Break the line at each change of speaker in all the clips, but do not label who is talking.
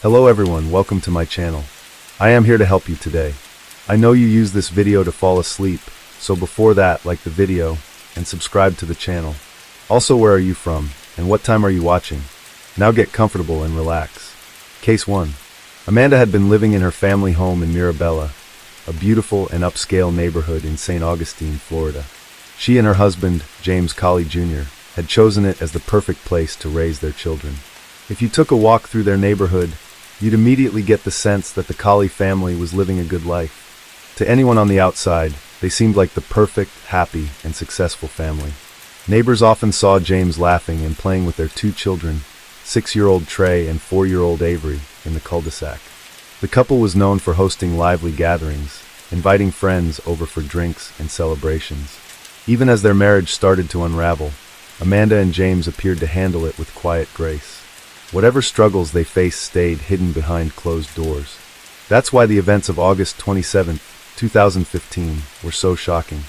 Hello everyone, welcome to my channel. I am here to help you today. I know you use this video to fall asleep, so before that, like the video and subscribe to the channel. Also, where are you from and what time are you watching? Now get comfortable and relax. Case 1. Amanda had been living in her family home in Mirabella, a beautiful and upscale neighborhood in St. Augustine, Florida. She and her husband, James Colley Jr., had chosen it as the perfect place to raise their children. If you took a walk through their neighborhood, you'd immediately get the sense that the Colley family was living a good life. To anyone on the outside, they seemed like the perfect, happy, and successful family. Neighbors often saw James laughing and playing with their two children, 6-year-old Trey and 4-year-old Avery, in the cul-de-sac. The couple was known for hosting lively gatherings, inviting friends over for drinks and celebrations. Even as their marriage started to unravel, Amanda and James appeared to handle it with quiet grace. Whatever struggles they faced stayed hidden behind closed doors. That's why the events of August 27, 2015 were so shocking.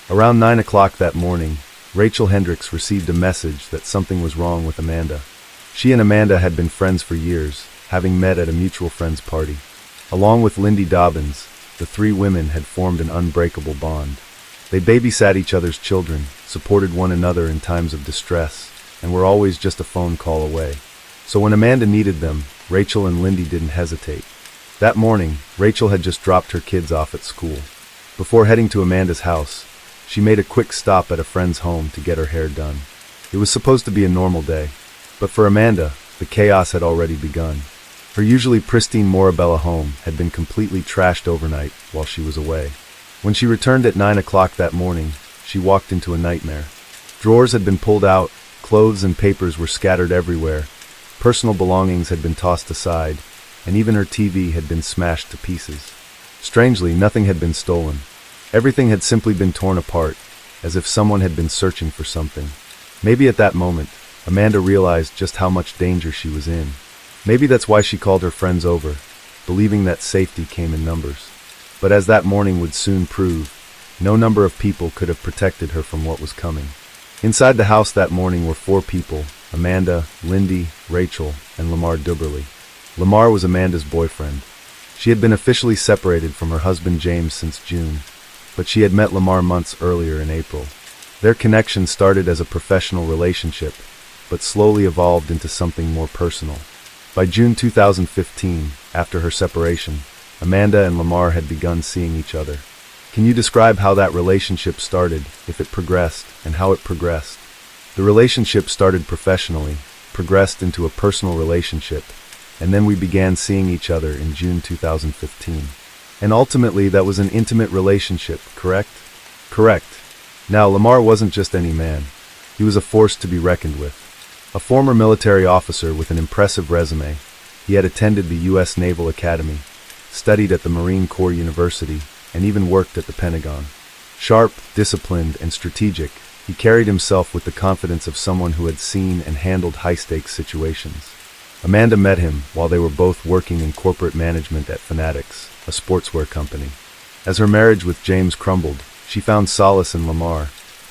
Around 9 o'clock that morning, Rachel Hendricks received a message that something was wrong with Amanda. She and Amanda had been friends for years, having met at a mutual friend's party. Along with Lindy Dobbins, the three women had formed an unbreakable bond. They babysat each other's children, supported one another in times of distress, and were always just a phone call away. So when Amanda needed them, Rachel and Lindy didn't hesitate. That morning, Rachel had just dropped her kids off at school. Before heading to Amanda's house, she made a quick stop at a friend's home to get her hair done. It was supposed to be a normal day, but for Amanda, the chaos had already begun. Her usually pristine Mirabella home had been completely trashed overnight while she was away. When she returned at 9 o'clock that morning, she walked into a nightmare. Drawers had been pulled out, clothes and papers were scattered everywhere, personal belongings had been tossed aside, and even her TV had been smashed to pieces. Strangely, nothing had been stolen. Everything had simply been torn apart, as if someone had been searching for something. Maybe at that moment, Amanda realized just how much danger she was in. Maybe that's why she called her friends over, believing that safety came in numbers. But as that morning would soon prove, no number of people could have protected her from what was coming. Inside the house that morning were 4 people: Amanda, Lindy, Rachel, and Lamar Duberly. Lamar was Amanda's boyfriend. She had been officially separated from her husband James since June, but she had met Lamar months earlier in April. Their connection started as a professional relationship, but slowly evolved into something more personal. By June 2015, after her separation, Amanda and Lamar had begun seeing each other. Can you describe how that relationship started, if it progressed, and how it progressed? The relationship started professionally, progressed into a personal relationship, and then we began seeing each other in June 2015. And ultimately, that was an intimate relationship, correct? Correct. Now, Lamar wasn't just any man. He was a force to be reckoned with. A former military officer with an impressive resume, he had attended the U.S. Naval Academy, studied at the Marine Corps University, and even worked at the Pentagon. Sharp, disciplined, and strategic, he carried himself with the confidence of someone who had seen and handled high-stakes situations. Amanda met him while they were both working in corporate management at Fanatics, a sportswear company. As her marriage with James crumbled, she found solace in Lamar,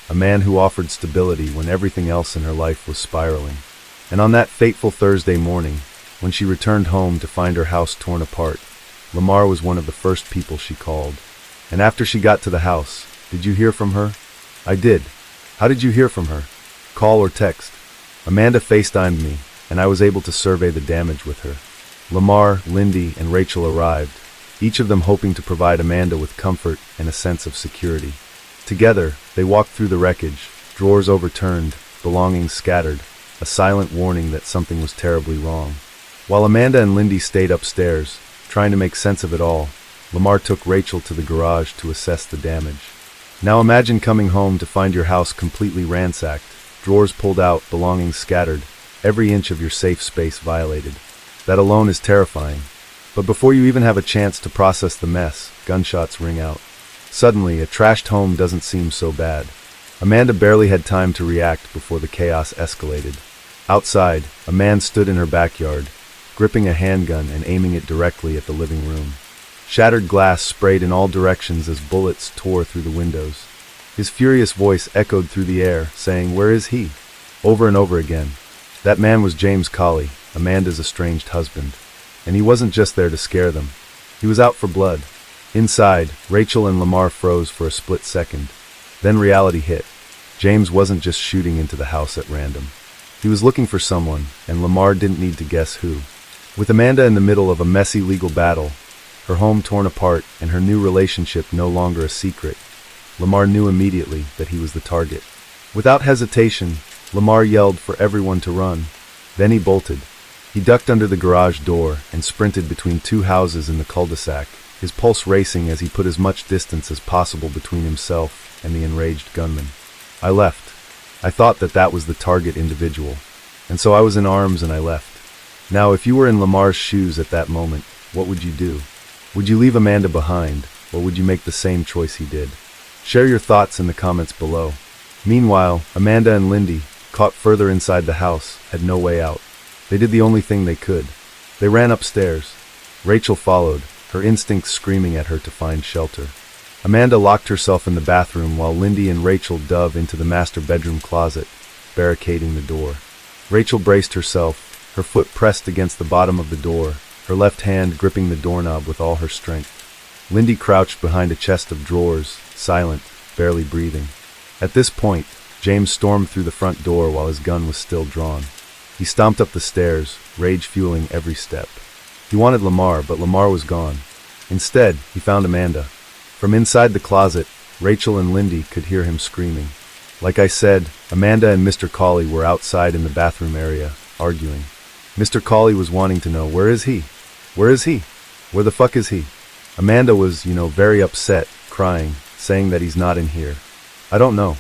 a man who offered stability when everything else in her life was spiraling. And on that fateful Thursday morning, when she returned home to find her house torn apart, Lamar was one of the first people she called. And after she got to the house, did you hear from her? I did. How did you hear from her? Call or text? Amanda FaceTimed me, and I was able to survey the damage with her. Lamar, Lindy, and Rachel arrived, each of them hoping to provide Amanda with comfort and a sense of security. Together, they walked through the wreckage, drawers overturned, belongings scattered, a silent warning that something was terribly wrong. While Amanda and Lindy stayed upstairs, trying to make sense of it all, Lamar took Rachel to the garage to assess the damage. Now imagine coming home to find your house completely ransacked, drawers pulled out, belongings scattered, every inch of your safe space violated. That alone is terrifying. But before you even have a chance to process the mess, gunshots ring out. Suddenly, a trashed home doesn't seem so bad. Amanda barely had time to react before the chaos escalated. Outside, a man stood in her backyard, gripping a handgun and aiming it directly at the living room. Shattered glass sprayed in all directions as bullets tore through the windows. His furious voice echoed through the air, saying, "Where is he?" over and over again. That man was James Colley, Amanda's estranged husband. And he wasn't just there to scare them. He was out for blood. Inside, Rachel and Lamar froze for a split second. Then reality hit. James wasn't just shooting into the house at random. He was looking for someone, and Lamar didn't need to guess who. With Amanda in the middle of a messy legal battle, her home torn apart and her new relationship no longer a secret, Lamar knew immediately that he was the target. Without hesitation, Lamar yelled for everyone to run. Then he bolted. He ducked under the garage door and sprinted between two houses in the cul-de-sac, his pulse racing as he put as much distance as possible between himself and the enraged gunman. I left. I thought that was the target individual, and so I was in arms and I left. Now, if you were in Lamar's shoes at that moment, what would you do? Would you leave Amanda behind, or would you make the same choice he did? Share your thoughts in the comments below. Meanwhile, Amanda and Lindy, caught further inside the house, had no way out. They did the only thing they could. They ran upstairs. Rachel followed, her instincts screaming at her to find shelter. Amanda locked herself in the bathroom while Lindy and Rachel dove into the master bedroom closet, barricading the door. Rachel braced herself, her foot pressed against the bottom of the door, her left hand gripping the doorknob with all her strength. Lindy crouched behind a chest of drawers, silent, barely breathing. At this point, James stormed through the front door while his gun was still drawn. He stomped up the stairs, rage fueling every step. He wanted Lamar, but Lamar was gone. Instead, he found Amanda. From inside the closet, Rachel and Lindy could hear him screaming. Like I said, Amanda and Mr. Cawley were outside in the bathroom area, arguing. Mr. Cawley was wanting to know, where is he? Where is he? Where the fuck is he? Amanda was, very upset, crying, saying that he's not in here. I don't know.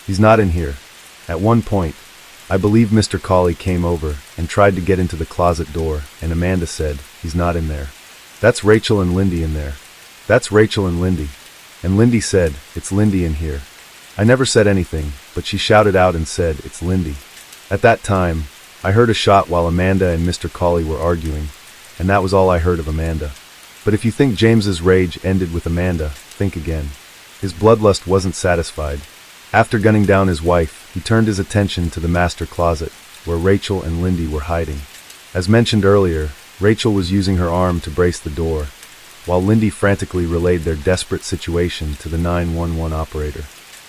He's not in here. At one point, I believe Mr. Cawley came over and tried to get into the closet door, and Amanda said, he's not in there. That's Rachel and Lindy in there. That's Rachel and Lindy. And Lindy said, it's Lindy in here. I never said anything, but she shouted out and said, it's Lindy. At that time, I heard a shot while Amanda and Mr. Cawley were arguing, and that was all I heard of Amanda. But if you think James's rage ended with Amanda, think again. His bloodlust wasn't satisfied. After gunning down his wife, he turned his attention to the master closet, where Rachel and Lindy were hiding. As mentioned earlier, Rachel was using her arm to brace the door, while Lindy frantically relayed their desperate situation to the 911 operator.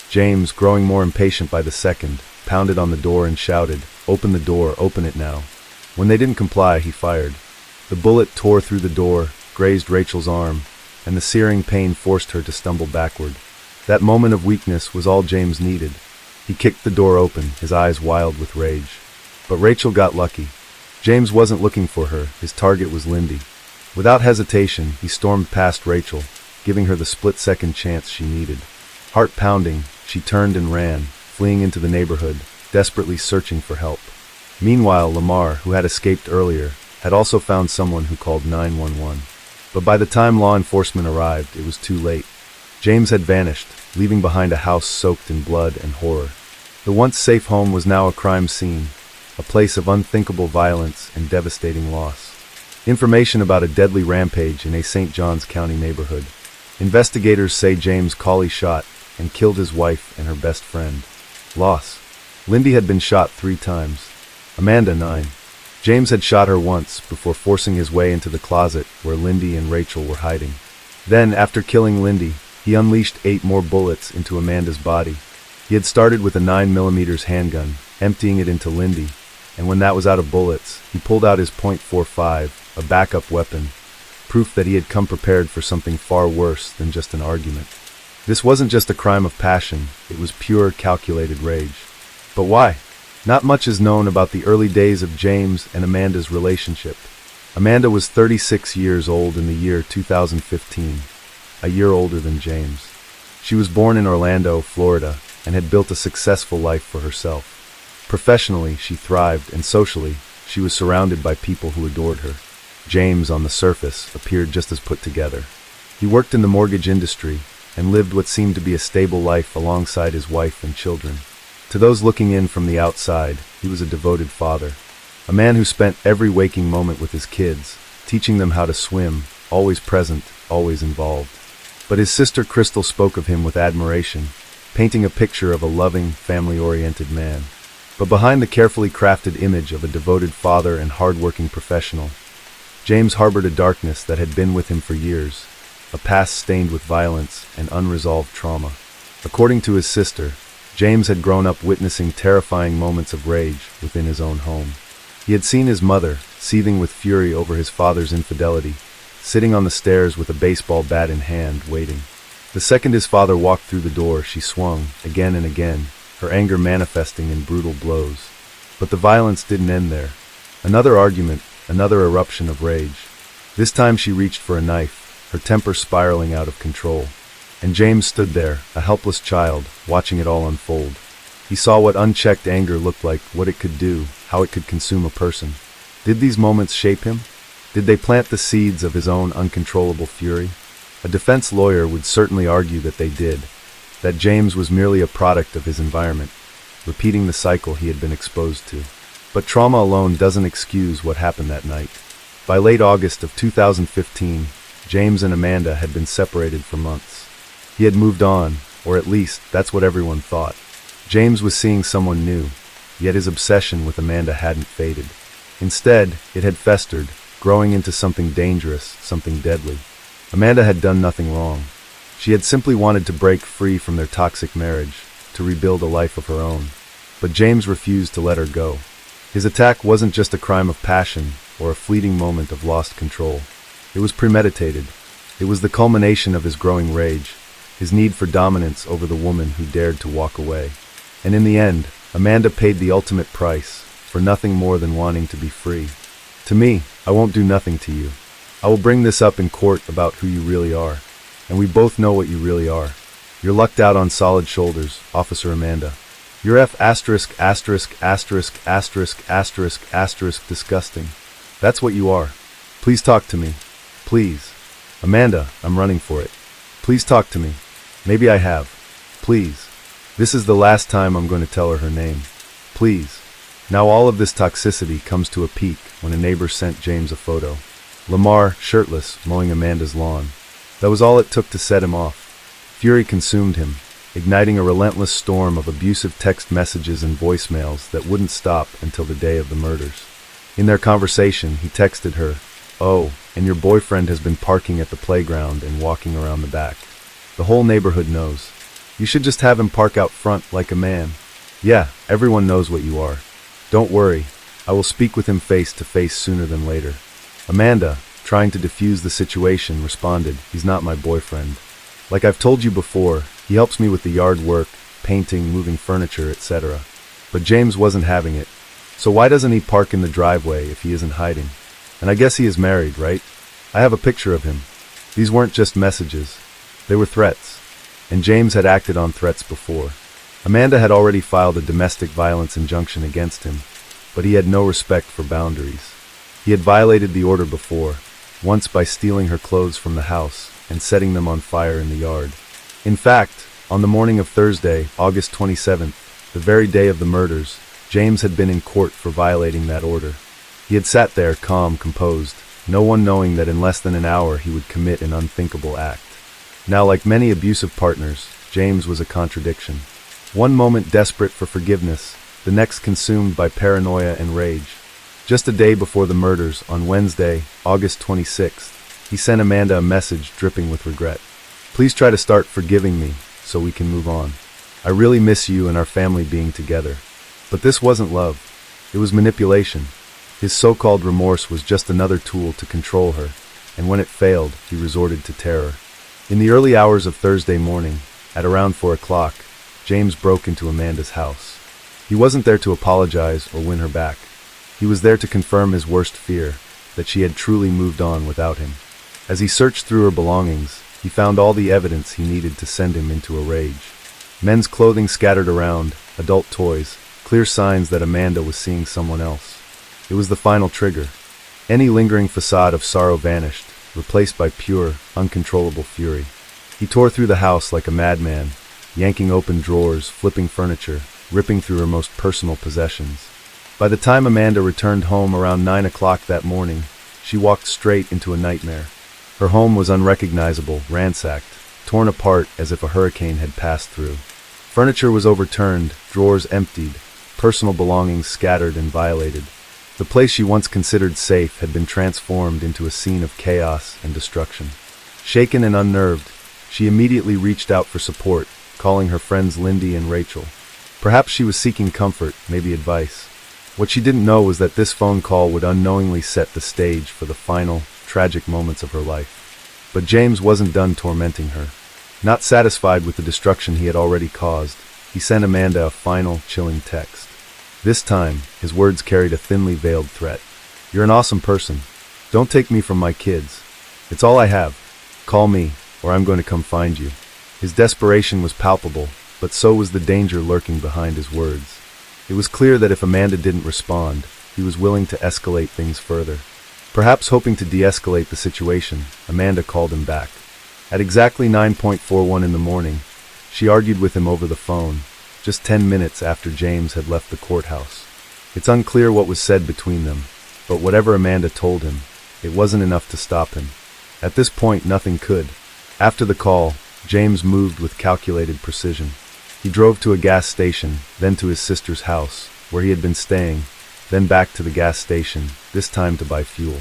James, growing more impatient by the second, pounded on the door and shouted, open the door, open it now. When they didn't comply, he fired. The bullet tore through the door, grazed Rachel's arm, and the searing pain forced her to stumble backward. That moment of weakness was all James needed. He kicked the door open, his eyes wild with rage. But Rachel got lucky. James wasn't looking for her, his target was Lindy. Without hesitation, he stormed past Rachel, giving her the split-second chance she needed. Heart pounding, she turned and ran, fleeing into the neighborhood, desperately searching for help. Meanwhile, Lamar, who had escaped earlier, had also found someone who called 911. But by the time law enforcement arrived, it was too late. James had vanished, leaving behind a house soaked in blood and horror. The once safe home was now a crime scene, a place of unthinkable violence and devastating loss. Information about a deadly rampage in a St. Johns County neighborhood. Investigators say James Cawley shot and killed his wife and her best friend. Loss. Lindy had been shot 3 times. Amanda 9. James had shot her once before forcing his way into the closet where Lindy and Rachel were hiding. Then, after killing Lindy, he unleashed 8 more bullets into Amanda's body. He had started with a 9mm handgun, emptying it into Lindy, and when that was out of bullets, he pulled out his .45, a backup weapon, proof that he had come prepared for something far worse than just an argument. This wasn't just a crime of passion, it was pure, calculated rage. But why? Not much is known about the early days of James and Amanda's relationship. Amanda was 36 years old in the year 2015, a year older than James. She was born in Orlando, Florida, and had built a successful life for herself. Professionally, she thrived, and socially, she was surrounded by people who adored her. James, on the surface, appeared just as put together. He worked in the mortgage industry and lived what seemed to be a stable life alongside his wife and children. To those looking in from the outside, he was a devoted father, a man who spent every waking moment with his kids, teaching them how to swim, always present, always involved. But his sister Crystal spoke of him with admiration, painting a picture of a loving, family-oriented man. But behind the carefully crafted image of a devoted father and hard-working professional, James harbored a darkness that had been with him for years, a past stained with violence and unresolved trauma. According to his sister, James had grown up witnessing terrifying moments of rage within his own home. He had seen his mother, seething with fury over his father's infidelity, sitting on the stairs with a baseball bat in hand, waiting. The second his father walked through the door, she swung, again and again, her anger manifesting in brutal blows. But the violence didn't end there. Another argument, another eruption of rage. This time she reached for a knife, her temper spiraling out of control. And James stood there, a helpless child, watching it all unfold. He saw what unchecked anger looked like, what it could do, how it could consume a person. Did these moments shape him? Did they plant the seeds of his own uncontrollable fury? A defense lawyer would certainly argue that they did, that James was merely a product of his environment, repeating the cycle he had been exposed to. But trauma alone doesn't excuse what happened that night. By late August of 2015, James and Amanda had been separated for months. He had moved on, or at least that's what everyone thought. James was seeing someone new, yet his obsession with Amanda hadn't faded. Instead, it had festered, growing into something dangerous, something deadly. Amanda had done nothing wrong. She had simply wanted to break free from their toxic marriage, to rebuild a life of her own. But James refused to let her go. His attack wasn't just a crime of passion, or a fleeting moment of lost control. It was premeditated. It was the culmination of his growing rage, his need for dominance over the woman who dared to walk away. And in the end, Amanda paid the ultimate price, for nothing more than wanting to be free. To me, I won't do nothing to you. I will bring this up in court about who you really are. And we both know what you really are. You're lucked out on solid shoulders, Officer Amanda. You're disgusting. That's what you are. Please talk to me. Please. Amanda, I'm running for it. Please talk to me. Maybe I have. Please. This is the last time I'm going to tell her name. Please. Now all of this toxicity comes to a peak when a neighbor sent James a photo. Lamar, shirtless, mowing Amanda's lawn. That was all it took to set him off. Fury consumed him, igniting a relentless storm of abusive text messages and voicemails that wouldn't stop until the day of the murders. In their conversation, he texted her, "Oh, and your boyfriend has been parking at the playground and walking around the back. The whole neighborhood knows. You should just have him park out front like a man. Yeah, everyone knows what you are. Don't worry, I will speak with him face to face sooner than later." Amanda, trying to defuse the situation, responded, "He's not my boyfriend. Like I've told you before, he helps me with the yard work, painting, moving furniture, etc." But James wasn't having it. So why doesn't he park in the driveway if he isn't hiding? And I guess he is married, right? I have a picture of him. These weren't just messages. They were threats. And James had acted on threats before. Amanda had already filed a domestic violence injunction against him, but he had no respect for boundaries. He had violated the order before, once by stealing her clothes from the house and setting them on fire in the yard. In fact, on the morning of Thursday, August 27th, the very day of the murders, James had been in court for violating that order. He had sat there, calm, composed, no one knowing that in less than an hour he would commit an unthinkable act. Now, like many abusive partners, James was a contradiction. One moment desperate for forgiveness, the next consumed by paranoia and rage. Just a day before the murders, on Wednesday, August 26th, he sent Amanda a message dripping with regret. "Please try to start forgiving me, so we can move on. I really miss you and our family being together." But this wasn't love. It was manipulation. His so-called remorse was just another tool to control her, and when it failed, he resorted to terror. In the early hours of Thursday morning, at around 4 o'clock, James broke into Amanda's house. He wasn't there to apologize or win her back. He was there to confirm his worst fear, that she had truly moved on without him. As he searched through her belongings, he found all the evidence he needed to send him into a rage. Men's clothing scattered around, adult toys, clear signs that Amanda was seeing someone else. It was the final trigger. Any lingering facade of sorrow vanished, replaced by pure, uncontrollable fury. He tore through the house like a madman, yanking open drawers, flipping furniture, ripping through her most personal possessions. By the time Amanda returned home around 9 o'clock that morning, she walked straight into a nightmare. Her home was unrecognizable, ransacked, torn apart as if a hurricane had passed through. Furniture was overturned, drawers emptied, personal belongings scattered and violated. The place she once considered safe had been transformed into a scene of chaos and destruction. Shaken and unnerved, she immediately reached out for support, calling her friends Lindy and Rachel. Perhaps she was seeking comfort, maybe advice. What she didn't know was that this phone call would unknowingly set the stage for the final, tragic moments of her life. But James wasn't done tormenting her. Not satisfied with the destruction he had already caused, he sent Amanda a final, chilling text. This time, his words carried a thinly veiled threat. "You're an awesome person. Don't take me from my kids. It's all I have. Call me, or I'm going to come find you." His desperation was palpable, but so was the danger lurking behind his words. It was clear that if Amanda didn't respond, he was willing to escalate things further. Perhaps hoping to de-escalate the situation, Amanda called him back. At exactly 9:41 in the morning, she argued with him over the phone, just 10 minutes after James had left the courthouse. It's unclear what was said between them, but whatever Amanda told him, it wasn't enough to stop him. At this point, nothing could. After the call, James moved with calculated precision. He drove to a gas station, then to his sister's house, where he had been staying, then back to the gas station, this time to buy fuel.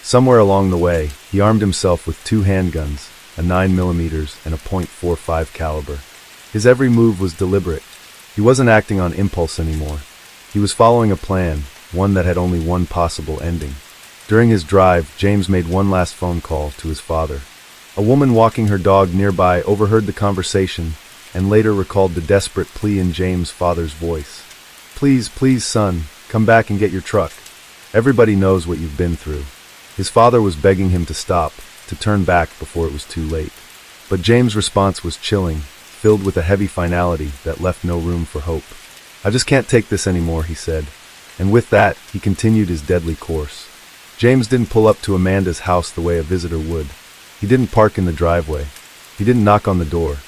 Somewhere along the way, he armed himself with 2 handguns, a 9mm and a .45 caliber. His every move was deliberate. He wasn't acting on impulse anymore. He was following a plan, one that had only one possible ending. During his drive, James made one last phone call to his father. A woman walking her dog nearby overheard the conversation and later recalled the desperate plea in James' father's voice. "Please, please, son, come back and get your truck. Everybody knows what you've been through." His father was begging him to stop, to turn back before it was too late. But James' response was chilling, filled with a heavy finality that left no room for hope. "I just can't take this anymore," he said. And with that, he continued his deadly course. James didn't pull up to Amanda's house the way a visitor would. He didn't park in the driveway. He didn't knock on the door.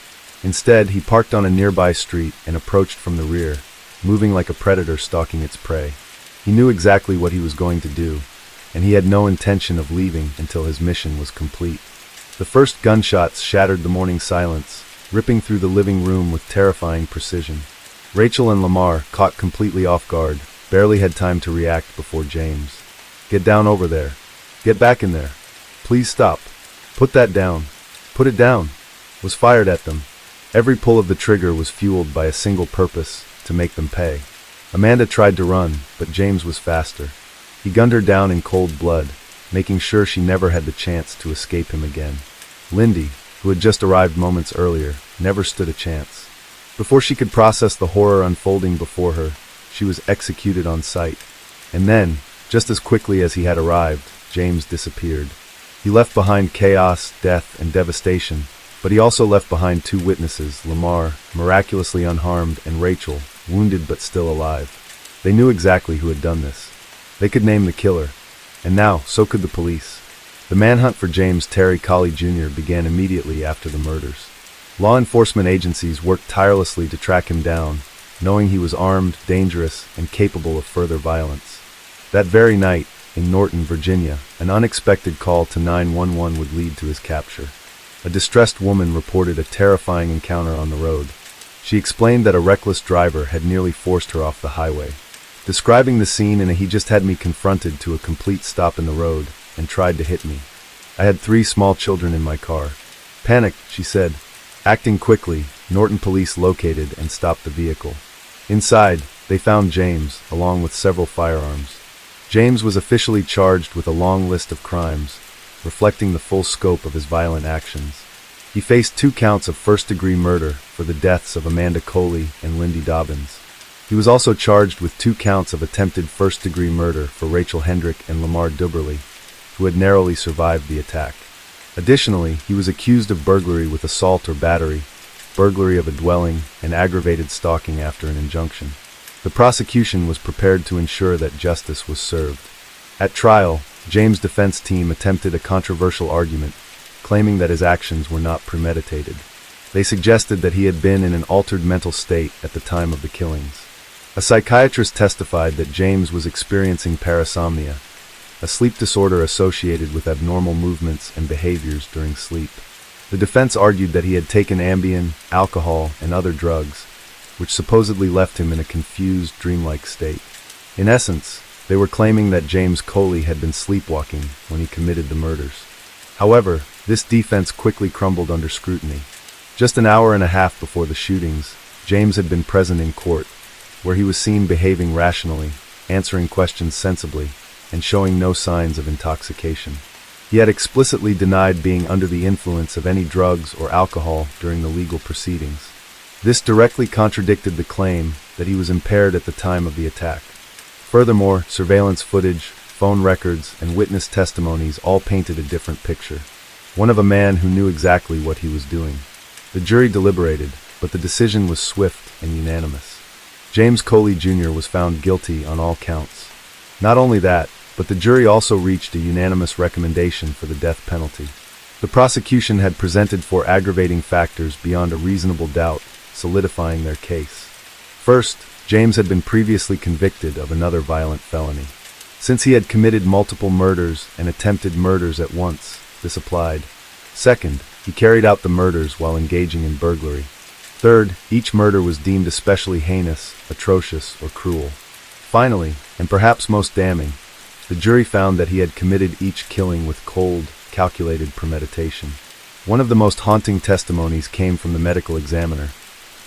Instead, he parked on a nearby street and approached from the rear, moving like a predator stalking its prey. He knew exactly what he was going to do, and he had no intention of leaving until his mission was complete. The first gunshots shattered the morning silence, ripping through the living room with terrifying precision. Rachel and Lamar, caught completely off guard, barely had time to react before James. "Get down over there. Get back in there. Please stop. Put that down. Put it down," was fired at them. Every pull of the trigger was fueled by a single purpose, to make them pay. Amanda tried to run, but James was faster. He gunned her down in cold blood, making sure she never had the chance to escape him again. Lindy, who had just arrived moments earlier, never stood a chance. Before she could process the horror unfolding before her, she was executed on sight. And then, just as quickly as he had arrived, James disappeared. He left behind chaos, death, and devastation, but he also left behind 2 witnesses, Lamar, miraculously unharmed, and Rachel, wounded but still alive. They knew exactly who had done this. They could name the killer, and now so could the police. The manhunt for James Terry Colley Jr. began immediately after the murders. Law enforcement agencies worked tirelessly to track him down, knowing he was armed, dangerous, and capable of further violence. That very night, in Norton, Virginia, an unexpected call to 911 would lead to his capture. A distressed woman reported a terrifying encounter on the road. She explained that a reckless driver had nearly forced her off the highway. Describing the scene in a "he just had me confronted to a complete stop in the road and tried to hit me. I had 3 small children in my car. Panicked," she said. Acting quickly, Norton police located and stopped the vehicle. Inside, they found James, along with several firearms. James was officially charged with a long list of crimes, reflecting the full scope of his violent actions. He faced 2 counts of first-degree murder for the deaths of Amanda Coley and Lindy Dobbins. He was also charged with 2 counts of attempted first-degree murder for Rachel Hendrick and Lamar Duberly, who had narrowly survived the attack. Additionally, he was accused of burglary with assault or battery, burglary of a dwelling, and aggravated stalking after an injunction. The prosecution was prepared to ensure that justice was served. At trial, James' defense team attempted a controversial argument, claiming that his actions were not premeditated. They suggested that he had been in an altered mental state at the time of the killings. A psychiatrist testified that James was experiencing parasomnia, a sleep disorder associated with abnormal movements and behaviors during sleep. The defense argued that he had taken Ambien, alcohol, and other drugs, which supposedly left him in a confused, dreamlike state. In essence, They were claiming that James Coley had been sleepwalking when he committed the murders. However, this defense quickly crumbled under scrutiny. Just an hour and a half before the shootings, James had been present in court, where he was seen behaving rationally, answering questions sensibly, and showing no signs of intoxication. He had explicitly denied being under the influence of any drugs or alcohol during the legal proceedings. This directly contradicted the claim that he was impaired at the time of the attack. Furthermore, surveillance footage, phone records, and witness testimonies all painted a different picture. One of a man who knew exactly what he was doing. The jury deliberated, but the decision was swift and unanimous. James Coley Jr. was found guilty on all counts. Not only that, but the jury also reached a unanimous recommendation for the death penalty. The prosecution had presented four aggravating factors beyond a reasonable doubt, solidifying their case. First, James had been previously convicted of another violent felony. Since he had committed multiple murders and attempted murders at once, this applied. Second, he carried out the murders while engaging in burglary. Third, each murder was deemed especially heinous, atrocious, or cruel. Finally, and perhaps most damning, the jury found that he had committed each killing with cold, calculated premeditation. One of the most haunting testimonies came from the medical examiner,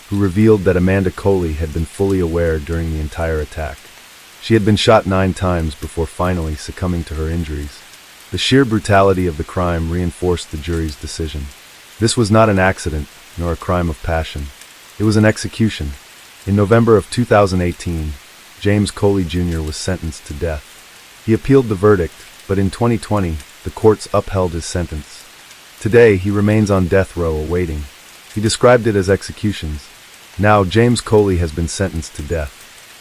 who revealed that Amanda Coley had been fully aware during the entire attack. She had been shot 9 times before finally succumbing to her injuries. The sheer brutality of the crime reinforced the jury's decision. This was not an accident, nor a crime of passion. It was an execution. In November of 2018, James Coley Jr. was sentenced to death. He appealed the verdict, but in 2020, the courts upheld his sentence. Today, he remains on death row awaiting. He described it as executions. Now, James Coley has been sentenced to death.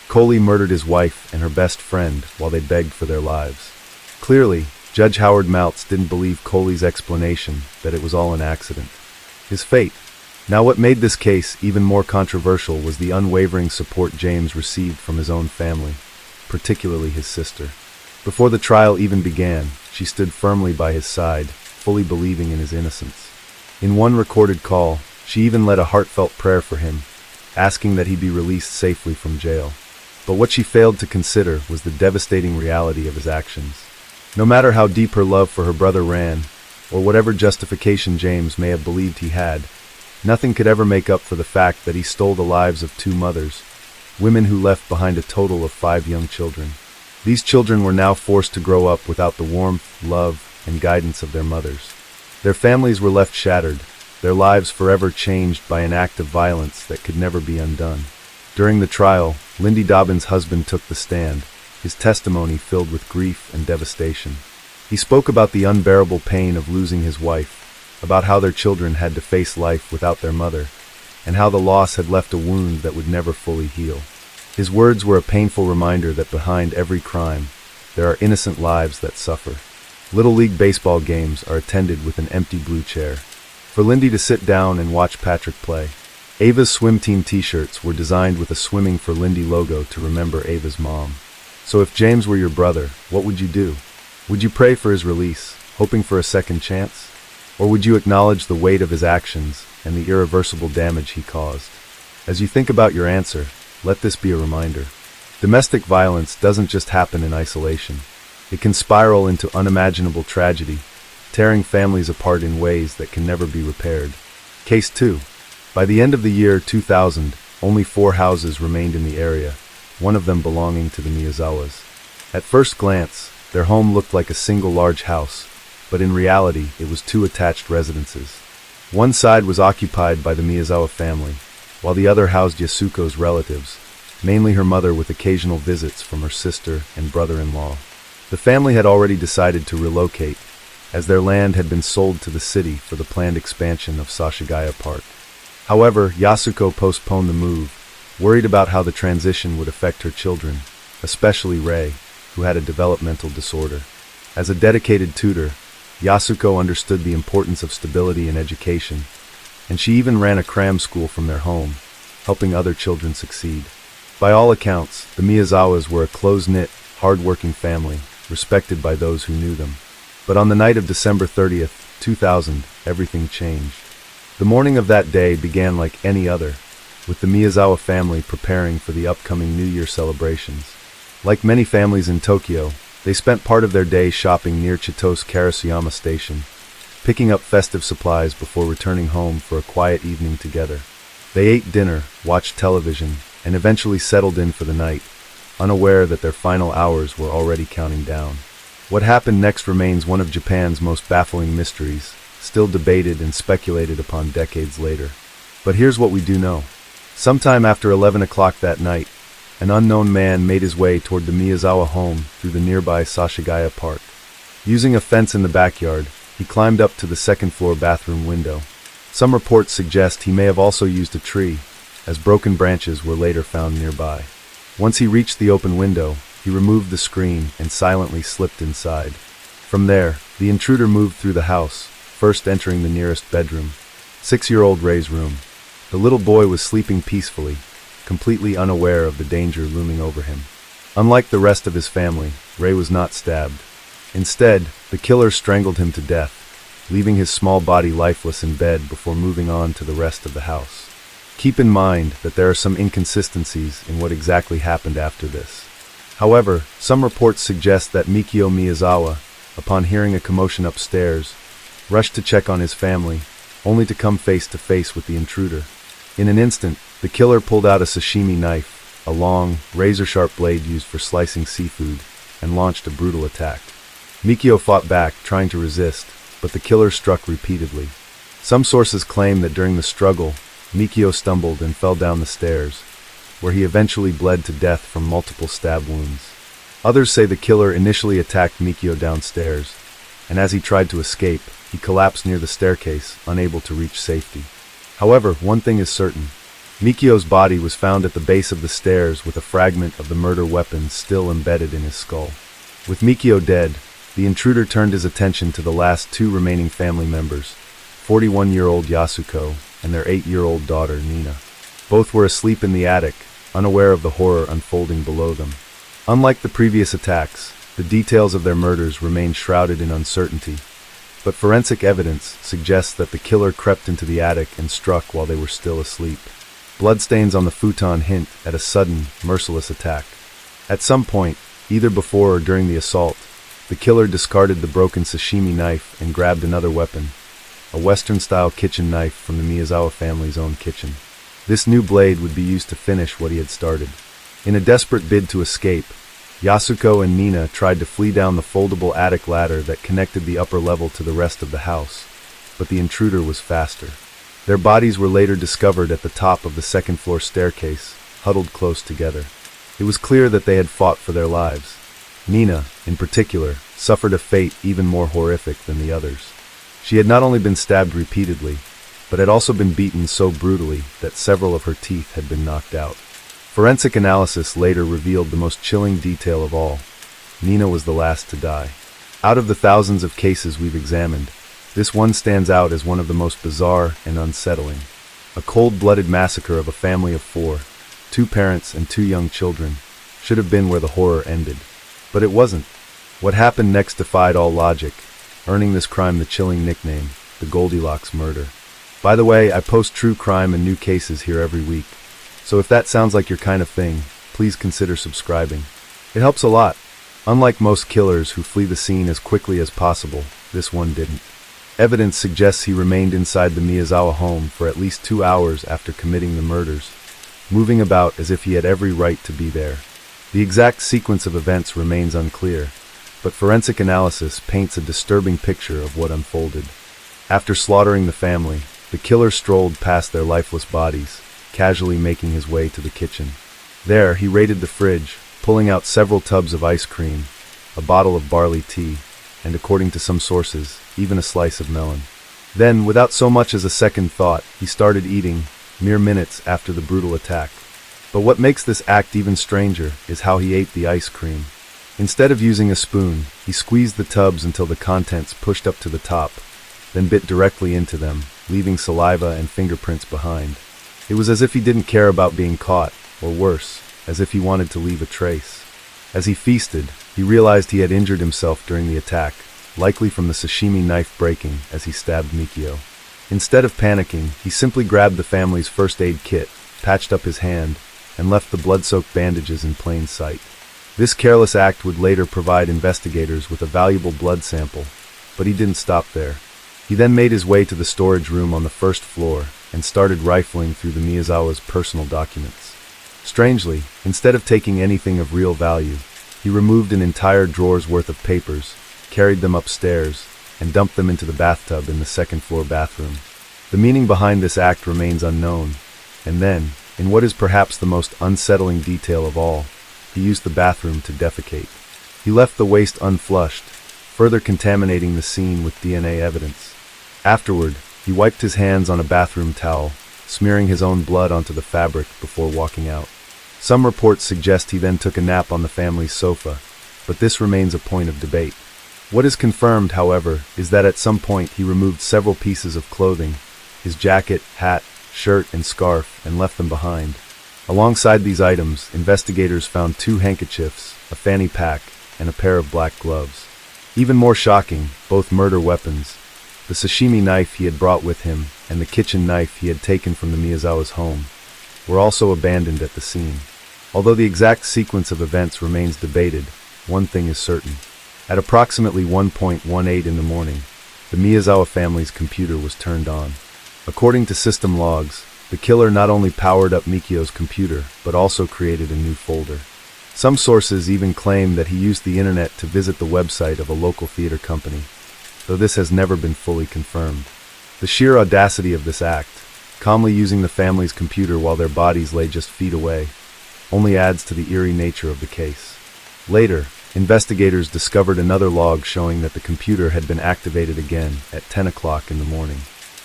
Coley murdered his wife and her best friend while they begged for their lives. Clearly, Judge Howard Maltz didn't believe Coley's explanation that it was all an accident. His fate. Now, what made this case even more controversial was the unwavering support James received from his own family, particularly his sister. Before the trial even began, she stood firmly by his side, fully believing in his innocence. In one recorded call, she even led a heartfelt prayer for him, asking that he be released safely from jail. But what she failed to consider was the devastating reality of his actions. No matter how deep her love for her brother ran, or whatever justification James may have believed he had, nothing could ever make up for the fact that he stole the lives of 2 mothers, women who left behind a total of 5 young children. These children were now forced to grow up without the warmth, love, and guidance of their mothers. Their families were left shattered, their lives forever changed by an act of violence that could never be undone. During the trial, Lindy Dobbins' husband took the stand, his testimony filled with grief and devastation. He spoke about the unbearable pain of losing his wife, about how their children had to face life without their mother, and how the loss had left a wound that would never fully heal. His words were a painful reminder that behind every crime, there are innocent lives that suffer. Little League baseball games are attended with an empty blue chair, for Lindy to sit down and watch Patrick play. Ava's swim team t-shirts were designed with a Swimming for Lindy logo to remember Ava's mom. So if James were your brother, what would you do? Would you pray for his release, hoping for a second chance? Or would you acknowledge the weight of his actions and the irreversible damage he caused? As you think about your answer, let this be a reminder. Domestic violence doesn't just happen in isolation. It can spiral into unimaginable tragedy, tearing families apart in ways that can never be repaired. Case 2. By the end of the year 2000, only 4 houses remained in the area, one of them belonging to the Miyazawas. At first glance, their home looked like a single large house, but in reality, it was 2 attached residences. One side was occupied by the Miyazawa family, while the other housed Yasuko's relatives, mainly her mother with occasional visits from her sister and brother-in-law. The family had already decided to relocate, as their land had been sold to the city for the planned expansion of Sashigaya Park. However, Yasuko postponed the move, worried about how the transition would affect her children, especially Rei, who had a developmental disorder. As a dedicated tutor, Yasuko understood the importance of stability in education, and she even ran a cram school from their home, helping other children succeed. By all accounts, the Miyazawas were a close-knit, hard-working family, respected by those who knew them. But on the night of December 30th, 2000, everything changed. The morning of that day began like any other, with the Miyazawa family preparing for the upcoming New Year celebrations. Like many families in Tokyo, they spent part of their day shopping near Chito's Karasuyama Station, picking up festive supplies before returning home for a quiet evening together. They ate dinner, watched television, and eventually settled in for the night, unaware that their final hours were already counting down. What happened next remains one of Japan's most baffling mysteries, still debated and speculated upon decades later. But here's what we do know. Sometime after 11 o'clock that night, an unknown man made his way toward the Miyazawa home through the nearby Sashigaya Park. Using a fence in the backyard, he climbed up to the second-floor bathroom window. Some reports suggest he may have also used a tree, as broken branches were later found nearby. Once he reached the open window, he removed the screen and silently slipped inside. From there, the intruder moved through the house, first entering the nearest bedroom, 6-year-old Ray's room. The little boy was sleeping peacefully, completely unaware of the danger looming over him. Unlike the rest of his family, Ray was not stabbed. Instead, the killer strangled him to death, leaving his small body lifeless in bed before moving on to the rest of the house. Keep in mind that there are some inconsistencies in what exactly happened after this. However, some reports suggest that Mikio Miyazawa, upon hearing a commotion upstairs, rushed to check on his family, only to come face to face with the intruder. In an instant, the killer pulled out a sashimi knife, a long, razor-sharp blade used for slicing seafood, and launched a brutal attack. Mikio fought back, trying to resist, but the killer struck repeatedly. Some sources claim that during the struggle, Mikio stumbled and fell down the stairs, where he eventually bled to death from multiple stab wounds. Others say the killer initially attacked Mikio downstairs, and as he tried to escape, he collapsed near the staircase, unable to reach safety. However, one thing is certain. Mikio's body was found at the base of the stairs with a fragment of the murder weapon still embedded in his skull. With Mikio dead, the intruder turned his attention to the last two remaining family members, 41-year-old Yasuko and their 8-year-old daughter, Nina. Both were asleep in the attic, unaware of the horror unfolding below them. Unlike the previous attacks, the details of their murders remain shrouded in uncertainty, but forensic evidence suggests that the killer crept into the attic and struck while they were still asleep. Bloodstains on the futon hint at a sudden, merciless attack. At some point, either before or during the assault, the killer discarded the broken sashimi knife and grabbed another weapon, a Western-style kitchen knife from the Miyazawa family's own kitchen. This new blade would be used to finish what he had started. In a desperate bid to escape, Yasuko and Nina tried to flee down the foldable attic ladder that connected the upper level to the rest of the house, but the intruder was faster. Their bodies were later discovered at the top of the second-floor staircase, huddled close together. It was clear that they had fought for their lives. Nina, in particular, suffered a fate even more horrific than the others. She had not only been stabbed repeatedly, but had also been beaten so brutally that several of her teeth had been knocked out. Forensic analysis later revealed the most chilling detail of all. Nina was the last to die. Out of the thousands of cases we've examined, this one stands out as one of the most bizarre and unsettling. A cold-blooded massacre of a family of 4, 2 parents and 2 young children, should have been where the horror ended. But it wasn't. What happened next defied all logic, earning this crime the chilling nickname, the Goldilocks murder. By the way, I post true crime and new cases here every week, so if that sounds like your kind of thing, please consider subscribing. It helps a lot. Unlike most killers who flee the scene as quickly as possible, this one didn't. Evidence suggests he remained inside the Miyazawa home for at least 2 hours after committing the murders, moving about as if he had every right to be there. The exact sequence of events remains unclear, but forensic analysis paints a disturbing picture of what unfolded. After slaughtering the family, the killer strolled past their lifeless bodies, casually making his way to the kitchen. There, he raided the fridge, pulling out several tubs of ice cream, a bottle of barley tea, and according to some sources, even a slice of melon. Then, without so much as a second thought, he started eating, mere minutes after the brutal attack. But what makes this act even stranger is how he ate the ice cream. Instead of using a spoon, he squeezed the tubs until the contents pushed up to the top, then bit directly into them, leaving saliva and fingerprints behind. It was as if he didn't care about being caught, or worse, as if he wanted to leave a trace. As he feasted, he realized he had injured himself during the attack, likely from the sashimi knife breaking as he stabbed Mikio. Instead of panicking, he simply grabbed the family's first aid kit, patched up his hand, and left the blood-soaked bandages in plain sight. This careless act would later provide investigators with a valuable blood sample, but he didn't stop there. He then made his way to the storage room on the first floor and started rifling through the Miyazawa's personal documents. Strangely, instead of taking anything of real value, he removed an entire drawer's worth of papers, carried them upstairs, and dumped them into the bathtub in the second-floor bathroom. The meaning behind this act remains unknown, and then, in what is perhaps the most unsettling detail of all, he used the bathroom to defecate. He left the waste unflushed, further contaminating the scene with DNA evidence. Afterward, he wiped his hands on a bathroom towel, smearing his own blood onto the fabric before walking out. Some reports suggest he then took a nap on the family's sofa, but this remains a point of debate. What is confirmed, however, is that at some point he removed several pieces of clothing, his jacket, hat, shirt, and scarf, and left them behind. Alongside these items, investigators found 2 handkerchiefs, a fanny pack, and a pair of black gloves. Even more shocking, both murder weapons, the sashimi knife he had brought with him and the kitchen knife he had taken from the Miyazawa's home, were also abandoned at the scene. Although the exact sequence of events remains debated, one thing is certain. At approximately 1:18 in the morning, the Miyazawa family's computer was turned on. According to system logs, the killer not only powered up Mikio's computer, but also created a new folder. Some sources even claim that he used the internet to visit the website of a local theater company, though this has never been fully confirmed. The sheer audacity of this act, calmly using the family's computer while their bodies lay just feet away, only adds to the eerie nature of the case. Later, investigators discovered another log showing that the computer had been activated again at 10 o'clock in the morning.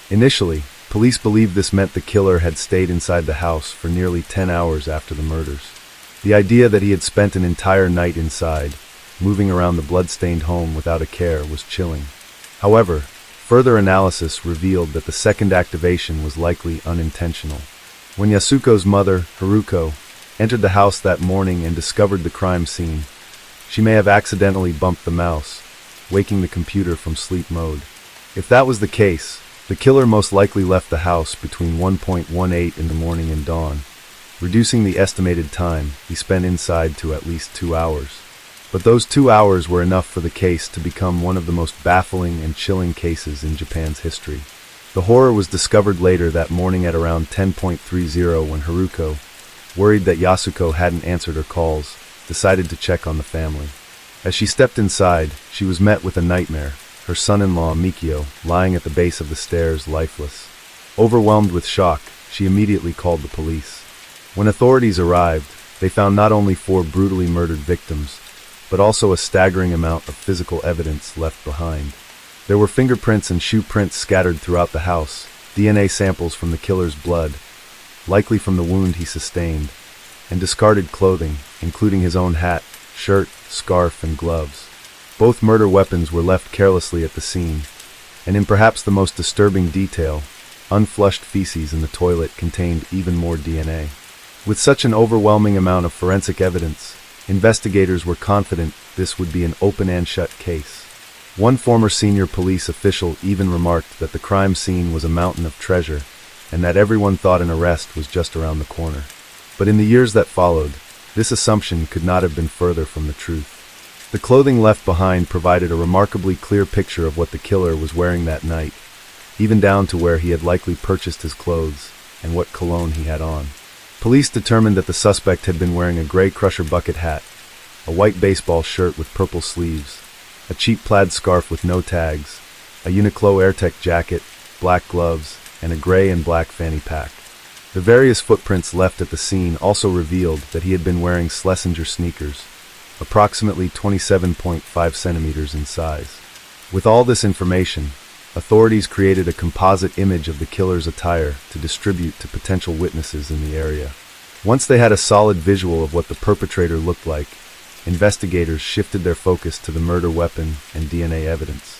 Initially, police believed this meant the killer had stayed inside the house for nearly 10 hours after the murders. The idea that he had spent an entire night inside, moving around the blood-stained home without a care, was chilling. However, further analysis revealed that the second activation was likely unintentional. When Yasuko's mother, Haruko, entered the house that morning and discovered the crime scene, she may have accidentally bumped the mouse, waking the computer from sleep mode. If that was the case, the killer most likely left the house between 1:18 in the morning and dawn, reducing the estimated time he spent inside to at least 2 hours. But those 2 hours were enough for the case to become one of the most baffling and chilling cases in Japan's history. The horror was discovered later that morning at around 10:30 when Haruko, worried that Yasuko hadn't answered her calls, decided to check on the family. As she stepped inside, she was met with a nightmare, her son-in-law Mikio lying at the base of the stairs lifeless. Overwhelmed with shock, she immediately called the police. When authorities arrived, they found not only 4 brutally murdered victims, but also a staggering amount of physical evidence left behind. There were fingerprints and shoe prints scattered throughout the house, DNA samples from the killer's blood, likely from the wound he sustained, and discarded clothing, including his own hat, shirt, scarf, and gloves. Both murder weapons were left carelessly at the scene, and in perhaps the most disturbing detail, unflushed feces in the toilet contained even more DNA. With such an overwhelming amount of forensic evidence, investigators were confident this would be an open and shut case. One former senior police official even remarked that the crime scene was a mountain of treasure, and that everyone thought an arrest was just around the corner. But in the years that followed, this assumption could not have been further from the truth. The clothing left behind provided a remarkably clear picture of what the killer was wearing that night, even down to where he had likely purchased his clothes and what cologne he had on. Police determined that the suspect had been wearing a gray Crusher bucket hat, a white baseball shirt with purple sleeves, a cheap plaid scarf with no tags, a Uniqlo AirTech jacket, black gloves, and a gray and black fanny pack. The various footprints left at the scene also revealed that he had been wearing Schlesinger sneakers, approximately 27.5 centimeters in size. With all this information, authorities created a composite image of the killer's attire to distribute to potential witnesses in the area. Once they had a solid visual of what the perpetrator looked like, investigators shifted their focus to the murder weapon and DNA evidence.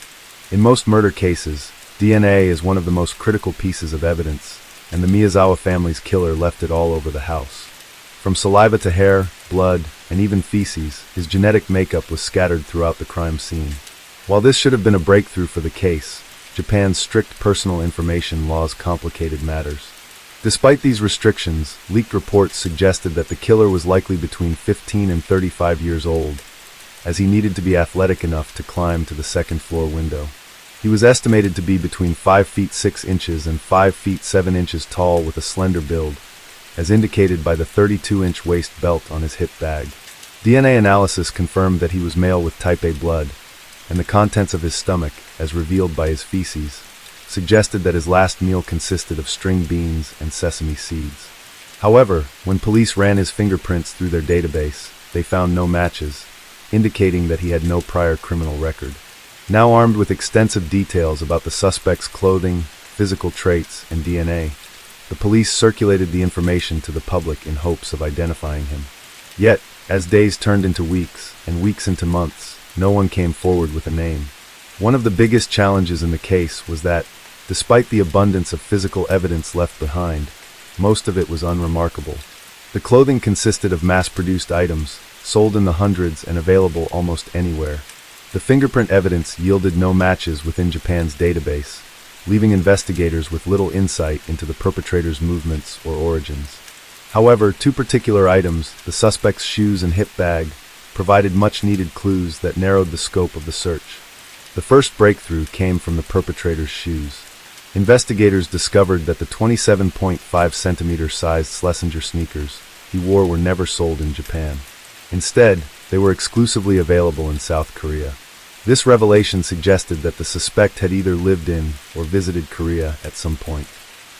In most murder cases, DNA is one of the most critical pieces of evidence, and the Miyazawa family's killer left it all over the house. From saliva to hair, blood, and even feces, his genetic makeup was scattered throughout the crime scene. While this should have been a breakthrough for the case, Japan's strict personal information laws complicated matters. Despite these restrictions, leaked reports suggested that the killer was likely between 15 and 35 years old, as he needed to be athletic enough to climb to the second-floor window. He was estimated to be between 5 feet 6 inches and 5 feet 7 inches tall with a slender build, as indicated by the 32-inch waist belt on his hip bag. DNA analysis confirmed that he was male with type A blood, and the contents of his stomach, as revealed by his feces, suggested that his last meal consisted of string beans and sesame seeds. However, when police ran his fingerprints through their database, they found no matches, indicating that he had no prior criminal record. Now armed with extensive details about the suspect's clothing, physical traits, and DNA, the police circulated the information to the public in hopes of identifying him. Yet, as days turned into weeks, and weeks into months, no one came forward with a name. One of the biggest challenges in the case was that, despite the abundance of physical evidence left behind, most of it was unremarkable. The clothing consisted of mass-produced items, sold in the hundreds and available almost anywhere. The fingerprint evidence yielded no matches within Japan's database, leaving investigators with little insight into the perpetrator's movements or origins. However, two particular items, the suspect's shoes and hip bag, provided much-needed clues that narrowed the scope of the search. The first breakthrough came from the perpetrator's shoes. Investigators discovered that the 27.5 centimeter sized Schlesinger sneakers he wore were never sold in Japan. Instead, they were exclusively available in South Korea. This revelation suggested that the suspect had either lived in or visited Korea at some point.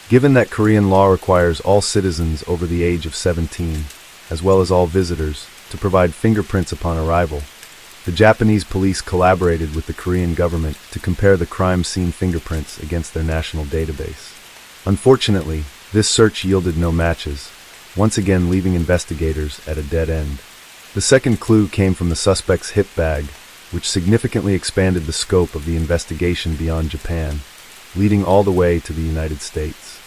Given that Korean law requires all citizens over the age of 17, as well as all visitors, to provide fingerprints upon arrival, the Japanese police collaborated with the Korean government to compare the crime scene fingerprints against their national database. Unfortunately, this search yielded no matches, once again leaving investigators at a dead end. The second clue came from the suspect's hip bag, which significantly expanded the scope of the investigation beyond Japan, leading all the way to the United States.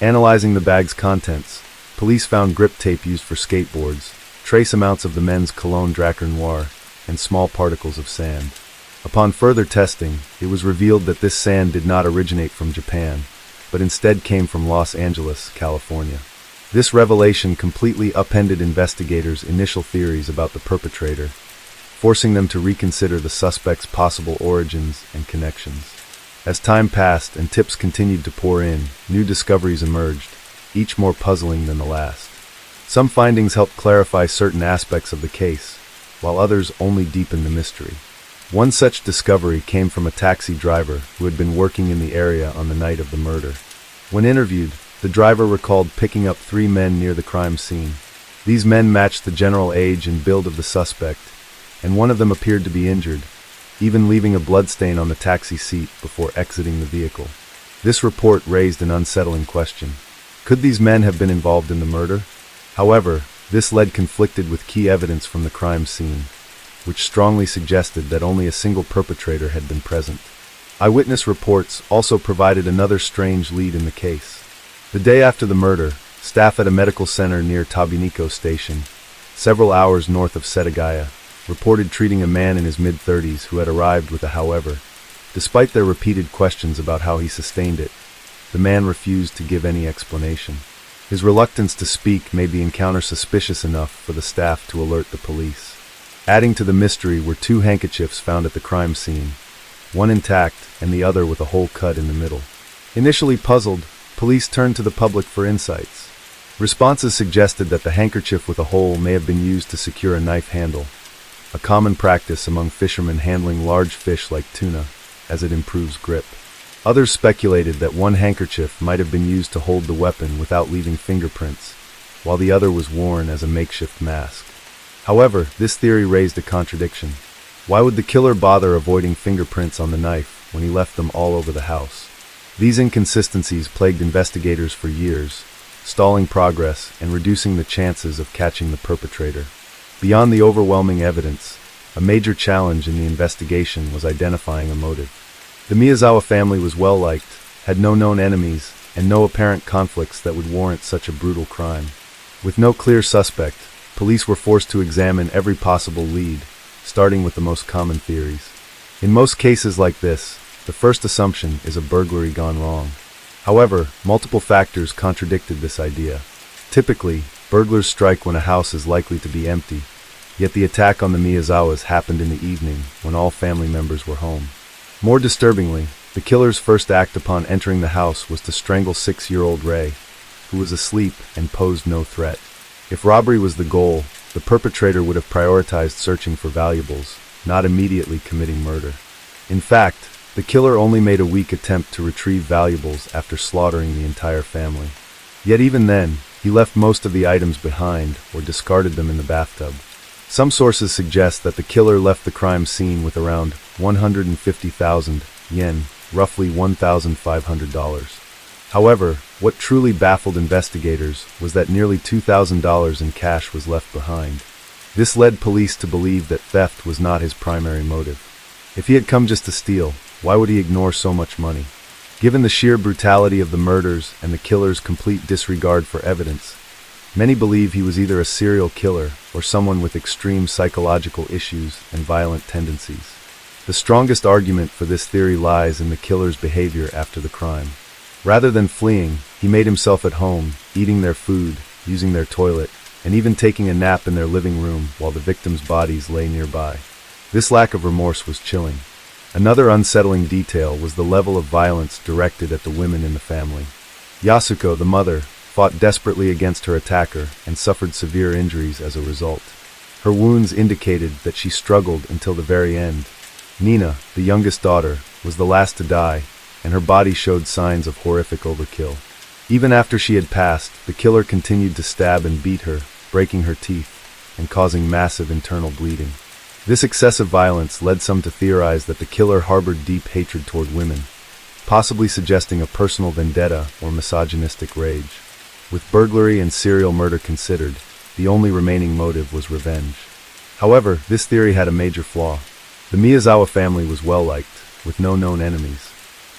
Analyzing the bag's contents, police found grip tape used for skateboards, trace amounts of the men's cologne Drakkar Noir, and small particles of sand. Upon further testing, it was revealed that this sand did not originate from Japan, but instead came from Los Angeles, California. This revelation completely upended investigators' initial theories about the perpetrator, forcing them to reconsider the suspect's possible origins and connections. As time passed and tips continued to pour in, new discoveries emerged, each more puzzling than the last. Some findings helped clarify certain aspects of the case, while others only deepened the mystery. One such discovery came from a taxi driver who had been working in the area on the night of the murder. When interviewed, the driver recalled picking up 3 men near the crime scene. These men matched the general age and build of the suspect, and one of them appeared to be injured, even leaving a bloodstain on the taxi seat before exiting the vehicle. This report raised an unsettling question. Could these men have been involved in the murder? However, this lead conflicted with key evidence from the crime scene, which strongly suggested that only a single perpetrator had been present. Eyewitness reports also provided another strange lead in the case. The day after the murder, staff at a medical center near Tabiniko Station, several hours north of Setagaya, reported treating a man in his mid-30s who had arrived with a however. Despite their repeated questions about how he sustained it, the man refused to give any explanation. His reluctance to speak made the encounter suspicious enough for the staff to alert the police. Adding to the mystery were 2 handkerchiefs found at the crime scene, one intact and the other with a hole cut in the middle. Initially puzzled, police turned to the public for insights. Responses suggested that the handkerchief with a hole may have been used to secure a knife handle, a common practice among fishermen handling large fish like tuna, as it improves grip. Others speculated that one handkerchief might have been used to hold the weapon without leaving fingerprints, while the other was worn as a makeshift mask. However, this theory raised a contradiction. Why would the killer bother avoiding fingerprints on the knife when he left them all over the house? These inconsistencies plagued investigators for years, stalling progress and reducing the chances of catching the perpetrator. Beyond the overwhelming evidence, a major challenge in the investigation was identifying a motive. The Miyazawa family was well-liked, had no known enemies, and no apparent conflicts that would warrant such a brutal crime. With no clear suspect, police were forced to examine every possible lead, starting with the most common theories. In most cases like this, the first assumption is a burglary gone wrong. However, multiple factors contradicted this idea. Typically, burglars strike when a house is likely to be empty, yet the attack on the Miyazawas happened in the evening when all family members were home. More disturbingly, the killer's first act upon entering the house was to strangle 6-year-old Ray, who was asleep and posed no threat. If robbery was the goal, the perpetrator would have prioritized searching for valuables, not immediately committing murder. In fact, the killer only made a weak attempt to retrieve valuables after slaughtering the entire family. Yet even then, he left most of the items behind or discarded them in the bathtub. Some sources suggest that the killer left the crime scene with around 150,000 yen, roughly $1,500. However, what truly baffled investigators was that nearly $2,000 in cash was left behind. This led police to believe that theft was not his primary motive. If he had come just to steal, why would he ignore so much money? Given the sheer brutality of the murders and the killer's complete disregard for evidence, many believe he was either a serial killer or someone with extreme psychological issues and violent tendencies. The strongest argument for this theory lies in the killer's behavior after the crime. Rather than fleeing, he made himself at home, eating their food, using their toilet, and even taking a nap in their living room while the victims' bodies lay nearby. This lack of remorse was chilling. Another unsettling detail was the level of violence directed at the women in the family. Yasuko, the mother, fought desperately against her attacker and suffered severe injuries as a result. Her wounds indicated that she struggled until the very end. Nina, the youngest daughter, was the last to die, and her body showed signs of horrific overkill. Even after she had passed, the killer continued to stab and beat her, breaking her teeth and causing massive internal bleeding. This excessive violence led some to theorize that the killer harbored deep hatred toward women, possibly suggesting a personal vendetta or misogynistic rage. With burglary and serial murder considered, the only remaining motive was revenge. However, this theory had a major flaw. The Miyazawa family was well-liked, with no known enemies.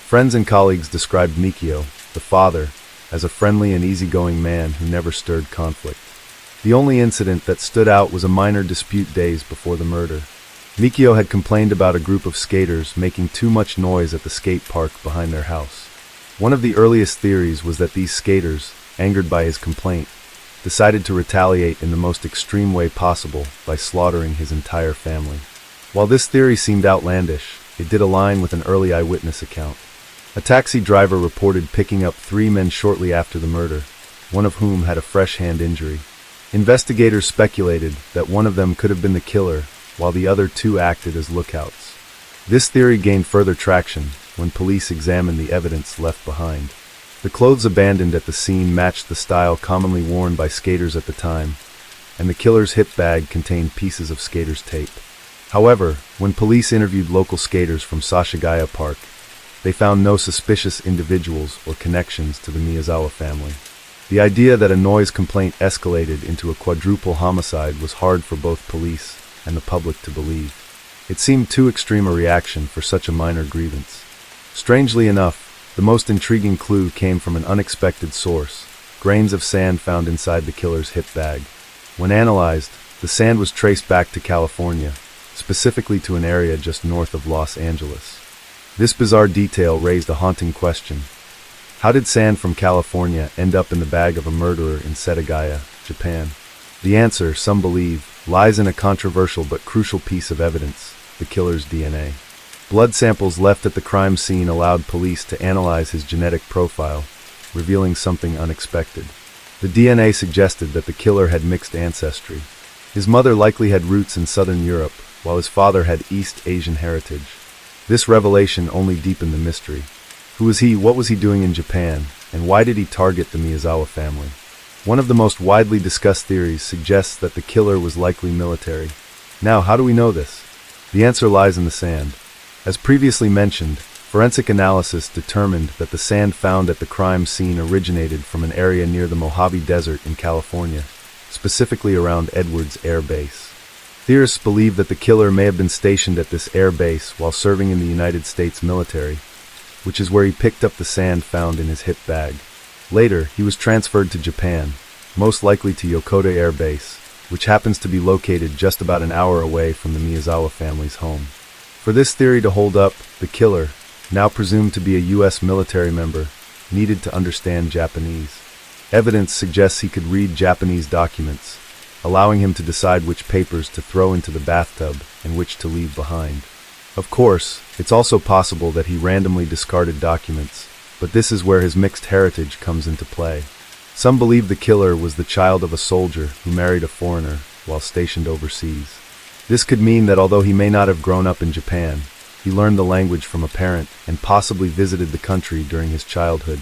Friends and colleagues described Mikio, the father, as a friendly and easygoing man who never stirred conflict. The only incident that stood out was a minor dispute days before the murder. Mikio had complained about a group of skaters making too much noise at the skate park behind their house. One of the earliest theories was that these skaters, angered by his complaint, decided to retaliate in the most extreme way possible by slaughtering his entire family. While this theory seemed outlandish, it did align with an early eyewitness account. A taxi driver reported picking up 3 men shortly after the murder, one of whom had a fresh hand injury. Investigators speculated that one of them could have been the killer, while the other 2 acted as lookouts. This theory gained further traction when police examined the evidence left behind. The clothes abandoned at the scene matched the style commonly worn by skaters at the time, and the killer's hip bag contained pieces of skater's tape. However, when police interviewed local skaters from Sashigaya Park, they found no suspicious individuals or connections to the Miyazawa family. The idea that a noise complaint escalated into a quadruple homicide was hard for both police and the public to believe. It seemed too extreme a reaction for such a minor grievance. Strangely enough, the most intriguing clue came from an unexpected source: grains of sand found inside the killer's hip bag. When analyzed, the sand was traced back to California, specifically to an area just north of Los Angeles. This bizarre detail raised a haunting question. How did sand from California end up in the bag of a murderer in Setagaya, Japan? The answer, some believe, lies in a controversial but crucial piece of evidence: the killer's DNA. Blood samples left at the crime scene allowed police to analyze his genetic profile, revealing something unexpected. The DNA suggested that the killer had mixed ancestry. His mother likely had roots in southern Europe, while his father had East Asian heritage. This revelation only deepened the mystery. Who was he, what was he doing in Japan, and why did he target the Miyazawa family? One of the most widely discussed theories suggests that the killer was likely military. Now, how do we know this? The answer lies in the sand. As previously mentioned, forensic analysis determined that the sand found at the crime scene originated from an area near the Mojave Desert in California, specifically around Edwards Air Base. Theorists believe that the killer may have been stationed at this air base while serving in the United States military, which is where he picked up the sand found in his hip bag. Later, he was transferred to Japan, most likely to Yokota Air Base, which happens to be located just about an hour away from the Miyazawa family's home. For this theory to hold up, the killer, now presumed to be a U.S. military member, needed to understand Japanese. Evidence suggests he could read Japanese documents, allowing him to decide which papers to throw into the bathtub and which to leave behind. Of course, it's also possible that he randomly discarded documents, but this is where his mixed heritage comes into play. Some believe the killer was the child of a soldier who married a foreigner while stationed overseas. This could mean that although he may not have grown up in Japan, he learned the language from a parent and possibly visited the country during his childhood,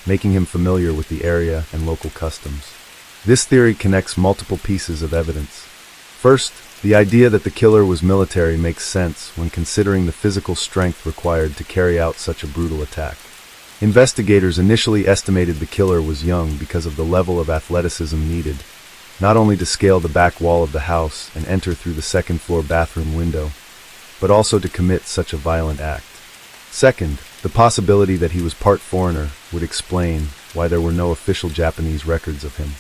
making him familiar with the area and local customs. This theory connects multiple pieces of evidence. First, the idea that the killer was military makes sense when considering the physical strength required to carry out such a brutal attack. Investigators initially estimated the killer was young because of the level of athleticism needed, not only to scale the back wall of the house and enter through the second-floor bathroom window, but also to commit such a violent act. Second, the possibility that he was part foreigner would explain why there were no official Japanese records of him.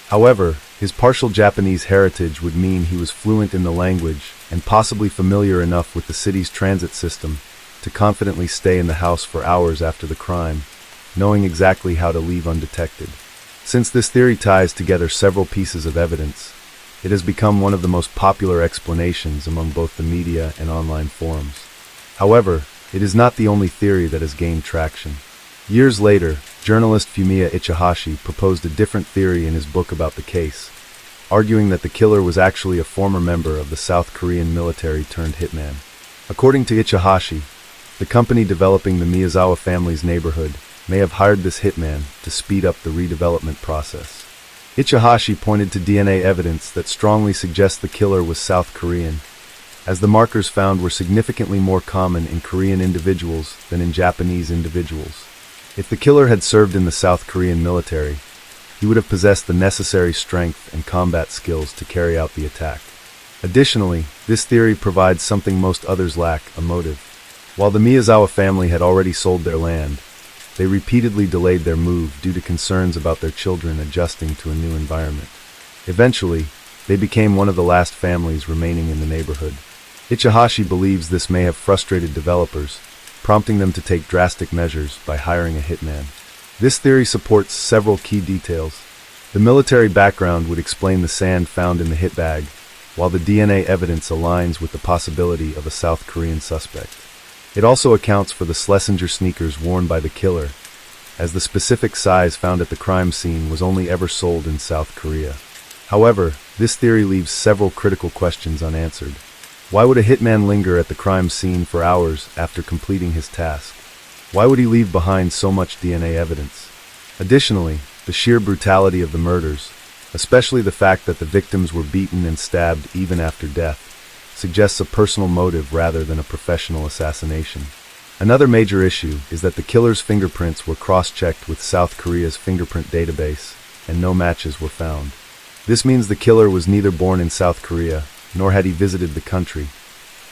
However, his partial Japanese heritage would mean he was fluent in the language and possibly familiar enough with the city's transit system to confidently stay in the house for hours after the crime, knowing exactly how to leave undetected. Since this theory ties together several pieces of evidence, it has become one of the most popular explanations among both the media and online forums. However, it is not the only theory that has gained traction. Years later, journalist Fumiya Ichihashi proposed a different theory in his book about the case, arguing that the killer was actually a former member of the South Korean military turned hitman. According to Ichihashi, the company developing the Miyazawa family's neighborhood may have hired this hitman to speed up the redevelopment process. Ichihashi pointed to DNA evidence that strongly suggests the killer was South Korean, as the markers found were significantly more common in Korean individuals than in Japanese individuals. If the killer had served in the South Korean military, he would have possessed the necessary strength and combat skills to carry out the attack. Additionally, this theory provides something most others lack: a motive. While the Miyazawa family had already sold their land, they repeatedly delayed their move due to concerns about their children adjusting to a new environment. Eventually, they became one of the last families remaining in the neighborhood. Ichihashi believes this may have frustrated developers, prompting them to take drastic measures by hiring a hitman. This theory supports several key details. The military background would explain the sand found in the hit bag, while the DNA evidence aligns with the possibility of a South Korean suspect. It also accounts for the Schlesinger sneakers worn by the killer, as the specific size found at the crime scene was only ever sold in South Korea. However, this theory leaves several critical questions unanswered. Why would a hitman linger at the crime scene for hours after completing his task? Why would he leave behind so much DNA evidence? Additionally, the sheer brutality of the murders, especially the fact that the victims were beaten and stabbed even after death, suggests a personal motive rather than a professional assassination. Another major issue is that the killer's fingerprints were cross-checked with South Korea's fingerprint database, and no matches were found. This means the killer was neither born in South Korea, nor had he visited the country,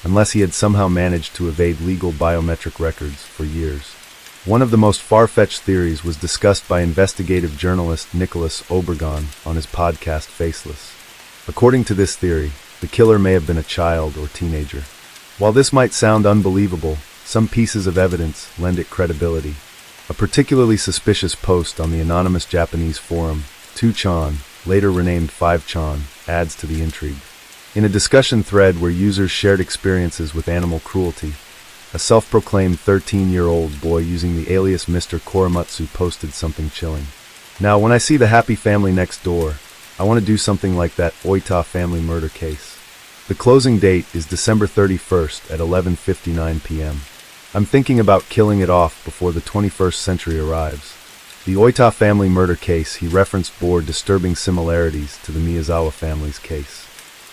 unless he had somehow managed to evade legal biometric records for years. One of the most far-fetched theories was discussed by investigative journalist Nicholas Obregon on his podcast Faceless. According to this theory, the killer may have been a child or teenager. While this might sound unbelievable, some pieces of evidence lend it credibility. A particularly suspicious post on the anonymous Japanese forum, 2chan, later renamed 5chan, adds to the intrigue. In a discussion thread where users shared experiences with animal cruelty, a self-proclaimed 13-year-old boy using the alias Mr. Korematsu posted something chilling. Now, when I see the happy family next door, I want to do something like that Oita family murder case. The closing date is December 31st at 11:59 p.m. I'm thinking about killing it off before the 21st century arrives. The Oita family murder case he referenced bore disturbing similarities to the Miyazawa family's case.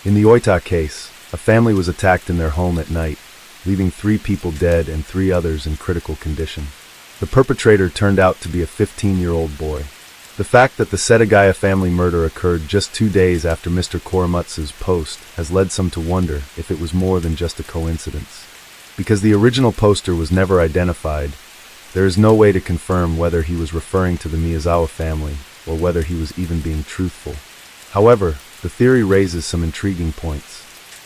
In the Oita case, a family was attacked in their home at night, leaving 3 people dead and 3 others in critical condition. The perpetrator turned out to be a 15-year-old boy. The fact that the Setagaya family murder occurred just 2 days after Mr. Korematsu's post has led some to wonder if it was more than just a coincidence. Because the original poster was never identified, there is no way to confirm whether he was referring to the Miyazawa family or whether he was even being truthful. However, the theory raises some intriguing points.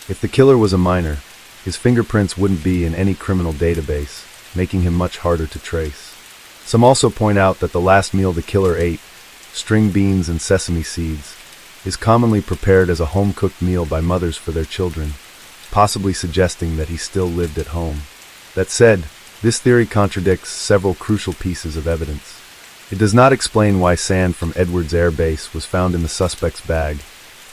If the killer was a minor, his fingerprints wouldn't be in any criminal database, making him much harder to trace. Some also point out that the last meal the killer ate, string beans and sesame seeds, is commonly prepared as a home-cooked meal by mothers for their children, possibly suggesting that he still lived at home. That said, this theory contradicts several crucial pieces of evidence. It does not explain why sand from Edwards Air Base was found in the suspect's bag,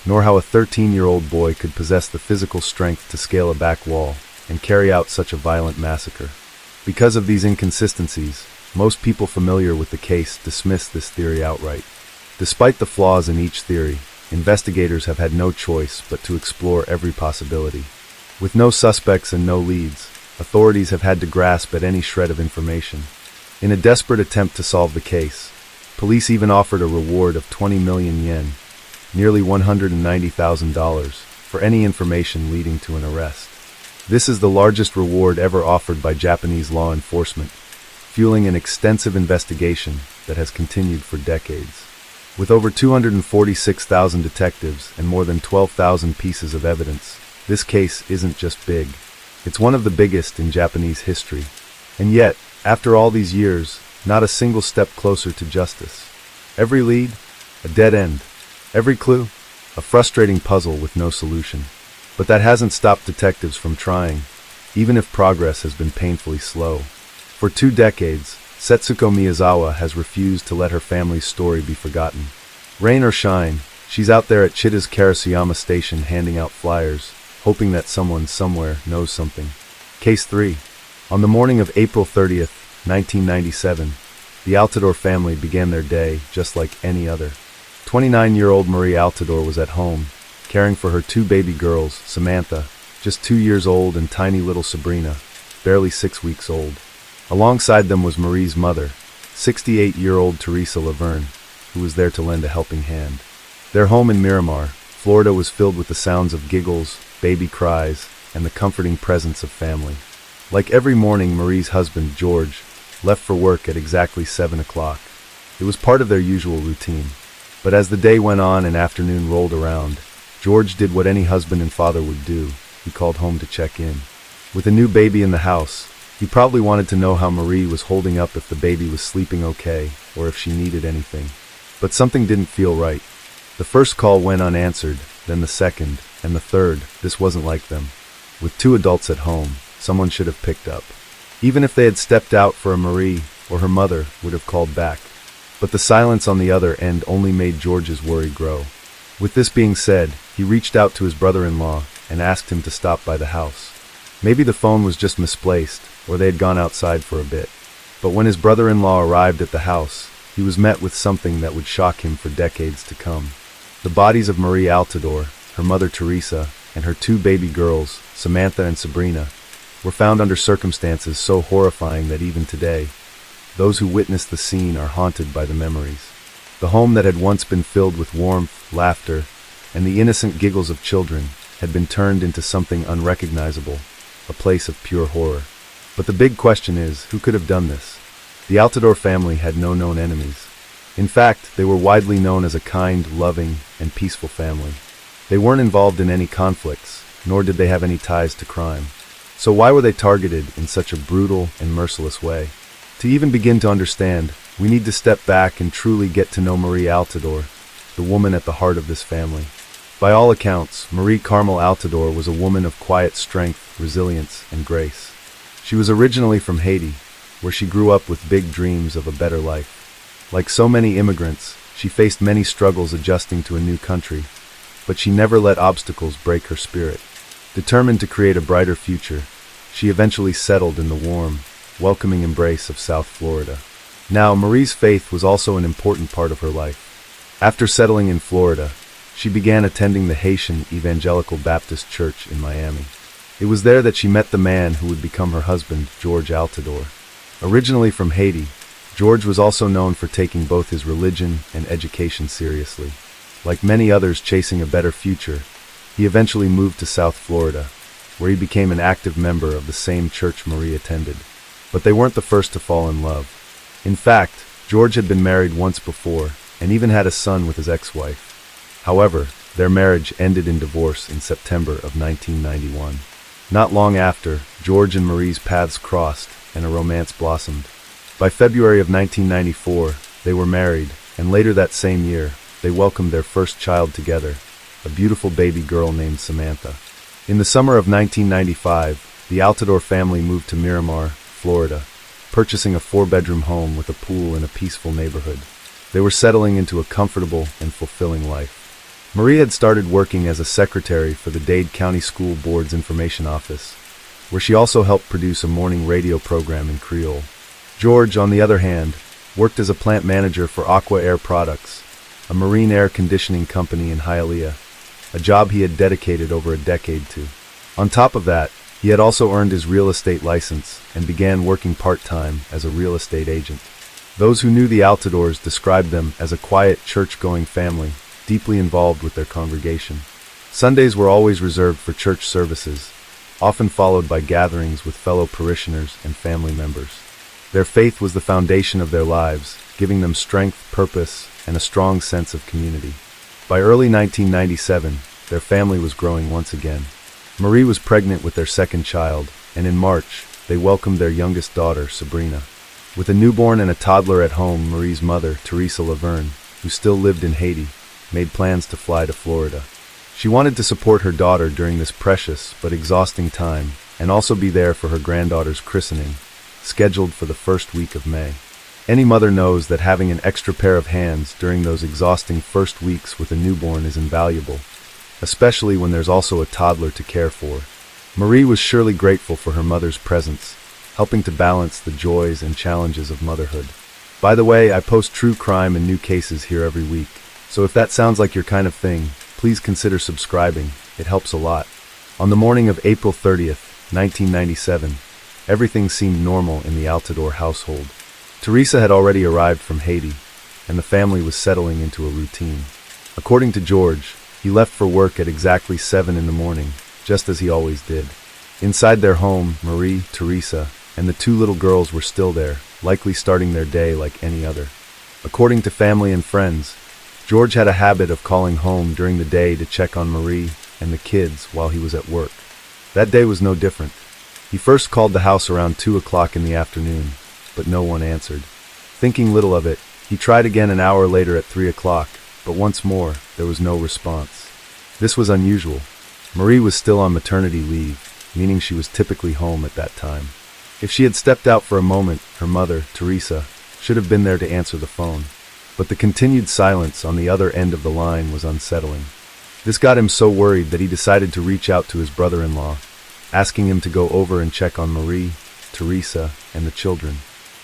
nor how a 13-year-old boy could possess the physical strength to scale a back wall and carry out such a violent massacre. Because of these inconsistencies, most people familiar with the case dismiss this theory outright. Despite the flaws in each theory, investigators have had no choice but to explore every possibility. With no suspects and no leads, authorities have had to grasp at any shred of information. In a desperate attempt to solve the case, police even offered a reward of 20 million yen, nearly $190,000, for any information leading to an arrest. This is the largest reward ever offered by Japanese law enforcement, fueling an extensive investigation that has continued for decades. With over 246,000 detectives and more than 12,000 pieces of evidence, this case isn't just big. It's one of the biggest in Japanese history. And yet, after all these years, not a single step closer to justice. Every lead, a dead end. Every clue, a frustrating puzzle with no solution. But that hasn't stopped detectives from trying, even if progress has been painfully slow. For 2 decades, Setsuko Miyazawa has refused to let her family's story be forgotten. Rain or shine, she's out there at Chida's Karasuyama station handing out flyers, hoping that someone somewhere knows something. Case 3. On the morning of April 30th, 1997, the Alador family began their day just like any other. 29-year-old Marie Alador was at home, caring for her 2 baby girls, Samantha, just 2 years old, and tiny little Sabrina, barely 6 weeks old. Alongside them was Marie's mother, 68-year-old Teresa Laverne, who was there to lend a helping hand. Their home in Miramar, Florida was filled with the sounds of giggles, baby cries, and the comforting presence of family. Like every morning, Marie's husband, George, left for work at exactly 7 o'clock. It was part of their usual routine. But as the day went on and afternoon rolled around, George did what any husband and father would do. He called home to check in. With a new baby in the house, he probably wanted to know how Marie was holding up, if the baby was sleeping okay, or if she needed anything. But something didn't feel right. The first call went unanswered, then the second, and the third. This wasn't like them. With 2 adults at home, someone should have picked up. Even if they had stepped out for a Marie, or her mother would have called back. But the silence on the other end only made George's worry grow. With this being said, he reached out to his brother-in-law and asked him to stop by the house. Maybe the phone was just misplaced, or they had gone outside for a bit. But when his brother-in-law arrived at the house, he was met with something that would shock him for decades to come. The bodies of Marie Alador, her mother Teresa, and her 2 baby girls, Samantha and Sabrina, were found under circumstances so horrifying that even today, those who witnessed the scene are haunted by the memories. The home that had once been filled with warmth, laughter, and the innocent giggles of children had been turned into something unrecognizable, a place of pure horror. But the big question is, who could have done this? The Alador family had no known enemies. In fact, they were widely known as a kind, loving, and peaceful family. They weren't involved in any conflicts, nor did they have any ties to crime. So why were they targeted in such a brutal and merciless way? To even begin to understand, we need to step back and truly get to know Marie Alador, the woman at the heart of this family. By all accounts, Marie Carmel Alador was a woman of quiet strength, resilience, and grace. She was originally from Haiti, where she grew up with big dreams of a better life. Like so many immigrants, she faced many struggles adjusting to a new country, but she never let obstacles break her spirit. Determined to create a brighter future, she eventually settled in the warm, welcoming embrace of South Florida. Now, Marie's faith was also an important part of her life. After settling in Florida, she began attending the Haitian Evangelical Baptist Church in Miami. It was there that she met the man who would become her husband, George Alador. Originally from Haiti, George was also known for taking both his religion and education seriously. Like many others chasing a better future, he eventually moved to South Florida, where he became an active member of the same church Marie attended. But they weren't the first to fall in love. In fact, George had been married once before, and even had a son with his ex-wife. However, their marriage ended in divorce in September of 1991. Not long after, George and Marie's paths crossed, and a romance blossomed. By February of 1994, they were married, and later that same year, they welcomed their first child together, a beautiful baby girl named Samantha. In the summer of 1995, the Alador family moved to Miramar, Florida, purchasing a 4-bedroom home with a pool in a peaceful neighborhood. They were settling into a comfortable and fulfilling life. Marie had started working as a secretary for the Dade County School Board's information office, where she also helped produce a morning radio program in Creole. George, on the other hand, worked as a plant manager for Aqua Air Products, a marine air conditioning company in Hialeah, a job he had dedicated over a decade to. On top of that, he had also earned his real estate license and began working part-time as a real estate agent. Those who knew the Aladors described them as a quiet, church-going family, deeply involved with their congregation. Sundays were always reserved for church services, often followed by gatherings with fellow parishioners and family members. Their faith was the foundation of their lives, giving them strength, purpose, and a strong sense of community. By early 1997, their family was growing once again. Marie was pregnant with their second child, and in March, they welcomed their youngest daughter, Sabrina. With a newborn and a toddler at home, Marie's mother, Teresa Laverne, who still lived in Haiti, made plans to fly to Florida. She wanted to support her daughter during this precious but exhausting time and also be there for her granddaughter's christening, scheduled for the first week of May. Any mother knows that having an extra pair of hands during those exhausting first weeks with a newborn is invaluable, especially when there's also a toddler to care for. Marie was surely grateful for her mother's presence, helping to balance the joys and challenges of motherhood. By the way, I post true crime and new cases here every week, so if that sounds like your kind of thing, please consider subscribing. It helps a lot. On the morning of April 30th, 1997, everything seemed normal in the Alador household. Teresa had already arrived from Haiti, and the family was settling into a routine. According to George, he left for work at exactly 7 in the morning, just as he always did. Inside their home, Marie, Teresa, and the 2 little girls were still there, likely starting their day like any other. According to family and friends, George had a habit of calling home during the day to check on Marie and the kids while he was at work. That day was no different. He first called the house around 2 o'clock in the afternoon, but no one answered. Thinking little of it, he tried again an hour later at 3 o'clock, but once more, there was no response. This was unusual. Marie was still on maternity leave, meaning she was typically home at that time. If she had stepped out for a moment, her mother, Teresa, should have been there to answer the phone. But the continued silence on the other end of the line was unsettling. This got him so worried that he decided to reach out to his brother-in-law, asking him to go over and check on Marie, Teresa, and the children.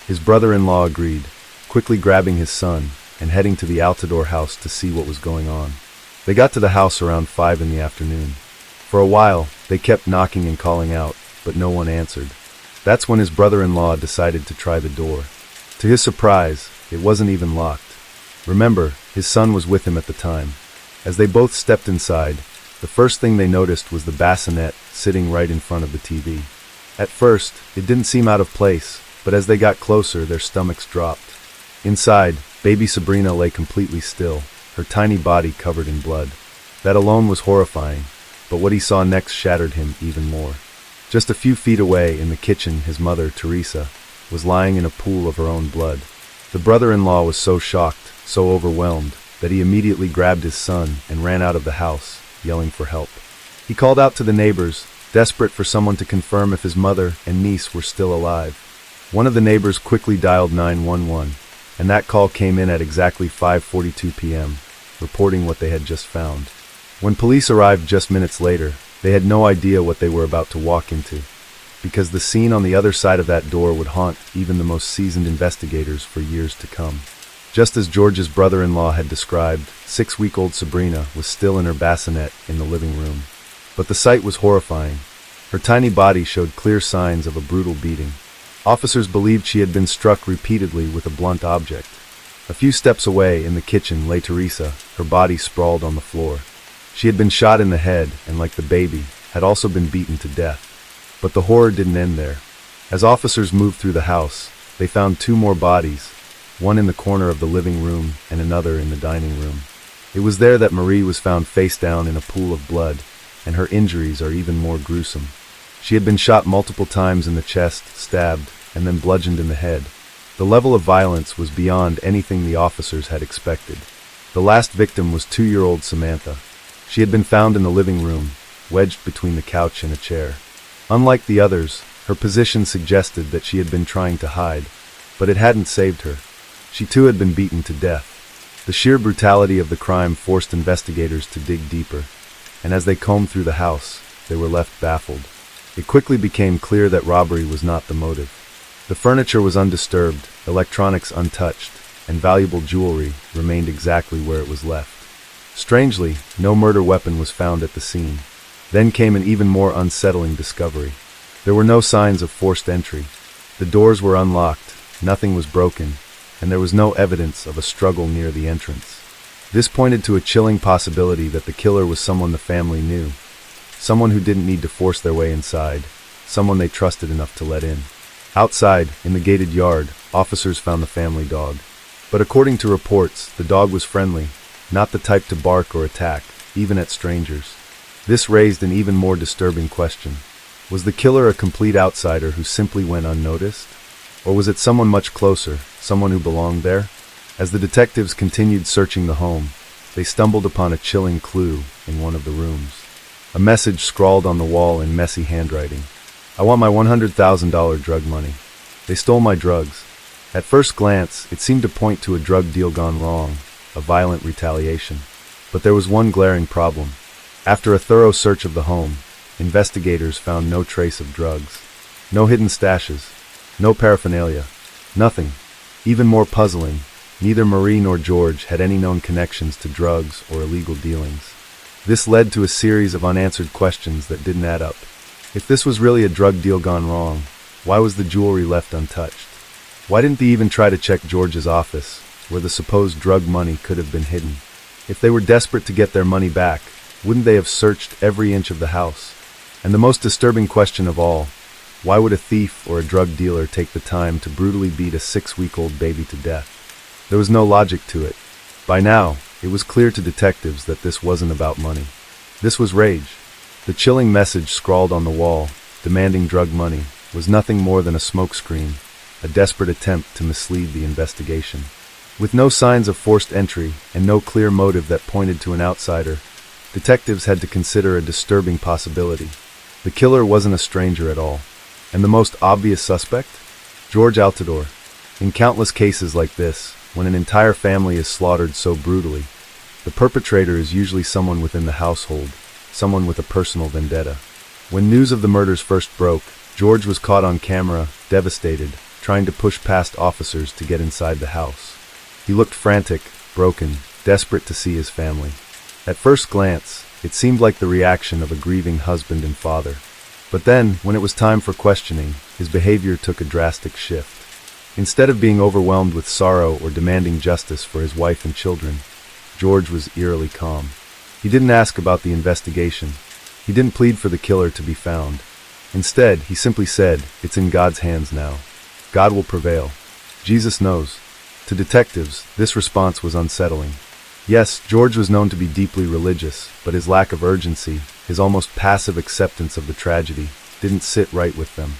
His brother-in-law agreed, quickly grabbing his son and heading to the Alador house to see what was going on. They got to the house around 5 in the afternoon. For a while, they kept knocking and calling out, but no one answered. That's when his brother-in-law decided to try the door. To his surprise, it wasn't even locked. Remember, his son was with him at the time. As they both stepped inside, the first thing they noticed was the bassinet sitting right in front of the TV. At first, it didn't seem out of place, but as they got closer, their stomachs dropped. Inside, baby Sabrina lay completely still, her tiny body covered in blood. That alone was horrifying, but what he saw next shattered him even more. Just a few feet away in the kitchen, his mother, Teresa, was lying in a pool of her own blood. The brother-in-law was so shocked, so overwhelmed, that he immediately grabbed his son and ran out of the house, yelling for help. He called out to the neighbors, desperate for someone to confirm if his mother and niece were still alive. One of the neighbors quickly dialed 911, and that call came in at exactly 5:42 p.m., reporting what they had just found. When police arrived just minutes later, they had no idea what they were about to walk into, because the scene on the other side of that door would haunt even the most seasoned investigators for years to come. Just as George's brother-in-law had described, 6-week-old Sabrina was still in her bassinet in the living room. But the sight was horrifying. Her tiny body showed clear signs of a brutal beating. Officers believed she had been struck repeatedly with a blunt object. A few steps away in the kitchen lay Teresa, her body sprawled on the floor. She had been shot in the head and, like the baby, had also been beaten to death. But the horror didn't end there. As officers moved through the house, they found 2 more bodies, one in the corner of the living room and another in the dining room. It was there that Marie was found face down in a pool of blood, and her injuries are even more gruesome. She had been shot multiple times in the chest, stabbed, and then bludgeoned in the head. The level of violence was beyond anything the officers had expected. The last victim was 2-year-old Samantha. She had been found in the living room, wedged between the couch and a chair. Unlike the others, her position suggested that she had been trying to hide, but it hadn't saved her. She too had been beaten to death. The sheer brutality of the crime forced investigators to dig deeper, and as they combed through the house, they were left baffled. It quickly became clear that robbery was not the motive. The furniture was undisturbed, electronics untouched, and valuable jewelry remained exactly where it was left. Strangely, no murder weapon was found at the scene. Then came an even more unsettling discovery. There were no signs of forced entry. The doors were unlocked, nothing was broken, and there was no evidence of a struggle near the entrance. This pointed to a chilling possibility that the killer was someone the family knew, someone who didn't need to force their way inside, someone they trusted enough to let in. Outside, in the gated yard, officers found the family dog. But according to reports, the dog was friendly, not the type to bark or attack, even at strangers. This raised an even more disturbing question. Was the killer a complete outsider who simply went unnoticed? Or was it someone much closer, someone who belonged there? As the detectives continued searching the home, they stumbled upon a chilling clue in one of the rooms. A message scrawled on the wall in messy handwriting. "I want my $100,000 drug money. They stole my drugs." At first glance, it seemed to point to a drug deal gone wrong, a violent retaliation. But there was one glaring problem. After a thorough search of the home, investigators found no trace of drugs. No hidden stashes. No paraphernalia. Nothing. Even more puzzling, neither Marie nor George had any known connections to drugs or illegal dealings. This led to a series of unanswered questions that didn't add up. If this was really a drug deal gone wrong, why was the jewelry left untouched? Why didn't they even try to check George's office, where the supposed drug money could have been hidden? If they were desperate to get their money back, wouldn't they have searched every inch of the house? And the most disturbing question of all, why would a thief or a drug dealer take the time to brutally beat a 6-week-old baby to death? There was no logic to it. By now, it was clear to detectives that this wasn't about money. This was rage. The chilling message scrawled on the wall, demanding drug money, was nothing more than a smokescreen, a desperate attempt to mislead the investigation. With no signs of forced entry and no clear motive that pointed to an outsider, detectives had to consider a disturbing possibility. The killer wasn't a stranger at all. And the most obvious suspect? George Alador. In countless cases like this, when an entire family is slaughtered so brutally, the perpetrator is usually someone within the household, someone with a personal vendetta. When news of the murders first broke, George was caught on camera, devastated, trying to push past officers to get inside the house. He looked frantic, broken, desperate to see his family. At first glance, it seemed like the reaction of a grieving husband and father. But then, when it was time for questioning, his behavior took a drastic shift. Instead of being overwhelmed with sorrow or demanding justice for his wife and children, George was eerily calm. He didn't ask about the investigation. He didn't plead for the killer to be found. Instead, he simply said, "It's in God's hands now. God will prevail. Jesus knows." To detectives, this response was unsettling. Yes, George was known to be deeply religious, but his lack of urgency, his almost passive acceptance of the tragedy, didn't sit right with them.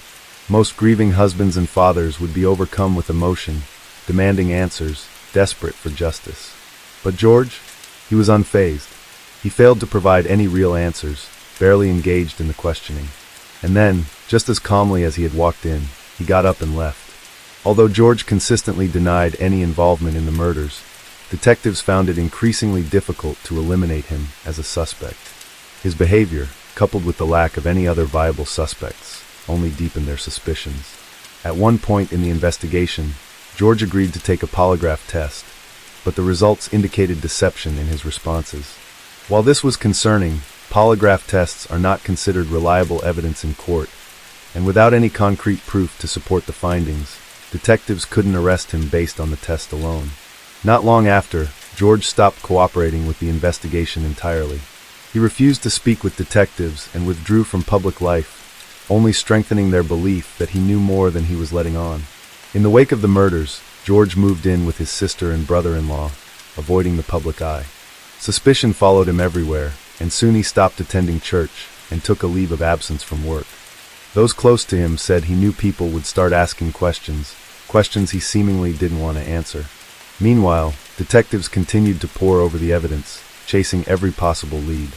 Most grieving husbands and fathers would be overcome with emotion, demanding answers, desperate for justice. But George? He was unfazed. He failed to provide any real answers, barely engaged in the questioning. And then, just as calmly as he had walked in, he got up and left. Although George consistently denied any involvement in the murders, detectives found it increasingly difficult to eliminate him as a suspect. His behavior, coupled with the lack of any other viable suspects, only deepened their suspicions. At one point in the investigation, George agreed to take a polygraph test, but the results indicated deception in his responses. While this was concerning, polygraph tests are not considered reliable evidence in court, and without any concrete proof to support the findings, detectives couldn't arrest him based on the test alone. Not long after, George stopped cooperating with the investigation entirely. He refused to speak with detectives and withdrew from public life, only strengthening their belief that he knew more than he was letting on. In the wake of the murders, George moved in with his sister and brother-in-law, avoiding the public eye. Suspicion followed him everywhere, and soon he stopped attending church and took a leave of absence from work. Those close to him said he knew people would start asking questions questions he seemingly didn't want to answer. Meanwhile, detectives continued to pore over the evidence, chasing every possible lead.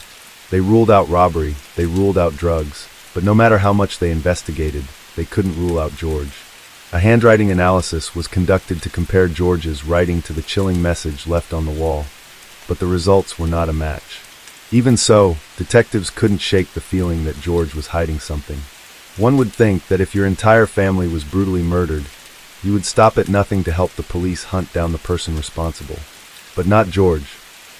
They ruled out robbery, they ruled out drugs, but no matter how much they investigated, they couldn't rule out George. A handwriting analysis was conducted to compare George's writing to the chilling message left on the wall, but the results were not a match. Even so, detectives couldn't shake the feeling that George was hiding something. One would think that if your entire family was brutally murdered, you would stop at nothing to help the police hunt down the person responsible. But not George.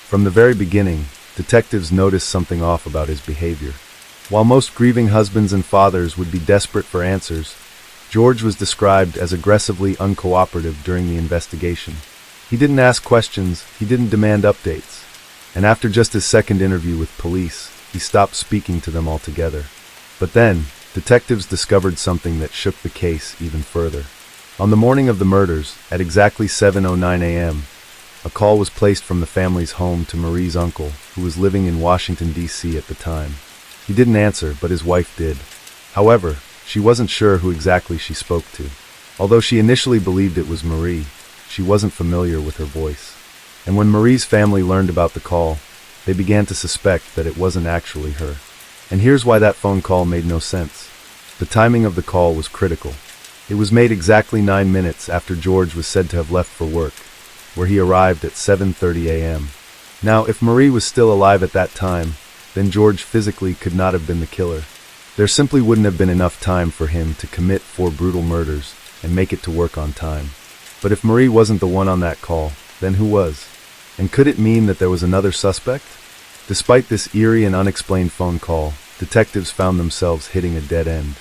From the very beginning, detectives noticed something off about his behavior. While most grieving husbands and fathers would be desperate for answers, George was described as aggressively uncooperative during the investigation. He didn't ask questions, he didn't demand updates. And after just his second interview with police, he stopped speaking to them altogether. But then, detectives discovered something that shook the case even further. On the morning of the murders, at exactly 7:09 a.m., a call was placed from the family's home to Marie's uncle, who was living in Washington, D.C. at the time. He didn't answer, but his wife did. However, she wasn't sure who exactly she spoke to. Although she initially believed it was Marie, she wasn't familiar with her voice. And when Marie's family learned about the call, they began to suspect that it wasn't actually her. And here's why that phone call made no sense. The timing of the call was critical. It was made exactly 9 minutes after George was said to have left for work, where he arrived at 7:30 a.m. Now, if Marie was still alive at that time, then George physically could not have been the killer. There simply wouldn't have been enough time for him to commit 4 brutal murders and make it to work on time. But if Marie wasn't the one on that call, then who was? And could it mean that there was another suspect? Despite this eerie and unexplained phone call, detectives found themselves hitting a dead end.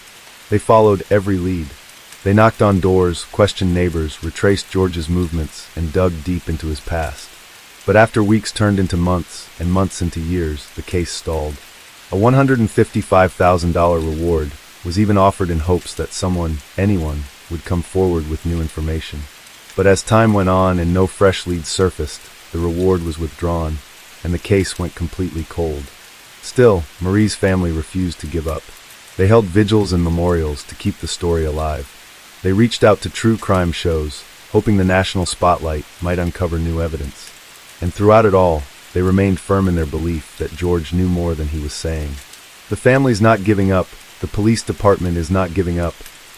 They followed every lead. They knocked on doors, questioned neighbors, retraced George's movements, and dug deep into his past. But after weeks turned into months, and months into years, the case stalled. A $155,000 reward was even offered in hopes that someone, anyone, would come forward with new information. But as time went on and no fresh leads surfaced, the reward was withdrawn, and the case went completely cold. Still, Marie's family refused to give up. They held vigils and memorials to keep the story alive. They reached out to true crime shows, hoping the national spotlight might uncover new evidence. And throughout it all, they remained firm in their belief that George knew more than he was saying. The family's not giving up, the police department is not giving up,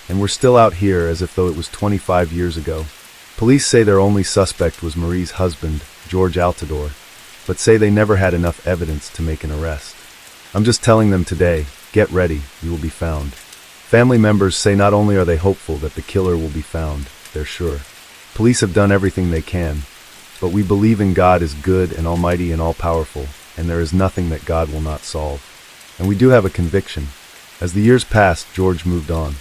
and we're still out here as if though it was 25 years ago. Police say their only suspect was Marie's husband, George Alador, but say they never had enough evidence to make an arrest. I'm just telling them today, get ready, you will be found. Family members say not only are they hopeful that the killer will be found, they're sure. Police have done everything they can, but we believe in God is good and almighty and all-powerful, and there is nothing that God will not solve. And we do have a conviction. As the years passed, George moved on.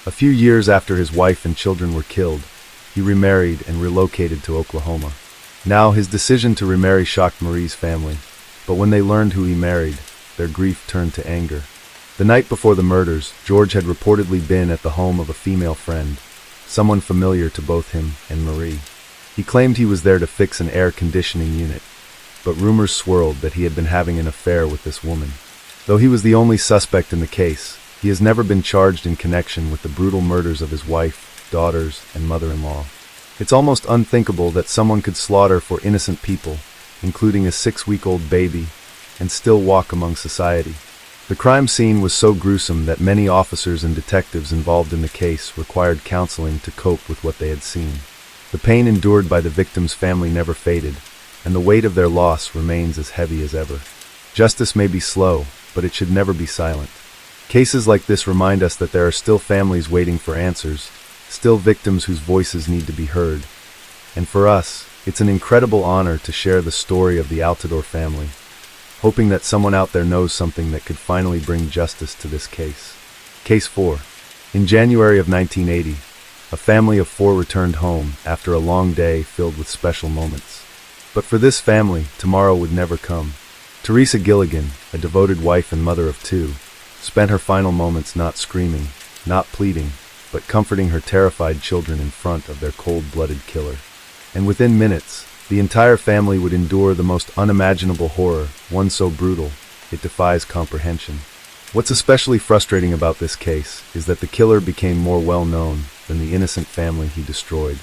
A few years after his wife and children were killed, he remarried and relocated to Oklahoma. Now, his decision to remarry shocked Marie's family, but when they learned who he married, their grief turned to anger. The night before the murders, George had reportedly been at the home of a female friend, someone familiar to both him and Marie. He claimed he was there to fix an air conditioning unit, but rumors swirled that he had been having an affair with this woman. Though he was the only suspect in the case, he has never been charged in connection with the brutal murders of his wife, daughters, and mother-in-law. It's almost unthinkable that someone could slaughter for innocent people, including a 6-week-old baby, and still walk among society. The crime scene was so gruesome that many officers and detectives involved in the case required counseling to cope with what they had seen. The pain endured by the victim's family never faded, and the weight of their loss remains as heavy as ever. Justice may be slow, but it should never be silent. Cases like this remind us that there are still families waiting for answers, still victims whose voices need to be heard. And for us, it's an incredible honor to share the story of the Alador family, hoping that someone out there knows something that could finally bring justice to this case. Case 4. In January of 1980, a family of 4 returned home after a long day filled with special moments. But for this family, tomorrow would never come. Teresa Gilligan, a devoted wife and mother of 2, spent her final moments not screaming, not pleading, but comforting her terrified children in front of their cold-blooded killer. And within minutes, the entire family would endure the most unimaginable horror, one so brutal, it defies comprehension. What's especially frustrating about this case is that the killer became more well-known than the innocent family he destroyed.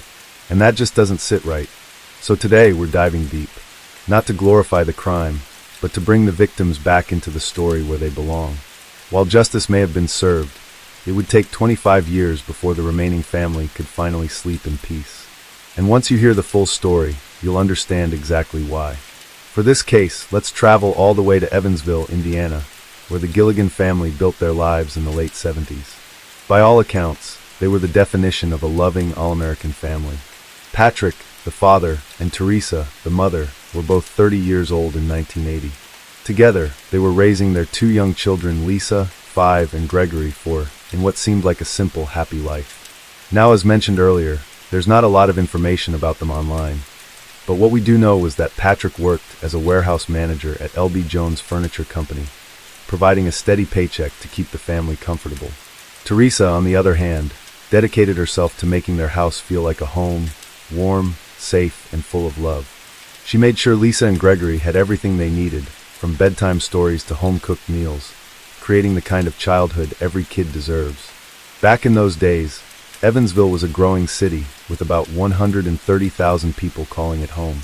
And that just doesn't sit right. So today we're diving deep, not to glorify the crime, but to bring the victims back into the story where they belong. While justice may have been served, it would take 25 years before the remaining family could finally sleep in peace. And once you hear the full story, you'll understand exactly why. For this case, let's travel all the way to Evansville, Indiana, where the Gilligan family built their lives in the late 70s. By all accounts, they were the definition of a loving, all-American family. Patrick, the father, and Teresa, the mother, were both 30 years old in 1980. Together, they were raising their two young children, Lisa, 5, and Gregory, 4, in what seemed like a simple, happy life. Now, as mentioned earlier, there's not a lot of information about them online. But what we do know was that Patrick worked as a warehouse manager at L.B. Jones Furniture Company, providing a steady paycheck to keep the family comfortable. Teresa, on the other hand, dedicated herself to making their house feel like a home, warm, safe, and full of love. She made sure Lisa and Gregory had everything they needed, from bedtime stories to home-cooked meals, creating the kind of childhood every kid deserves. Back in those days, Evansville was a growing city with about 130,000 people calling it home.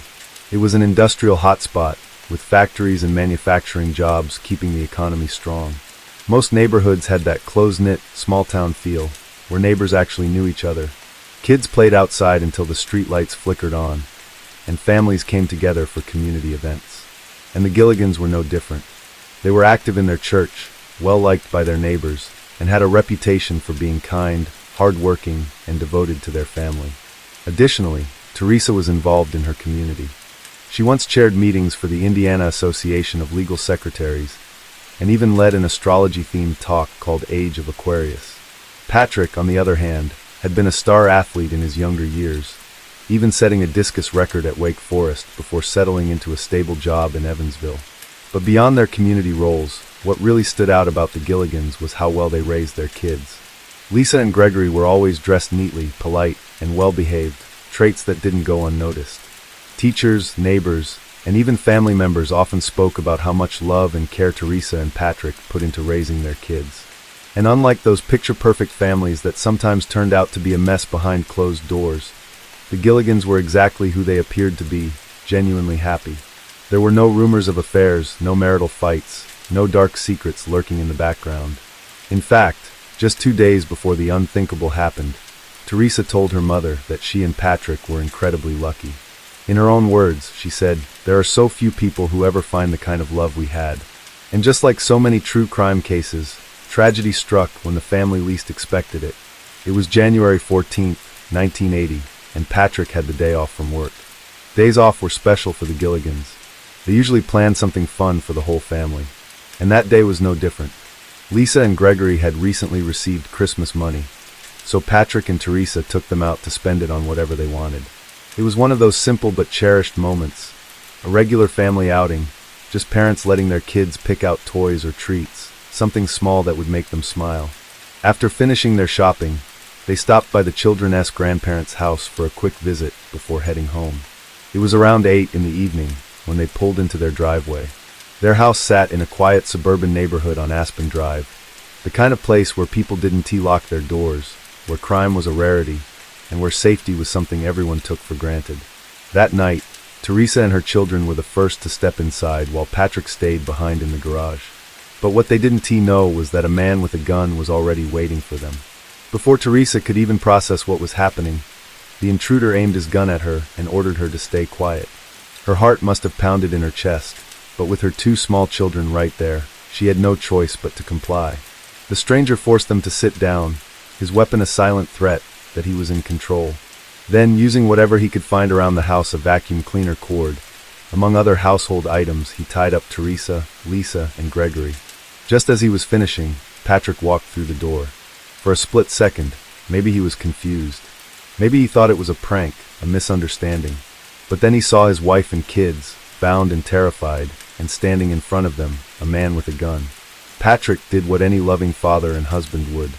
It was an industrial hotspot, with factories and manufacturing jobs keeping the economy strong. Most neighborhoods had that close-knit, small-town feel, where neighbors actually knew each other. Kids played outside until the streetlights flickered on, and families came together for community events. And the Gilligans were no different. They were active in their church, well-liked by their neighbors, and had a reputation for being kind, hard-working, and devoted to their family. Additionally, Teresa was involved in her community. She once chaired meetings for the Indiana Association of Legal Secretaries, and even led an astrology-themed talk called Age of Aquarius. Patrick, on the other hand, had been a star athlete in his younger years, even setting a discus record at Wake Forest before settling into a stable job in Evansville. But beyond their community roles, what really stood out about the Gilligans was how well they raised their kids. Lisa and Gregory were always dressed neatly, polite, and well-behaved, traits that didn't go unnoticed. Teachers, neighbors, and even family members often spoke about how much love and care Teresa and Patrick put into raising their kids. And unlike those picture-perfect families that sometimes turned out to be a mess behind closed doors, the Gilligans were exactly who they appeared to be, genuinely happy. There were no rumors of affairs, no marital fights, no dark secrets lurking in the background. In fact, just 2 days before the unthinkable happened, Teresa told her mother that she and Patrick were incredibly lucky. In her own words, she said, "There are so few people who ever find the kind of love we had." And just like so many true crime cases, tragedy struck when the family least expected it. It was January 14th, 1980, and Patrick had the day off from work. Days off were special for the Gilligans. They usually planned something fun for the whole family. And that day was no different. Lisa and Gregory had recently received Christmas money, so Patrick and Teresa took them out to spend it on whatever they wanted. It was one of those simple but cherished moments, a regular family outing, just parents letting their kids pick out toys or treats, something small that would make them smile. After finishing their shopping, they stopped by the children's grandparents' house for a quick visit before heading home. It was around 8 in the evening when they pulled into their driveway. Their house sat in a quiet suburban neighborhood on Aspen Drive, the kind of place where people didn't T-lock their doors, where crime was a rarity, and where safety was something everyone took for granted. That night, Teresa and her children were the first to step inside while Patrick stayed behind in the garage. But what they didn't know was that a man with a gun was already waiting for them. Before Teresa could even process what was happening, the intruder aimed his gun at her and ordered her to stay quiet. Her heart must have pounded in her chest, but with her 2 small children right there, she had no choice but to comply. The stranger forced them to sit down, his weapon a silent threat that he was in control. Then, using whatever he could find around the house, a vacuum cleaner cord, among other household items, he tied up Teresa, Lisa, and Gregory. Just as he was finishing, Patrick walked through the door. For a split second, maybe he was confused. Maybe he thought it was a prank, a misunderstanding. But then he saw his wife and kids, bound and terrified, and standing in front of them, a man with a gun. Patrick did what any loving father and husband would.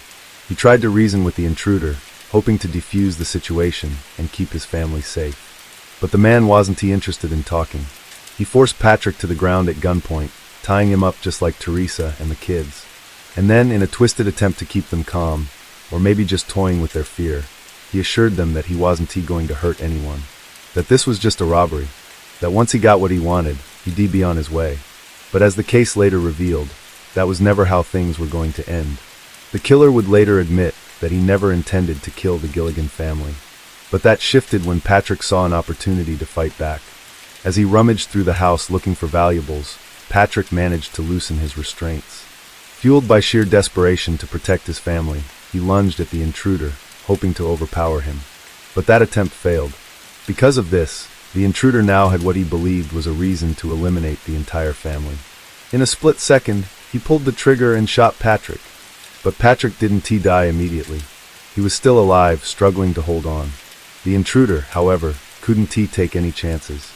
He tried to reason with the intruder, hoping to defuse the situation and keep his family safe. But the man wasn't interested in talking. He forced Patrick to the ground at gunpoint, tying him up just like Teresa and the kids. And then, in a twisted attempt to keep them calm, or maybe just toying with their fear, he assured them that he wasn't going to hurt anyone, that this was just a robbery, that once he got what he wanted, he'd be on his way. But as the case later revealed, that was never how things were going to end. The killer would later admit that he never intended to kill the Gilligan family. But that shifted when Patrick saw an opportunity to fight back. As he rummaged through the house looking for valuables, Patrick managed to loosen his restraints. Fueled by sheer desperation to protect his family, he lunged at the intruder, hoping to overpower him. But that attempt failed. Because of this, the intruder now had what he believed was a reason to eliminate the entire family. In a split second, he pulled the trigger and shot Patrick. But Patrick didn't die immediately. He was still alive, struggling to hold on. The intruder, however, couldn't take any chances.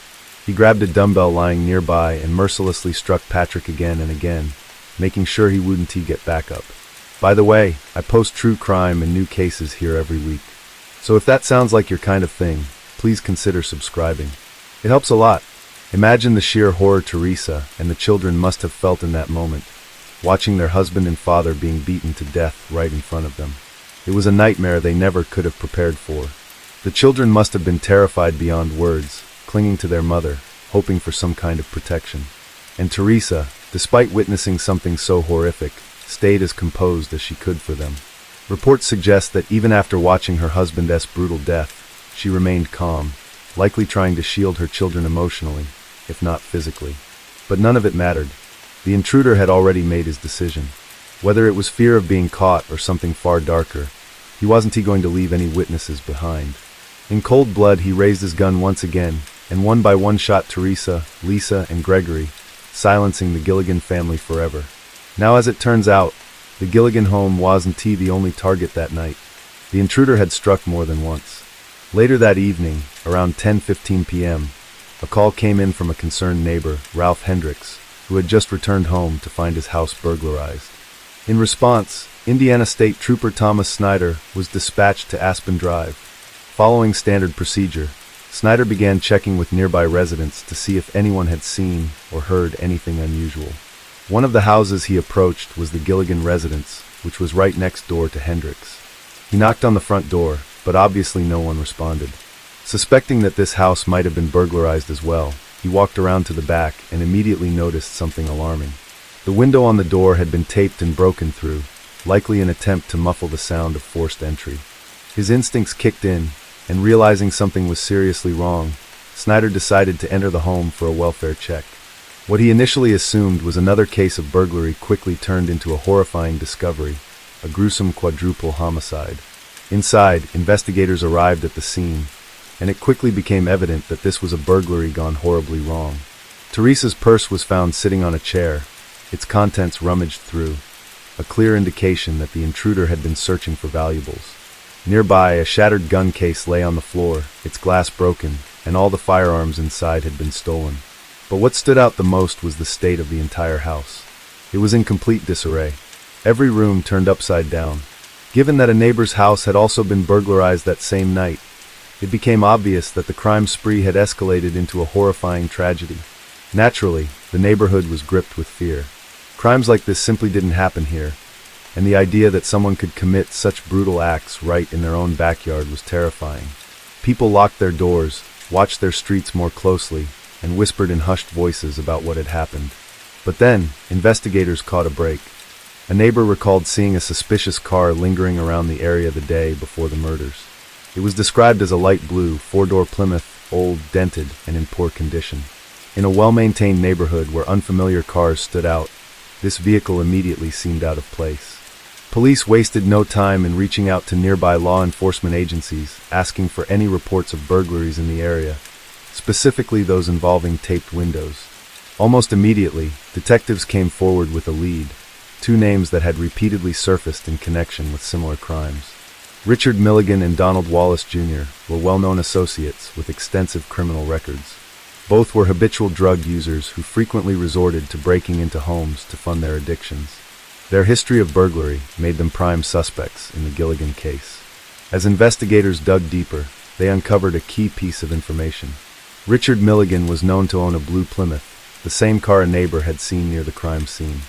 He grabbed a dumbbell lying nearby and mercilessly struck Patrick again and again, making sure he wouldn't get back up. By the way, I post true crime and new cases here every week. So if that sounds like your kind of thing, please consider subscribing. It helps a lot. Imagine the sheer horror Teresa and the children must have felt in that moment, watching their husband and father being beaten to death right in front of them. It was a nightmare they never could have prepared for. The children must have been terrified beyond words, clinging to their mother, hoping for some kind of protection. And Teresa, despite witnessing something so horrific, stayed as composed as she could for them. Reports suggest that even after watching her husband's brutal death, she remained calm, likely trying to shield her children emotionally, if not physically. But none of it mattered. The intruder had already made his decision. Whether it was fear of being caught or something far darker, he wasn't going to leave any witnesses behind. In cold blood, he raised his gun once again, and one by one shot Teresa, Lisa, and Gregory, silencing the Gilligan family forever. Now, as it turns out, the Gilligan home wasn't the only target that night. The intruder had struck more than once. Later that evening, around 10:15 p.m., a call came in from a concerned neighbor, Ralph Hendricks, who had just returned home to find his house burglarized. In response, Indiana State Trooper Thomas Snyder was dispatched to Aspen Drive. Following standard procedure, Snyder began checking with nearby residents to see if anyone had seen or heard anything unusual. One of the houses he approached was the Gilligan residence, which was right next door to Hendricks. He knocked on the front door, but obviously no one responded. Suspecting that this house might have been burglarized as well, he walked around to the back and immediately noticed something alarming. The window on the door had been taped and broken through, likely an attempt to muffle the sound of forced entry. His instincts kicked in, and realizing something was seriously wrong, Snyder decided to enter the home for a welfare check. What he initially assumed was another case of burglary quickly turned into a horrifying discovery, a gruesome quadruple homicide. Inside, investigators arrived at the scene, and it quickly became evident that this was a burglary gone horribly wrong. Teresa's purse was found sitting on a chair, its contents rummaged through, a clear indication that the intruder had been searching for valuables. Nearby, a shattered gun case lay on the floor, its glass broken, and all the firearms inside had been stolen. But what stood out the most was the state of the entire house. It was in complete disarray. Every room turned upside down. Given that a neighbor's house had also been burglarized that same night, it became obvious that the crime spree had escalated into a horrifying tragedy. Naturally, the neighborhood was gripped with fear. Crimes like this simply didn't happen here, and the idea that someone could commit such brutal acts right in their own backyard was terrifying. People locked their doors, watched their streets more closely, and whispered in hushed voices about what had happened. But then, investigators caught a break. A neighbor recalled seeing a suspicious car lingering around the area the day before the murders. It was described as a light blue, four-door Plymouth, old, dented, and in poor condition. In a well-maintained neighborhood where unfamiliar cars stood out, this vehicle immediately seemed out of place. Police wasted no time in reaching out to nearby law enforcement agencies, asking for any reports of burglaries in the area, specifically those involving taped windows. Almost immediately, detectives came forward with a lead, two names that had repeatedly surfaced in connection with similar crimes. Richard Milligan and Donald Wallace Jr. were well-known associates with extensive criminal records. Both were habitual drug users who frequently resorted to breaking into homes to fund their addictions. Their history of burglary made them prime suspects in the Gilligan case. As investigators dug deeper, they uncovered a key piece of information. Richard Milligan was known to own a blue Plymouth, the same car a neighbor had seen near the crime scene.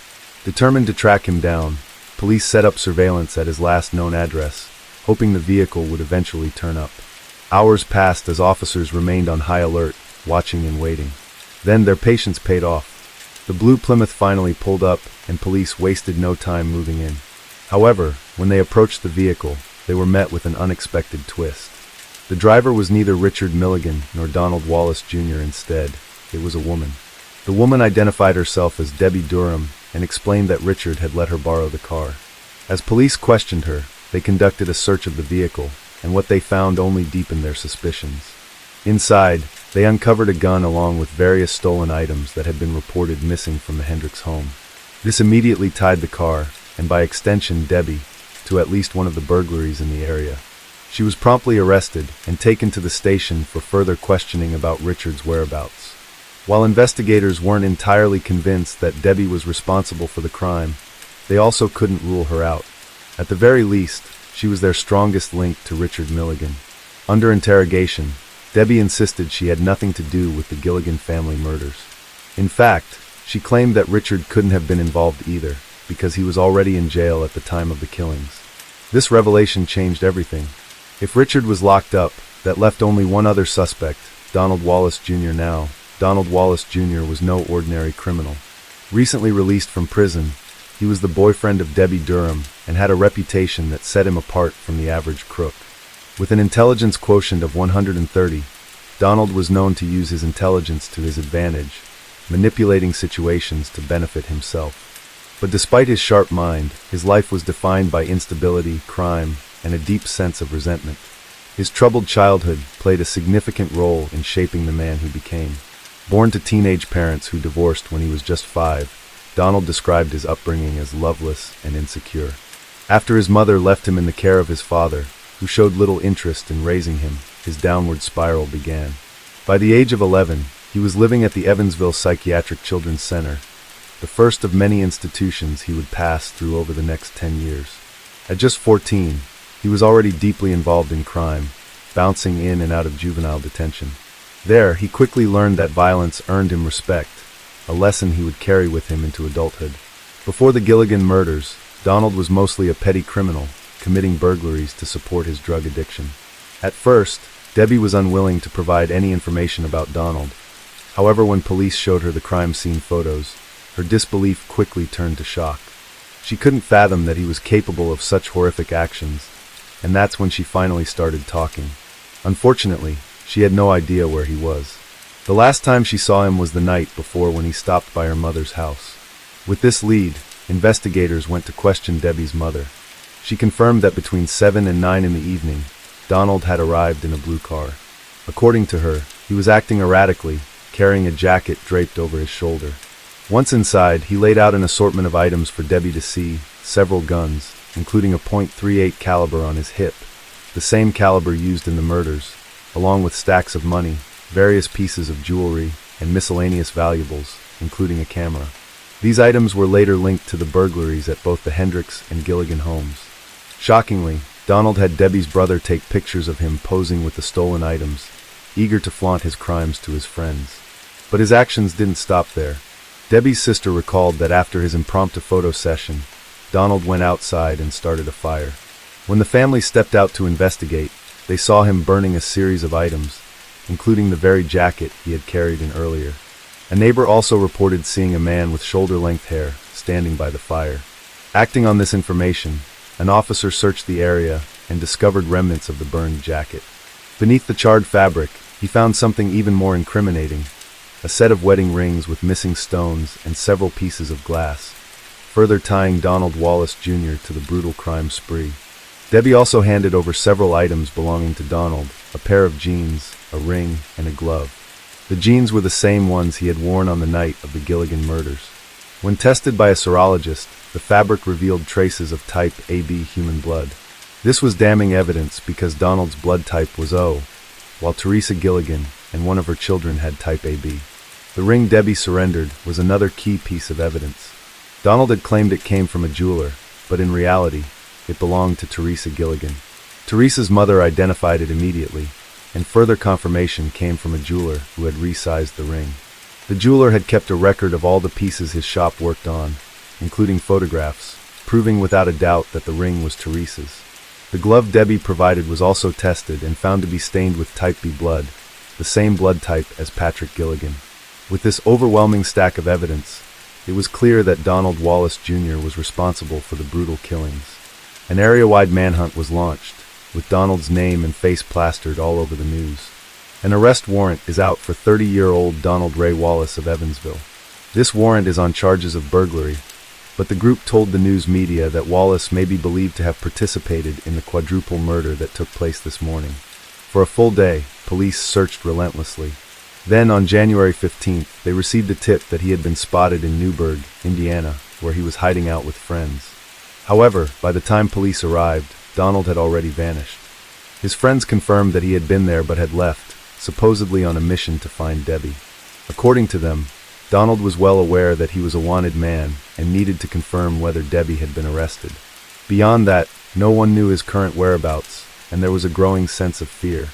Determined to track him down, Police set up surveillance at his last known address, hoping the vehicle would eventually turn up. Hours passed as officers remained on high alert, watching and waiting. Then their patience paid off. The blue Plymouth finally pulled up, and police wasted no time moving in. However, when they approached the vehicle, they were met with an unexpected twist. The driver was neither Richard Milligan nor Donald Wallace Jr. Instead, it was a woman. The woman identified herself as Debbie Durham and explained that Richard had let her borrow the car. As police questioned her, they conducted a search of the vehicle, and what they found only deepened their suspicions. Inside, they uncovered a gun along with various stolen items that had been reported missing from the Hendricks home. This immediately tied the car, and by extension Debbie, to at least one of the burglaries in the area. She was promptly arrested and taken to the station for further questioning about Richard's whereabouts. While investigators weren't entirely convinced that Debbie was responsible for the crime, they also couldn't rule her out. At the very least, she was their strongest link to Richard Milligan. Under interrogation, Debbie insisted she had nothing to do with the Gilligan family murders. In fact, she claimed that Richard couldn't have been involved either, because he was already in jail at the time of the killings. This revelation changed everything. If Richard was locked up, that left only one other suspect, Donald Wallace Jr. Now, Donald Wallace Jr. was no ordinary criminal. Recently released from prison, he was the boyfriend of Debbie Durham and had a reputation that set him apart from the average crook. With an intelligence quotient of 130, Donald was known to use his intelligence to his advantage, manipulating situations to benefit himself. But despite his sharp mind, his life was defined by instability, crime, and a deep sense of resentment. His troubled childhood played a significant role in shaping the man he became. Born to teenage parents who divorced when he was just 5, Donald described his upbringing as loveless and insecure. After his mother left him in the care of his father, who showed little interest in raising him, his downward spiral began. By the age of 11, he was living at the Evansville Psychiatric Children's Center, the first of many institutions he would pass through over the next 10 years. At just 14, he was already deeply involved in crime, bouncing in and out of juvenile detention. There, he quickly learned that violence earned him respect, a lesson he would carry with him into adulthood. Before the Gilligan murders, Donald was mostly a petty criminal, committing burglaries to support his drug addiction. At first, Debbie was unwilling to provide any information about Donald. However, when police showed her the crime scene photos, her disbelief quickly turned to shock. She couldn't fathom that he was capable of such horrific actions, and that's when she finally started talking. Unfortunately, she had no idea where he was. The last time she saw him was the night before when he stopped by her mother's house. With this lead, investigators went to question Debbie's mother. She confirmed that between 7 and 9 in the evening, Donald had arrived in a blue car. According to her, he was acting erratically, carrying a jacket draped over his shoulder. Once inside, he laid out an assortment of items for Debbie to see, several guns, including a .38 caliber on his hip, the same caliber used in the murders, along with stacks of money, various pieces of jewelry, and miscellaneous valuables, including a camera. These items were later linked to the burglaries at both the Hendricks and Gilligan homes. Shockingly, Donald had Debbie's brother take pictures of him posing with the stolen items, eager to flaunt his crimes to his friends. But his actions didn't stop there. Debbie's sister recalled that after his impromptu photo session, Donald went outside and started a fire. When the family stepped out to investigate, they saw him burning a series of items, including the very jacket he had carried in earlier. A neighbor also reported seeing a man with shoulder-length hair standing by the fire. Acting on this information, an officer searched the area and discovered remnants of the burned jacket. Beneath the charred fabric, he found something even more incriminating, a set of wedding rings with missing stones and several pieces of glass, further tying Donald Wallace Jr. to the brutal crime spree. Debbie also handed over several items belonging to Donald, a pair of jeans, a ring, and a glove. The jeans were the same ones he had worn on the night of the Gilligan murders. When tested by a serologist, the fabric revealed traces of type AB human blood. This was damning evidence because Donald's blood type was O, while Teresa Gilligan and one of her children had type AB. The ring Debbie surrendered was another key piece of evidence. Donald had claimed it came from a jeweler, but in reality, it belonged to Teresa Gilligan. Teresa's mother identified it immediately, and further confirmation came from a jeweler who had resized the ring. The jeweler had kept a record of all the pieces his shop worked on, including photographs, proving without a doubt that the ring was Teresa's. The glove Debbie provided was also tested and found to be stained with type B blood, the same blood type as Patrick Gilligan. With this overwhelming stack of evidence, it was clear that Donald Wallace Jr. was responsible for the brutal killings. An area-wide manhunt was launched, with Donald's name and face plastered all over the news. An arrest warrant is out for 30-year-old Donald Ray Wallace of Evansville. This warrant is on charges of burglary, but the group told the news media that Wallace may be believed to have participated in the quadruple murder that took place this morning. For a full day, police searched relentlessly. Then, on January 15th, they received a tip that he had been spotted in Newburgh, Indiana, where he was hiding out with friends. However, by the time police arrived, Donald had already vanished. His friends confirmed that he had been there but had left, supposedly on a mission to find Debbie. According to them, Donald was well aware that he was a wanted man and needed to confirm whether Debbie had been arrested. Beyond that, no one knew his current whereabouts, and there was a growing sense of fear.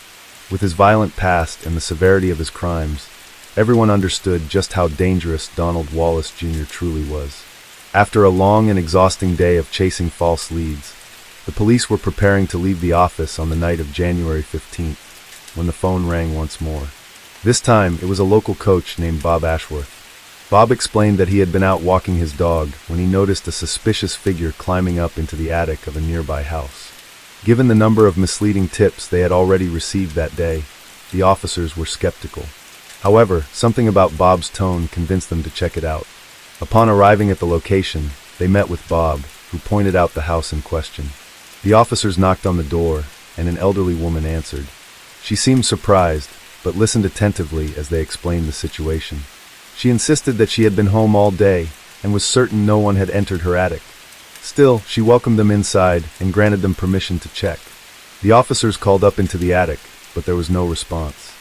With his violent past and the severity of his crimes, everyone understood just how dangerous Donald Wallace Jr. truly was. After a long and exhausting day of chasing false leads, the police were preparing to leave the office on the night of January 15th, when the phone rang once more. This time, it was a local coach named Bob Ashworth. Bob explained that he had been out walking his dog when he noticed a suspicious figure climbing up into the attic of a nearby house. Given the number of misleading tips they had already received that day, the officers were skeptical. However, something about Bob's tone convinced them to check it out. Upon arriving at the location, they met with Bob, who pointed out the house in question. The officers knocked on the door, and an elderly woman answered. She seemed surprised, but listened attentively as they explained the situation. She insisted that she had been home all day and was certain no one had entered her attic. Still, she welcomed them inside and granted them permission to check. The officers called up into the attic, but there was no response.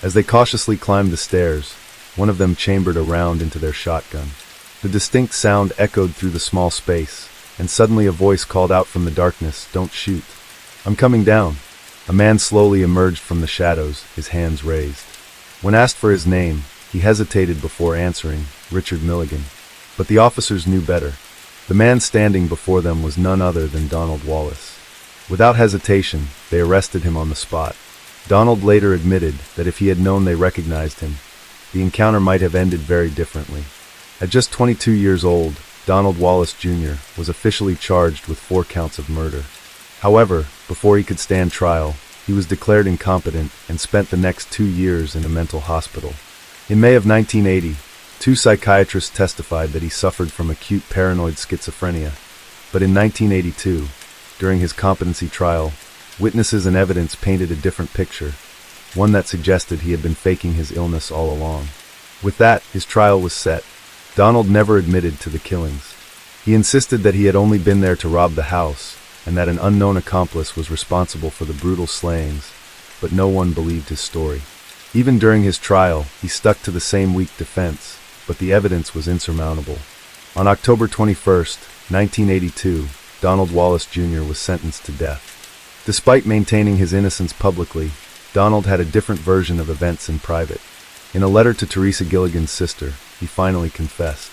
As they cautiously climbed the stairs, one of them chambered a round into their shotgun. The distinct sound echoed through the small space, and suddenly a voice called out from the darkness, "Don't shoot." "I'm coming down." A man slowly emerged from the shadows, his hands raised. When asked for his name, he hesitated before answering, "Richard Milligan." But the officers knew better. The man standing before them was none other than Donald Wallace. Without hesitation, they arrested him on the spot. Donald later admitted that if he had known they recognized him, the encounter might have ended very differently. At just 22 years old, Donald Wallace Jr. was officially charged with 4 counts of murder. However, before he could stand trial, he was declared incompetent and spent the next 2 years in a mental hospital. In May of 1980, 2 psychiatrists testified that he suffered from acute paranoid schizophrenia, but in 1982, during his competency trial, witnesses and evidence painted a different picture, one that suggested he had been faking his illness all along. With that, his trial was set. Donald never admitted to the killings. He insisted that he had only been there to rob the house, and that an unknown accomplice was responsible for the brutal slayings, but no one believed his story. Even during his trial, he stuck to the same weak defense, but the evidence was insurmountable. On October 21, 1982, Donald Wallace Jr. was sentenced to death. Despite maintaining his innocence publicly, Donald had a different version of events in private. In a letter to Teresa Gilligan's sister, he finally confessed.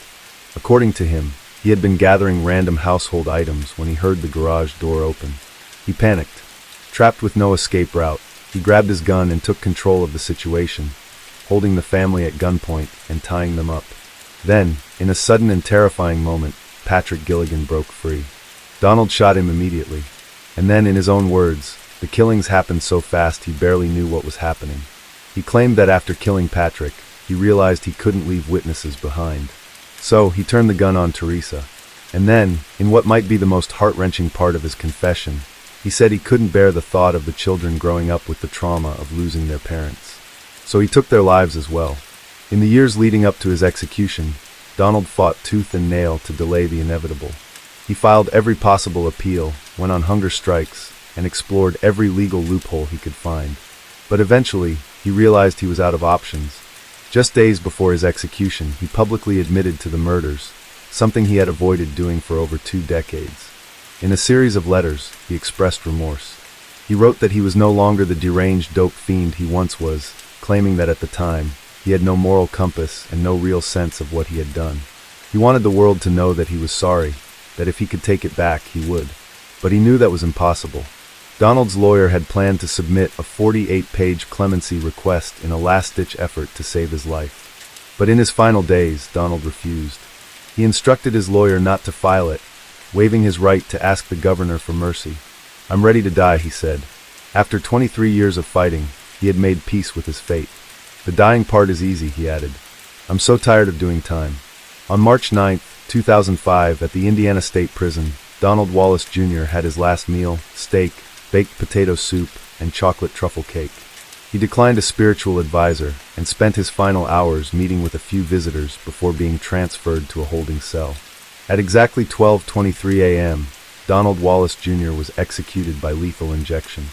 According to him, he had been gathering random household items when he heard the garage door open. He panicked. Trapped with no escape route, he grabbed his gun and took control of the situation, holding the family at gunpoint and tying them up. Then, in a sudden and terrifying moment, Patrick Gilligan broke free. Donald shot him immediately. And then, in his own words, the killings happened so fast he barely knew what was happening. He claimed that after killing Patrick, he realized he couldn't leave witnesses behind. So, he turned the gun on Teresa. And then, in what might be the most heart-wrenching part of his confession, he said he couldn't bear the thought of the children growing up with the trauma of losing their parents. So he took their lives as well. In the years leading up to his execution, Donald fought tooth and nail to delay the inevitable. He filed every possible appeal, went on hunger strikes, and explored every legal loophole he could find. But eventually, he realized he was out of options. Just days before his execution, he publicly admitted to the murders, something he had avoided doing for over 2 decades. In a series of letters, he expressed remorse. He wrote that he was no longer the deranged dope fiend he once was, claiming that at the time, he had no moral compass and no real sense of what he had done. He wanted the world to know that he was sorry, that if he could take it back, he would. But he knew that was impossible. Donald's lawyer had planned to submit a 48-page clemency request in a last-ditch effort to save his life. But in his final days, Donald refused. He instructed his lawyer not to file it, waiving his right to ask the governor for mercy. "I'm ready to die," he said. After 23 years of fighting, he had made peace with his fate. "The dying part is easy," he added. "I'm so tired of doing time." On March 9, 2005, at the Indiana State Prison, Donald Wallace Jr. had his last meal: steak, baked potato soup, and chocolate truffle cake. He declined a spiritual advisor and spent his final hours meeting with a few visitors before being transferred to a holding cell. At exactly 12:23 a.m., Donald Wallace Jr. was executed by lethal injection.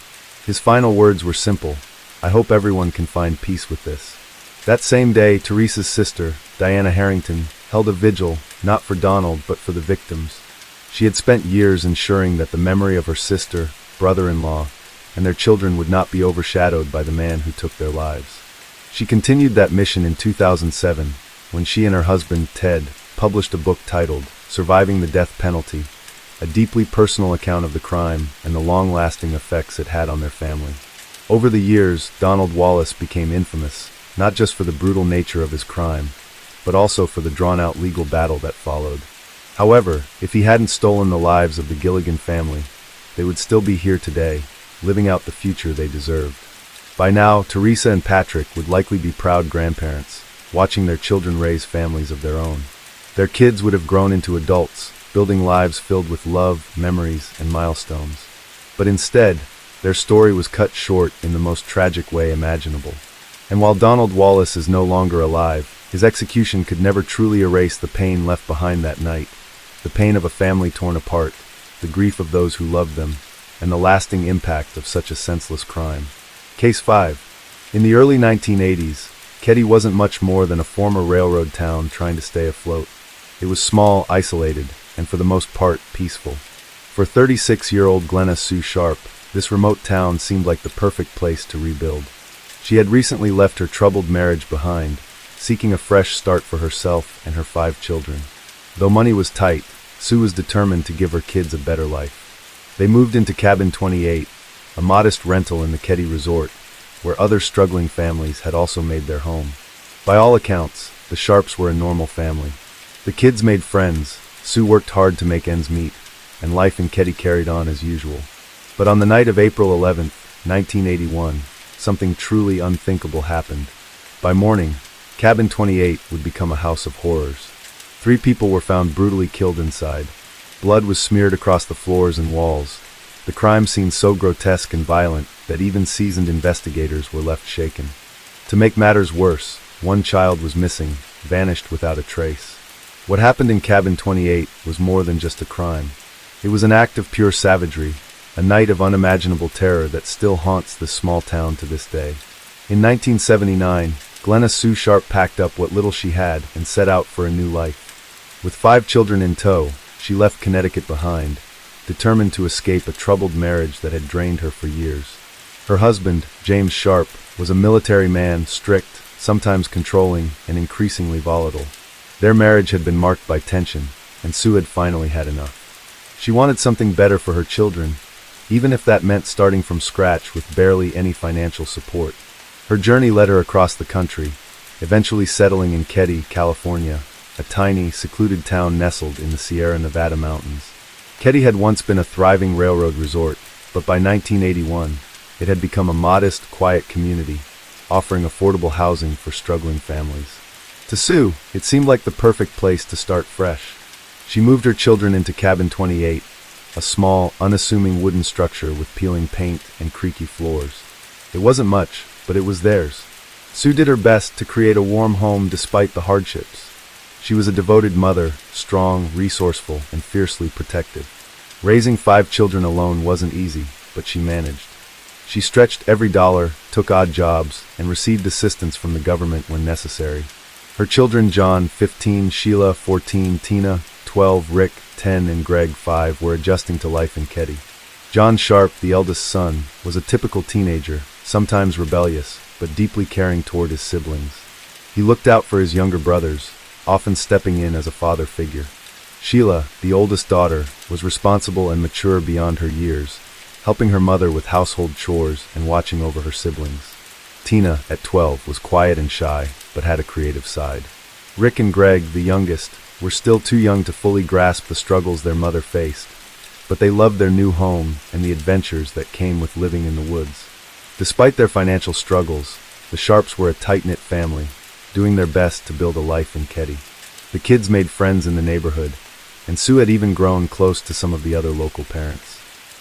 His final words were simple: "I hope everyone can find peace with this." That same day, Teresa's sister, Diana Harrington, held a vigil, not for Donald, but for the victims. She had spent years ensuring that the memory of her sister, brother-in-law, and their children would not be overshadowed by the man who took their lives. She continued that mission in 2007, when she and her husband, Ted, published a book titled Surviving the Death Penalty, a deeply personal account of the crime and the long-lasting effects it had on their family. Over the years, Donald Wallace became infamous, not just for the brutal nature of his crime, but also for the drawn-out legal battle that followed. However, if he hadn't stolen the lives of the Gilligan family, they would still be here today, living out the future they deserved. By now, Teresa and Patrick would likely be proud grandparents, watching their children raise families of their own. Their kids would have grown into adults, building lives filled with love, memories, and milestones. But instead, their story was cut short in the most tragic way imaginable. And while Donald Wallace is no longer alive, his execution could never truly erase the pain left behind that night, the pain of a family torn apart, the grief of those who loved them, and the lasting impact of such a senseless crime. Case 5. In the early 1980s, Keddie wasn't much more than a former railroad town trying to stay afloat. It was small, isolated, and for the most part, peaceful. For 36-year-old Glenna Sue Sharp, this remote town seemed like the perfect place to rebuild. She had recently left her troubled marriage behind, seeking a fresh start for herself and her 5 children. Though money was tight, Sue was determined to give her kids a better life. They moved into Cabin 28, a modest rental in the Keddie Resort, where other struggling families had also made their home. By all accounts, the Sharps were a normal family. The kids made friends, Sue worked hard to make ends meet, and life in Keddie carried on as usual. But on the night of April 11, 1981, something truly unthinkable happened. By morning, Cabin 28 would become a house of horrors. 3 people were found brutally killed inside. Blood was smeared across the floors and walls. The crime scene so grotesque and violent that even seasoned investigators were left shaken. To make matters worse, 1 child was missing, vanished without a trace. What happened in Cabin 28 was more than just a crime. It was an act of pure savagery, a night of unimaginable terror that still haunts this small town to this day. In 1979, Glenna Sue Sharp packed up what little she had and set out for a new life. With 5 children in tow, she left Connecticut behind, determined to escape a troubled marriage that had drained her for years. Her husband, James Sharp, was a military man, strict, sometimes controlling, and increasingly volatile. Their marriage had been marked by tension, and Sue had finally had enough. She wanted something better for her children, even if that meant starting from scratch with barely any financial support. Her journey led her across the country, eventually settling in Keddie, California, a tiny, secluded town nestled in the Sierra Nevada mountains. Keddie had once been a thriving railroad resort, but by 1981, it had become a modest, quiet community, offering affordable housing for struggling families. To Sue, it seemed like the perfect place to start fresh. She moved her children into Cabin 28, a small, unassuming wooden structure with peeling paint and creaky floors. It wasn't much, but it was theirs. Sue did her best to create a warm home despite the hardships. She was a devoted mother, strong, resourceful, and fiercely protective. Raising 5 children alone wasn't easy, but she managed. She stretched every dollar, took odd jobs, and received assistance from the government when necessary. Her children, John, 15, Sheila, 14, Tina, 12, Rick, 10, and Greg, 5, were adjusting to life in Keddie. John Sharp, the eldest son, was a typical teenager, sometimes rebellious, but deeply caring toward his siblings. He looked out for his younger brothers, often stepping in as a father figure. Sheila, the oldest daughter, was responsible and mature beyond her years, helping her mother with household chores and watching over her siblings. Tina, at 12, was quiet and shy, but had a creative side. Rick and Greg, the youngest, were still too young to fully grasp the struggles their mother faced, but they loved their new home and the adventures that came with living in the woods. Despite their financial struggles, the Sharps were a tight-knit family, doing their best to build a life in Keddy. The kids made friends in the neighborhood, and Sue had even grown close to some of the other local parents.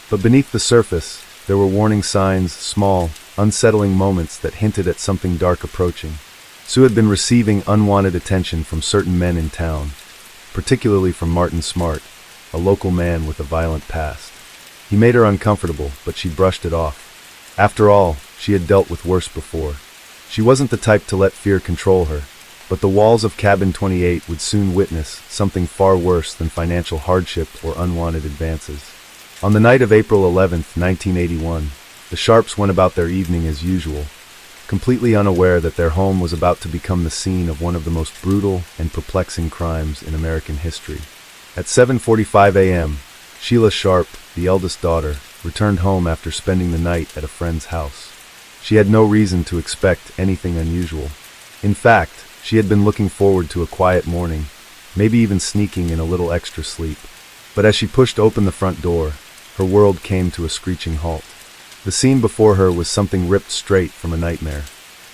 But beneath the surface, there were warning signs, small, unsettling moments that hinted at something dark approaching. Sue had been receiving unwanted attention from certain men in town, particularly from Martin Smart, a local man with a violent past. He made her uncomfortable, but she brushed it off. After all, she had dealt with worse before. She wasn't the type to let fear control her, but the walls of Cabin 28 would soon witness something far worse than financial hardship or unwanted advances. On the night of April 11, 1981, the Sharps went about their evening as usual, completely unaware that their home was about to become the scene of one of the most brutal and perplexing crimes in American history. At 7:45 a.m., Sheila Sharp, the eldest daughter, returned home after spending the night at a friend's house. She had no reason to expect anything unusual. In fact, she had been looking forward to a quiet morning, maybe even sneaking in a little extra sleep. But as she pushed open the front door, her world came to a screeching halt. The scene before her was something ripped straight from a nightmare.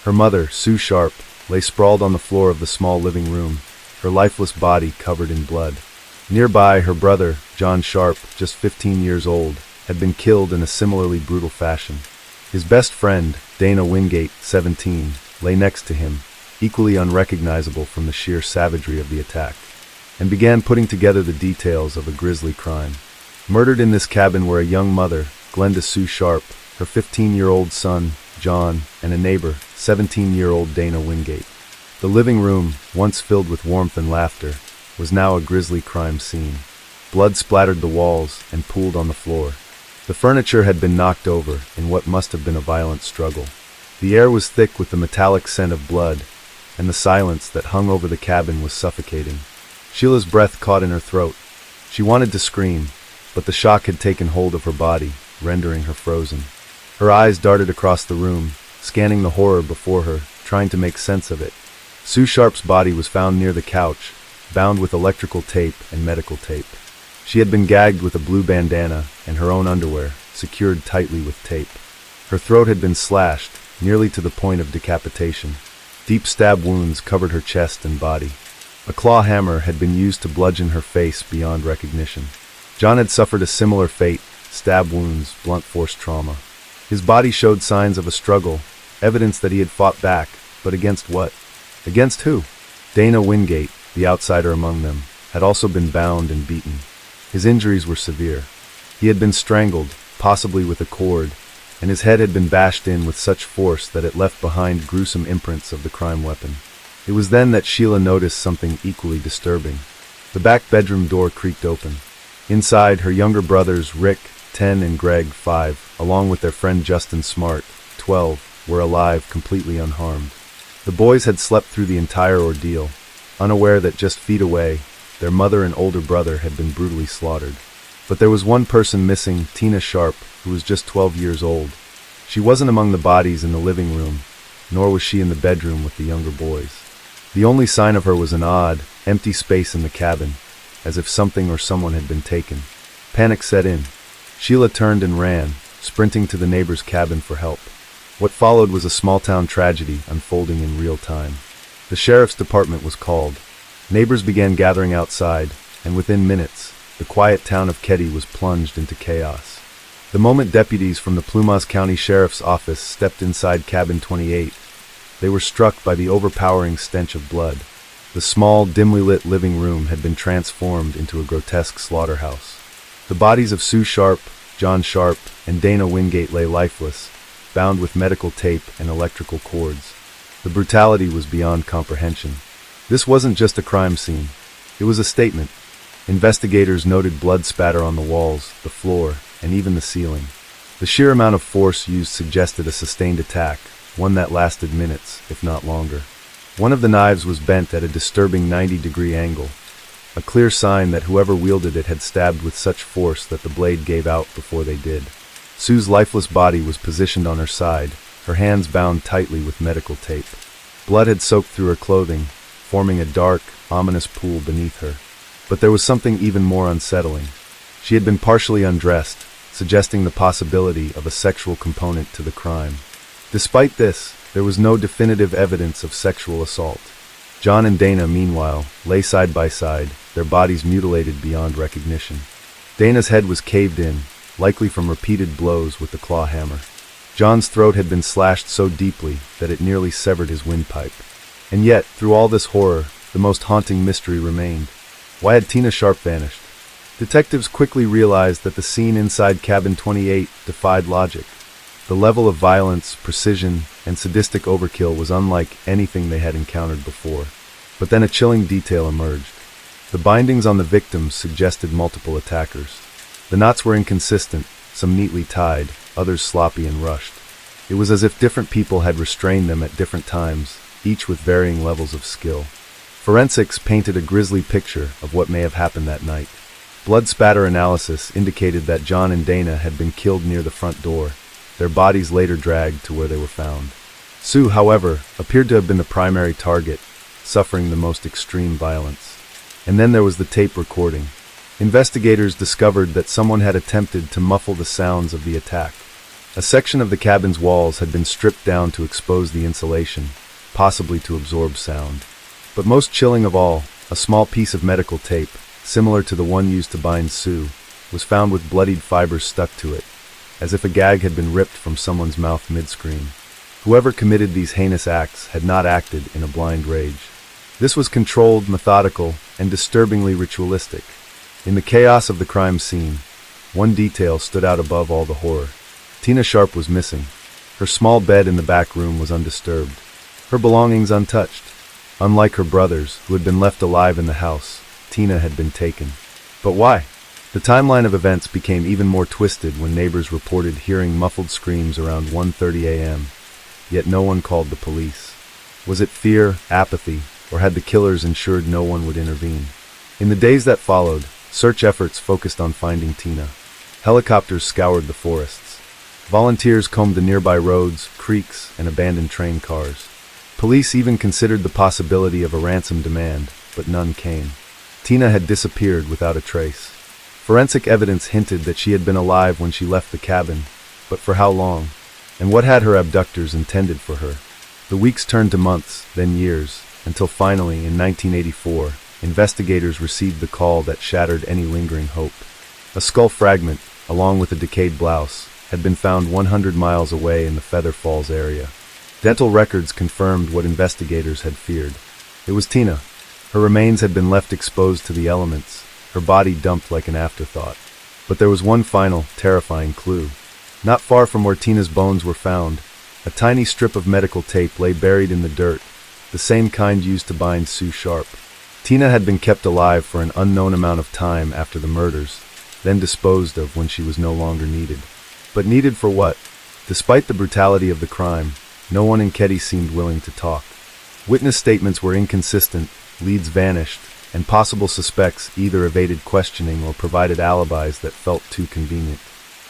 Her mother, Sue Sharp, lay sprawled on the floor of the small living room, her lifeless body covered in blood. Nearby, her brother, John Sharp, just 15 years old, had been killed in a similarly brutal fashion. His best friend, Dana Wingate, 17, lay next to him, equally unrecognizable from the sheer savagery of the attack, and began putting together the details of a grisly crime. Murdered in this cabin were a young mother, Glenda Sue Sharp, her 15-year-old son, John, and a neighbor, 17-year-old Dana Wingate. The living room, once filled with warmth and laughter, was now a grisly crime scene. Blood splattered the walls and pooled on the floor. The furniture had been knocked over in what must have been a violent struggle. The air was thick with the metallic scent of blood, and the silence that hung over the cabin was suffocating. Sheila's breath caught in her throat. She wanted to scream, but the shock had taken hold of her body, rendering her frozen. Her eyes darted across the room, scanning the horror before her, trying to make sense of it. Sue Sharp's body was found near the couch, bound with electrical tape and medical tape. She had been gagged with a blue bandana and her own underwear, secured tightly with tape. Her throat had been slashed, nearly to the point of decapitation. Deep stab wounds covered her chest and body. A claw hammer had been used to bludgeon her face beyond recognition. John had suffered a similar fate, stab wounds, blunt force trauma. His body showed signs of a struggle, evidence that he had fought back, but against what? Against who? Dana Wingate, the outsider among them, had also been bound and beaten. His injuries were severe. He had been strangled, possibly with a cord, and his head had been bashed in with such force that it left behind gruesome imprints of the crime weapon. It was then that Sheila noticed something equally disturbing. The back bedroom door creaked open. Inside, her younger brothers, Rick, 10, and Greg, 5, along with their friend Justin Smart, 12, were alive, completely unharmed. The boys had slept through the entire ordeal, unaware that just feet away, their mother and older brother had been brutally slaughtered. But there was one person missing, Tina Sharp, who was just 12 years old. She wasn't among the bodies in the living room, nor was she in the bedroom with the younger boys. The only sign of her was an odd, empty space in the cabin, as if something or someone had been taken. Panic set in. Sheila turned and ran, sprinting to the neighbor's cabin for help. What followed was a small-town tragedy unfolding in real time. The sheriff's department was called. Neighbors began gathering outside, and within minutes, the quiet town of Keddy was plunged into chaos. The moment deputies from the Plumas County Sheriff's Office stepped inside Cabin 28, they were struck by the overpowering stench of blood. The small, dimly lit living room had been transformed into a grotesque slaughterhouse. The bodies of Sue Sharp, John Sharp, and Dana Wingate lay lifeless, bound with medical tape and electrical cords. The brutality was beyond comprehension. This wasn't just a crime scene. It was a statement. Investigators noted blood spatter on the walls, the floor, and even the ceiling. The sheer amount of force used suggested a sustained attack, one that lasted minutes, if not longer. One of the knives was bent at a disturbing 90-degree angle, a clear sign that whoever wielded it had stabbed with such force that the blade gave out before they did. Sue's lifeless body was positioned on her side, her hands bound tightly with medical tape. Blood had soaked through her clothing, forming a dark, ominous pool beneath her. But there was something even more unsettling. She had been partially undressed, suggesting the possibility of a sexual component to the crime. Despite this, there was no definitive evidence of sexual assault. John and Dana, meanwhile, lay side by side, their bodies mutilated beyond recognition. Dana's head was caved in, likely from repeated blows with the claw hammer. John's throat had been slashed so deeply that it nearly severed his windpipe. And yet, through all this horror, the most haunting mystery remained. Why had Tina Sharp vanished? Detectives quickly realized that the scene inside cabin 28 defied logic. The level of violence, precision, and sadistic overkill was unlike anything they had encountered before. But then a chilling detail emerged. The bindings on the victims suggested multiple attackers. The knots were inconsistent, some neatly tied, others sloppy and rushed. It was as if different people had restrained them at different times, each with varying levels of skill. Forensics painted a grisly picture of what may have happened that night. Blood spatter analysis indicated that John and Dana had been killed near the front door, their bodies later dragged to where they were found. Sue, however, appeared to have been the primary target, suffering the most extreme violence. And then there was the tape recording. Investigators discovered that someone had attempted to muffle the sounds of the attack. A section of the cabin's walls had been stripped down to expose the insulation, possibly to absorb sound. But most chilling of all, a small piece of medical tape, similar to the one used to bind Sue, was found with bloodied fibers stuck to it, as if a gag had been ripped from someone's mouth mid-scream. Whoever committed these heinous acts had not acted in a blind rage. This was controlled, methodical, and disturbingly ritualistic. In the chaos of the crime scene, one detail stood out above all the horror. Tina Sharp was missing. Her small bed in the back room was undisturbed, her belongings untouched. Unlike her brothers, who had been left alive in the house, Tina had been taken. But why? The timeline of events became even more twisted when neighbors reported hearing muffled screams around 1:30 a.m., yet no one called the police. Was it fear, apathy, or had the killers ensured no one would intervene? In the days that followed, search efforts focused on finding Tina. Helicopters scoured the forests. Volunteers combed the nearby roads, creeks, and abandoned train cars. Police even considered the possibility of a ransom demand, but none came. Tina had disappeared without a trace. Forensic evidence hinted that she had been alive when she left the cabin, but for how long? And what had her abductors intended for her? The weeks turned to months, then years, until finally, in 1984, investigators received the call that shattered any lingering hope. A skull fragment, along with a decayed blouse, had been found 100 miles away in the Feather Falls area. Dental records confirmed what investigators had feared. It was Tina. Her remains had been left exposed to the elements, her body dumped like an afterthought. But there was one final, terrifying clue. Not far from where Tina's bones were found, a tiny strip of medical tape lay buried in the dirt, the same kind used to bind Sue Sharp. Tina had been kept alive for an unknown amount of time after the murders, then disposed of when she was no longer needed. But needed for what? Despite the brutality of the crime, no one in Keddy seemed willing to talk. Witness statements were inconsistent, leads vanished, and possible suspects either evaded questioning or provided alibis that felt too convenient.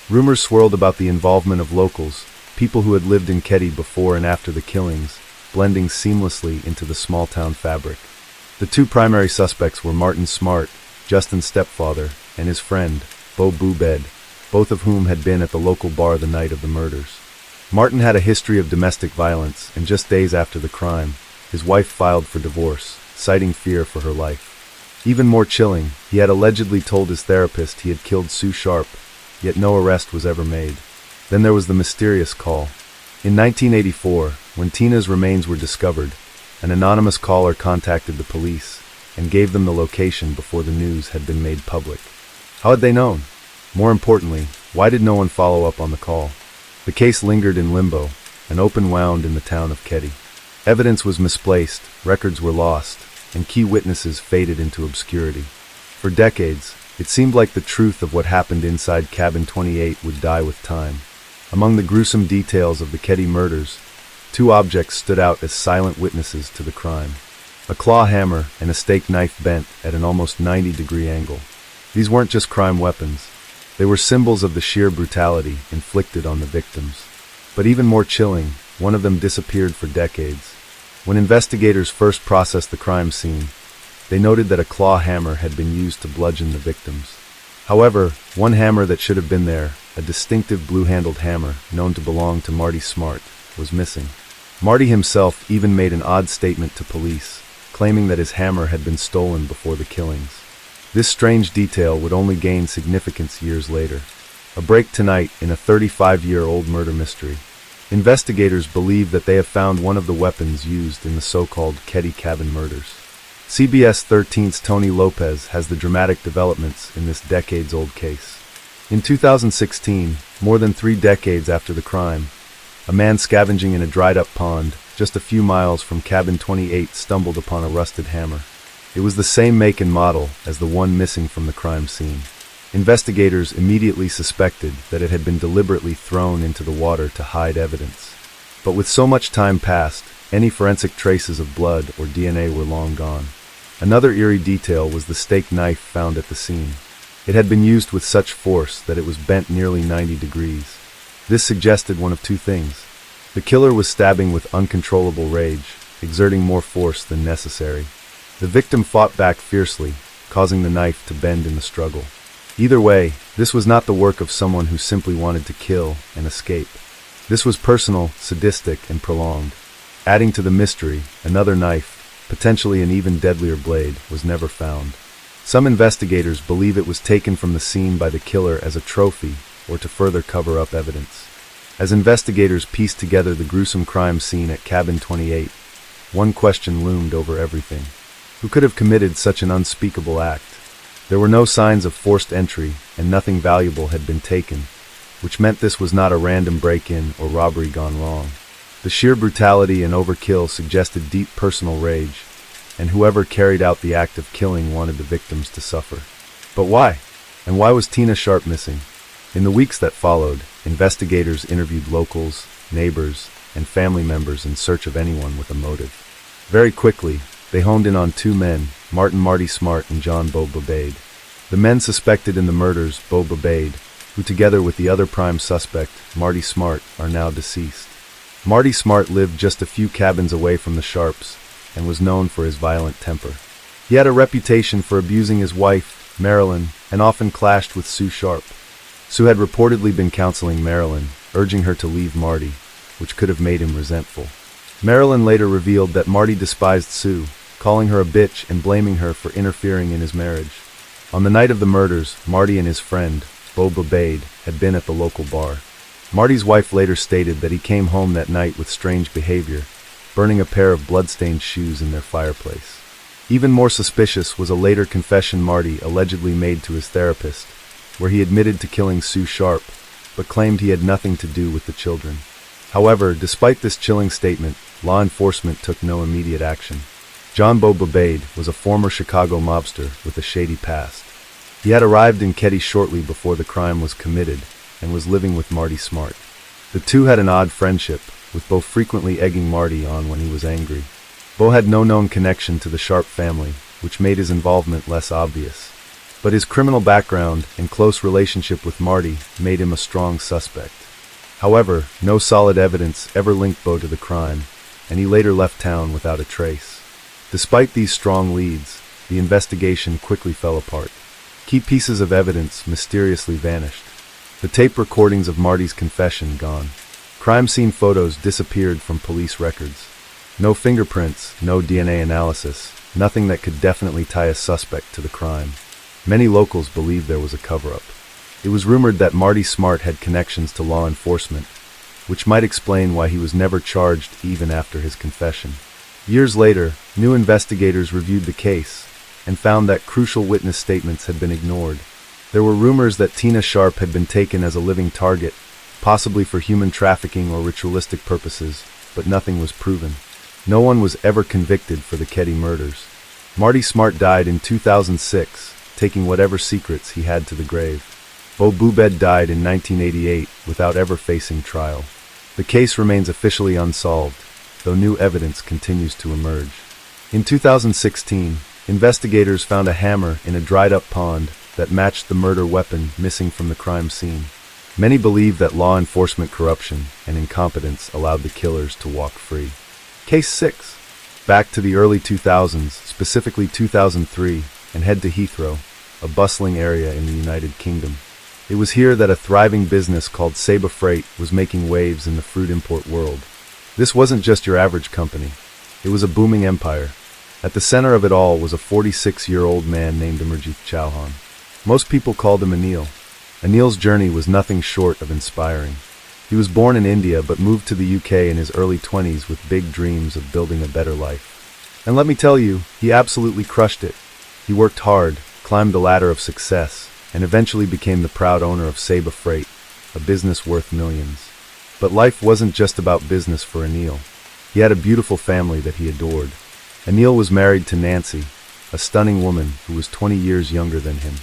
Rumors swirled about the involvement of locals, people who had lived in Keddy before and after the killings, blending seamlessly into the small-town fabric. The two primary suspects were Martin Smart, Justin's stepfather, and his friend, Bo Boobed, both of whom had been at the local bar the night of the murders. Martin had a history of domestic violence, and just days after the crime, his wife filed for divorce, citing fear for her life. Even more chilling, he had allegedly told his therapist he had killed Sue Sharp, yet no arrest was ever made. Then there was the mysterious call. In 1984, when Tina's remains were discovered, an anonymous caller contacted the police and gave them the location before the news had been made public. How had they known? More importantly, why did no one follow up on the call? The case lingered in limbo, an open wound in the town of Keddy. Evidence was misplaced, records were lost, and key witnesses faded into obscurity. For decades, it seemed like the truth of what happened inside Cabin 28 would die with time. Among the gruesome details of the Keddy murders, two objects stood out as silent witnesses to the crime. a claw hammer, and a steak knife bent at an almost 90-degree angle. These weren't just crime weapons. They were symbols of the sheer brutality inflicted on the victims. But even more chilling, one of them disappeared for decades. When investigators first processed the crime scene, they noted that a claw hammer had been used to bludgeon the victims. However, one hammer that should have been there, a distinctive blue-handled hammer known to belong to Marty Smart, was missing. Marty himself even made an odd statement to police, claiming that his hammer had been stolen before the killings. This strange detail would only gain significance years later. A break tonight in a 35-year-old murder mystery. Investigators believe that they have found one of the weapons used in the so-called Ketty Cabin murders. CBS 13's Tony Lopez has the dramatic developments in this decades-old case. In 2016, more than 3 decades after the crime, a man scavenging in a dried-up pond just a few miles from Cabin 28 stumbled upon a rusted hammer. It was the same make and model as the one missing from the crime scene. Investigators immediately suspected that it had been deliberately thrown into the water to hide evidence. But with so much time passed, any forensic traces of blood or DNA were long gone. Another eerie detail was the steak knife found at the scene. It had been used with such force that it was bent nearly 90 degrees. This suggested one of two things. The killer was stabbing with uncontrollable rage, exerting more force than necessary. The victim fought back fiercely, causing the knife to bend in the struggle. Either way, this was not the work of someone who simply wanted to kill and escape. This was personal, sadistic, and prolonged. Adding to the mystery, another knife, potentially an even deadlier blade, was never found. Some investigators believe it was taken from the scene by the killer as a trophy or to further cover up evidence. As investigators pieced together the gruesome crime scene at Cabin 28, one question loomed over everything. Who could have committed such an unspeakable act? There were no signs of forced entry, and nothing valuable had been taken, which meant this was not a random break-in or robbery gone wrong. The sheer brutality and overkill suggested deep personal rage, and whoever carried out the act of killing wanted the victims to suffer. But why? And why was Tina Sharp missing? In the weeks that followed, investigators interviewed locals, neighbors, and family members in search of anyone with a motive. Very quickly, they honed in on 2 men, Marty Smart and John Bo Babade. The men suspected in the murders, Bo Babade, who together with the other prime suspect, Marty Smart, are now deceased. Marty Smart lived just a few cabins away from the Sharps and was known for his violent temper. He had a reputation for abusing his wife, Marilyn, and often clashed with Sue Sharp. Sue had reportedly been counseling Marilyn, urging her to leave Marty, which could have made him resentful. Marilyn later revealed that Marty despised Sue, calling her a bitch and blaming her for interfering in his marriage. On the night of the murders, Marty and his friend, Bo Babade, had been at the local bar. Marty's wife later stated that he came home that night with strange behavior, burning a pair of blood-stained shoes in their fireplace. Even more suspicious was a later confession Marty allegedly made to his therapist, where he admitted to killing Sue Sharp, but claimed he had nothing to do with the children. However, despite this chilling statement, law enforcement took no immediate action. John Bo Babade was a former Chicago mobster with a shady past. He had arrived in Ketty shortly before the crime was committed and was living with Marty Smart. The two had an odd friendship, with Bo frequently egging Marty on when he was angry. Bo had no known connection to the Sharp family, which made his involvement less obvious. But his criminal background and close relationship with Marty made him a strong suspect. However, no solid evidence ever linked Bo to the crime, and he later left town without a trace. Despite these strong leads, the investigation quickly fell apart. Key pieces of evidence mysteriously vanished. The tape recordings of Marty's confession gone. Crime scene photos disappeared from police records. No fingerprints, no DNA analysis, nothing that could definitely tie a suspect to the crime. Many locals believed there was a cover-up. It was rumored that Marty Smart had connections to law enforcement, which might explain why he was never charged even after his confession. Years later, new investigators reviewed the case and found that crucial witness statements had been ignored. There were rumors that Tina Sharp had been taken as a living target, possibly for human trafficking or ritualistic purposes, but nothing was proven. No one was ever convicted for the Ketty murders. Marty Smart died in 2006, taking whatever secrets he had to the grave. Bo Babade died in 1988 without ever facing trial. The case remains officially unsolved, though new evidence continues to emerge. In 2016, investigators found a hammer in a dried-up pond that matched the murder weapon missing from the crime scene. Many believe that law enforcement corruption and incompetence allowed the killers to walk free. Case 6. Back to the early 2000s, specifically 2003, and head to Heathrow, a bustling area in the United Kingdom. It was here that a thriving business called Saba Freight was making waves in the fruit import world. This wasn't just your average company. It was a booming empire. At the center of it all was a 46-year-old man named Amarjit Chauhan. Most people called him Anil. Anil's journey was nothing short of inspiring. He was born in India but moved to the UK in his early 20s with big dreams of building a better life. And let me tell you, he absolutely crushed it. He worked hard, climbed the ladder of success, and eventually became the proud owner of Saba Freight, a business worth millions. But life wasn't just about business for Anil. He had a beautiful family that he adored. Anil was married to Nancy, a stunning woman who was 20 years younger than him.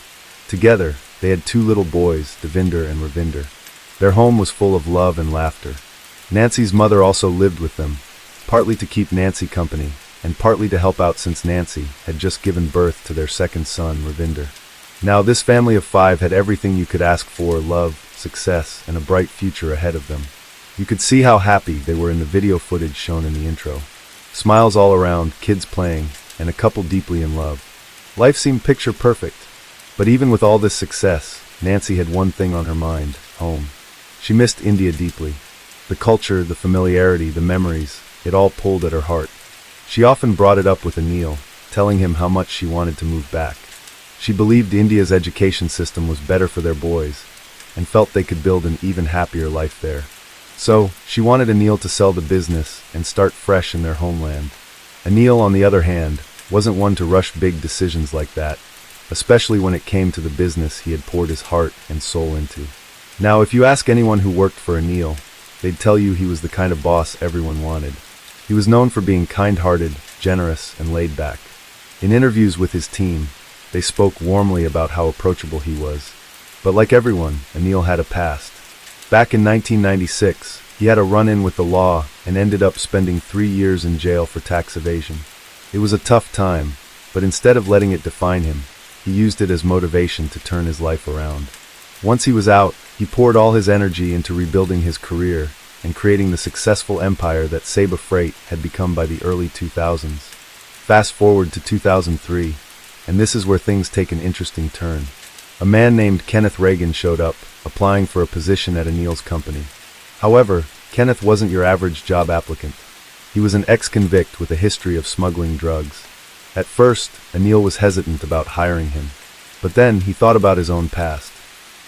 Together, they had 2 little boys, Devinder and Ravinder. Their home was full of love and laughter. Nancy's mother also lived with them, partly to keep Nancy company, and partly to help out since Nancy had just given birth to their second son, Ravinder. Now, this family of 5 had everything you could ask for: love, success, and a bright future ahead of them. You could see how happy they were in the video footage shown in the intro. Smiles all around, kids playing, and a couple deeply in love. Life seemed picture perfect. But even with all this success, Nancy had one thing on her mind: home. She missed India deeply. The culture, the familiarity, the memories, it all pulled at her heart. She often brought it up with Anil, telling him how much she wanted to move back. She believed India's education system was better for their boys, and felt they could build an even happier life there. So, she wanted Anil to sell the business and start fresh in their homeland. Anil, on the other hand, wasn't one to rush big decisions like that, especially when it came to the business he had poured his heart and soul into. Now, if you ask anyone who worked for Anil, they'd tell you he was the kind of boss everyone wanted. He was known for being kind-hearted, generous, and laid back. In interviews with his team, they spoke warmly about how approachable he was. But like everyone, Anil had a past. Back in 1996, he had a run-in with the law and ended up spending 3 years in jail for tax evasion. It was a tough time, but instead of letting it define him, he used it as motivation to turn his life around. Once he was out, he poured all his energy into rebuilding his career and creating the successful empire that Saba Freight had become by the early 2000s. Fast forward to 2003, and this is where things take an interesting turn. A man named Kenneth Reagan showed up, applying for a position at Anil's company. However, Kenneth wasn't your average job applicant. He was an ex-convict with a history of smuggling drugs. At first, Anil was hesitant about hiring him, but then he thought about his own past.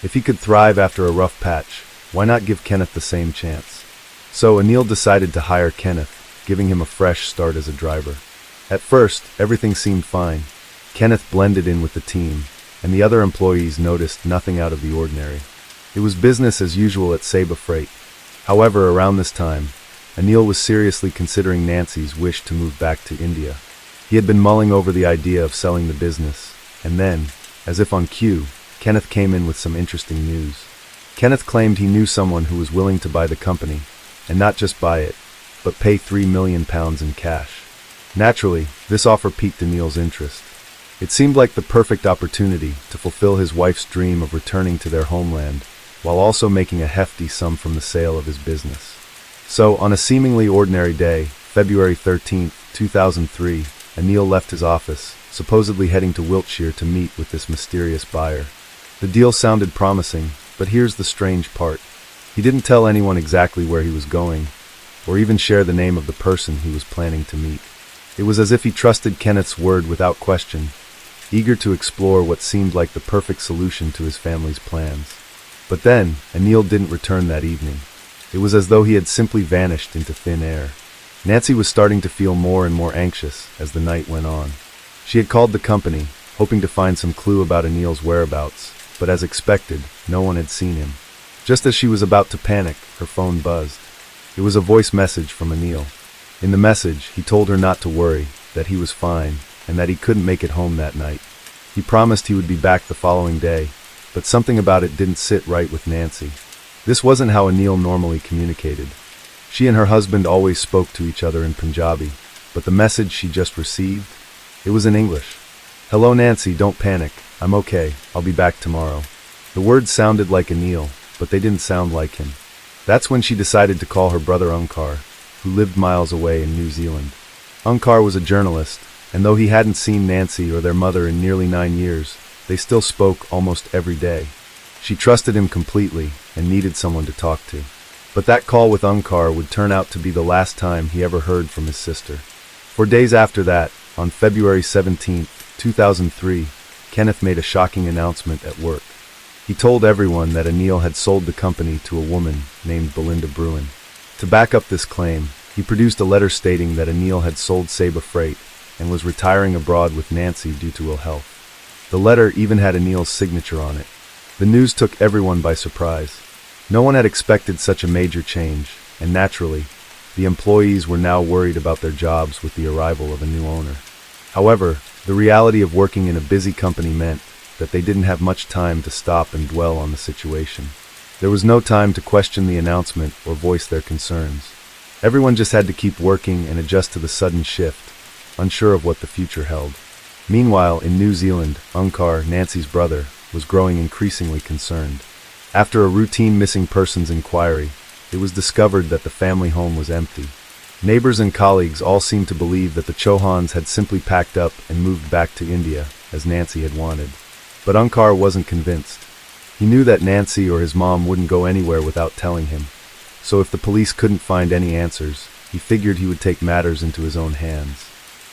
If he could thrive after a rough patch, why not give Kenneth the same chance? So Anil decided to hire Kenneth, giving him a fresh start as a driver. At first, everything seemed fine. Kenneth blended in with the team, and the other employees noticed nothing out of the ordinary. It was business as usual at Saba Freight. However, around this time, Anil was seriously considering Nancy's wish to move back to India. He had been mulling over the idea of selling the business, and then, as if on cue, Kenneth came in with some interesting news. Kenneth claimed he knew someone who was willing to buy the company, and not just buy it, but pay £3 million in cash. Naturally, this offer piqued Anil's interest. It seemed like the perfect opportunity to fulfill his wife's dream of returning to their homeland, while also making a hefty sum from the sale of his business. So, on a seemingly ordinary day, February 13, 2003, Anil left his office, supposedly heading to Wiltshire to meet with this mysterious buyer. The deal sounded promising, but here's the strange part. He didn't tell anyone exactly where he was going, or even share the name of the person he was planning to meet. It was as if he trusted Kenneth's word without question, eager to explore what seemed like the perfect solution to his family's plans. But then, Anil didn't return that evening. It was as though he had simply vanished into thin air. Nancy was starting to feel more and more anxious as the night went on. She had called the company, hoping to find some clue about Anil's whereabouts, but as expected, no one had seen him. Just as she was about to panic, her phone buzzed. It was a voice message from Anil. In the message, he told her not to worry, that he was fine, and that he couldn't make it home that night. He promised he would be back the following day, but something about it didn't sit right with Nancy. This wasn't how Anil normally communicated. She and her husband always spoke to each other in Punjabi, but the message she just received? It was in English. "Hello Nancy, don't panic. I'm okay. I'll be back tomorrow." The words sounded like Anil, but they didn't sound like him. That's when she decided to call her brother Unkar, who lived miles away in New Zealand. Unkar was a journalist, and though he hadn't seen Nancy or their mother in nearly 9 years, they still spoke almost every day. She trusted him completely and needed someone to talk to. But that call with Unkar would turn out to be the last time he ever heard from his sister. For days after that, on February 17, 2003, Kenneth made a shocking announcement at work. He told everyone that Anil had sold the company to a woman named Belinda Bruin. To back up this claim, he produced a letter stating that Anil had sold Saba Freight and was retiring abroad with Nancy due to ill health. The letter even had Anil's signature on it. The news took everyone by surprise. No one had expected such a major change, and naturally, the employees were now worried about their jobs with the arrival of a new owner. However, the reality of working in a busy company meant that they didn't have much time to stop and dwell on the situation. There was no time to question the announcement or voice their concerns. Everyone just had to keep working and adjust to the sudden shift, unsure of what the future held. Meanwhile, in New Zealand, Unkar, Nancy's brother, was growing increasingly concerned. After a routine missing persons inquiry, it was discovered that the family home was empty. Neighbors and colleagues all seemed to believe that the Chauhans had simply packed up and moved back to India, as Nancy had wanted. But Unkar wasn't convinced. He knew that Nancy or his mom wouldn't go anywhere without telling him, so if the police couldn't find any answers, he figured he would take matters into his own hands.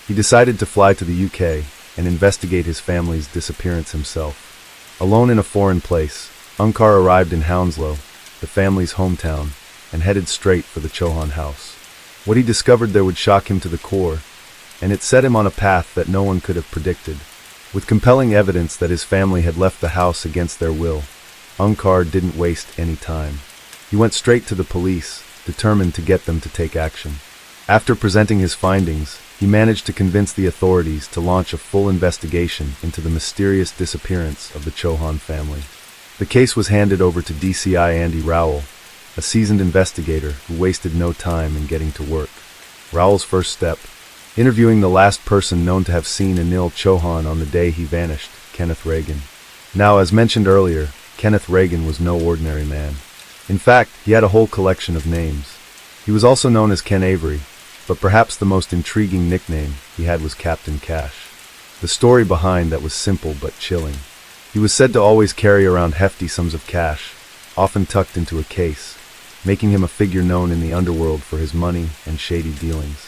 He decided to fly to the UK and investigate his family's disappearance himself. Alone in a foreign place, Unkar arrived in Hounslow, the family's hometown, and headed straight for the Chauhan house. What he discovered there would shock him to the core, and it set him on a path that no one could have predicted. With compelling evidence that his family had left the house against their will, Unkar didn't waste any time. He went straight to the police, determined to get them to take action. After presenting his findings, he managed to convince the authorities to launch a full investigation into the mysterious disappearance of the Chauhan family. The case was handed over to DCI Andy Rowell, a seasoned investigator who wasted no time in getting to work. Rowell's first step: interviewing the last person known to have seen Anil Chowan on the day he vanished, Kenneth Reagan. Now, as mentioned earlier, Kenneth Reagan was no ordinary man. In fact, he had a whole collection of names. He was also known as Ken Avery, but perhaps the most intriguing nickname he had was Captain Cash. The story behind that was simple but chilling. He was said to always carry around hefty sums of cash, often tucked into a case, making him a figure known in the underworld for his money and shady dealings.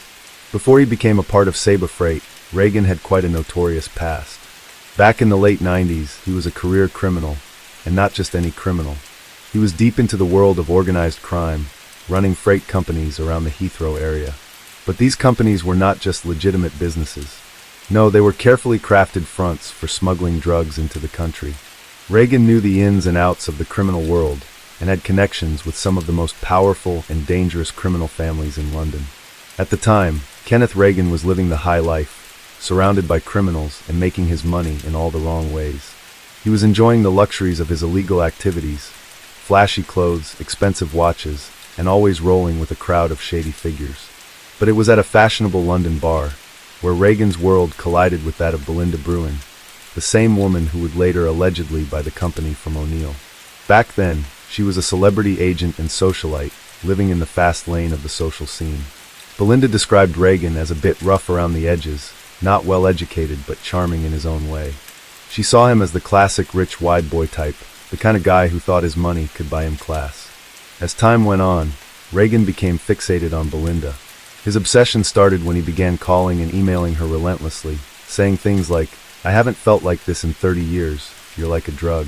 Before he became a part of Saba Freight, Reagan had quite a notorious past. Back in the late 90s, he was a career criminal, and not just any criminal. He was deep into the world of organized crime, running freight companies around the Heathrow area. But these companies were not just legitimate businesses. No, they were carefully crafted fronts for smuggling drugs into the country. Reagan knew the ins and outs of the criminal world and had connections with some of the most powerful and dangerous criminal families in London. At the time, Kenneth Reagan was living the high life, surrounded by criminals and making his money in all the wrong ways. He was enjoying the luxuries of his illegal activities, flashy clothes, expensive watches, and always rolling with a crowd of shady figures. But it was at a fashionable London bar, where Reagan's world collided with that of Belinda Bruin, the same woman who would later allegedly buy the company from O'Neill. Back then, she was a celebrity agent and socialite, living in the fast lane of the social scene. Belinda described Reagan as a bit rough around the edges, not well educated but charming in his own way. She saw him as the classic rich wide boy type, the kind of guy who thought his money could buy him class. As time went on, Reagan became fixated on Belinda. His obsession started when he began calling and emailing her relentlessly, saying things like, "I haven't felt like this in 30 years, you're like a drug."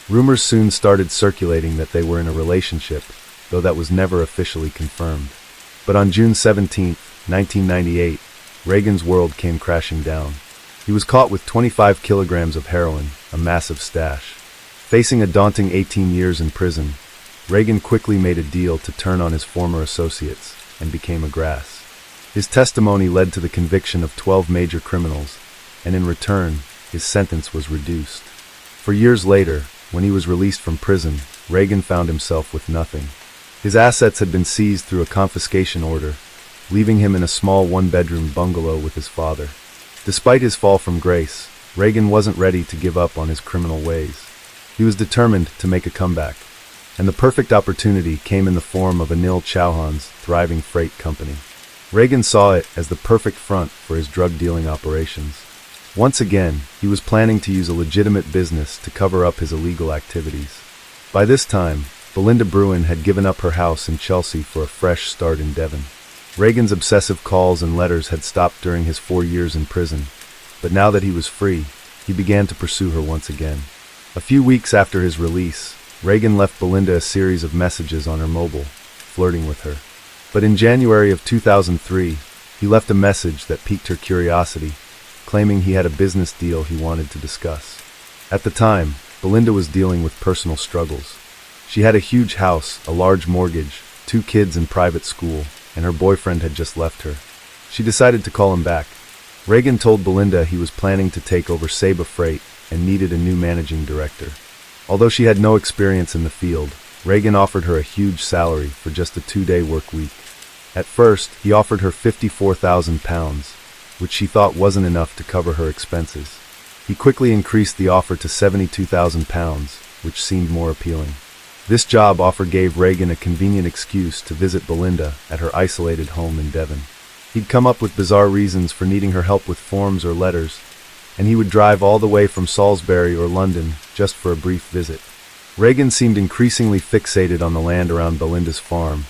Rumors soon started circulating that they were in a relationship, though that was never officially confirmed. But on June 17, 1998, Reagan's world came crashing down. He was caught with 25 kilograms of heroin, a massive stash. Facing a daunting 18 years in prison, Reagan quickly made a deal to turn on his former associates and became a grass. His testimony led to the conviction of 12 major criminals, and in return, his sentence was reduced. For years later, when he was released from prison, Reagan found himself with nothing. His assets had been seized through a confiscation order, leaving him in a small one-bedroom bungalow with his father. Despite his fall from grace, Reagan wasn't ready to give up on his criminal ways. He was determined to make a comeback, and the perfect opportunity came in the form of Anil Chowan's thriving freight company. Reagan saw it as the perfect front for his drug-dealing operations. Once again, he was planning to use a legitimate business to cover up his illegal activities. By this time, Belinda Bruin had given up her house in Chelsea for a fresh start in Devon. Reagan's obsessive calls and letters had stopped during his 4 years in prison, but now that he was free, he began to pursue her once again. A few weeks after his release, Reagan left Belinda a series of messages on her mobile, flirting with her. But in January of 2003, he left a message that piqued her curiosity, claiming he had a business deal he wanted to discuss. At the time, Belinda was dealing with personal struggles. She had a huge house, a large mortgage, 2 kids in private school, and her boyfriend had just left her. She decided to call him back. Reagan told Belinda he was planning to take over Saba Freight and needed a new managing director. Although she had no experience in the field, Reagan offered her a huge salary for just a 2-day work week. At first, he offered her £54,000, which she thought wasn't enough to cover her expenses. He quickly increased the offer to £72,000, which seemed more appealing. This job offer gave Reagan a convenient excuse to visit Belinda at her isolated home in Devon. He'd come up with bizarre reasons for needing her help with forms or letters, and he would drive all the way from Salisbury or London just for a brief visit. Reagan seemed increasingly fixated on the land around Belinda's farm,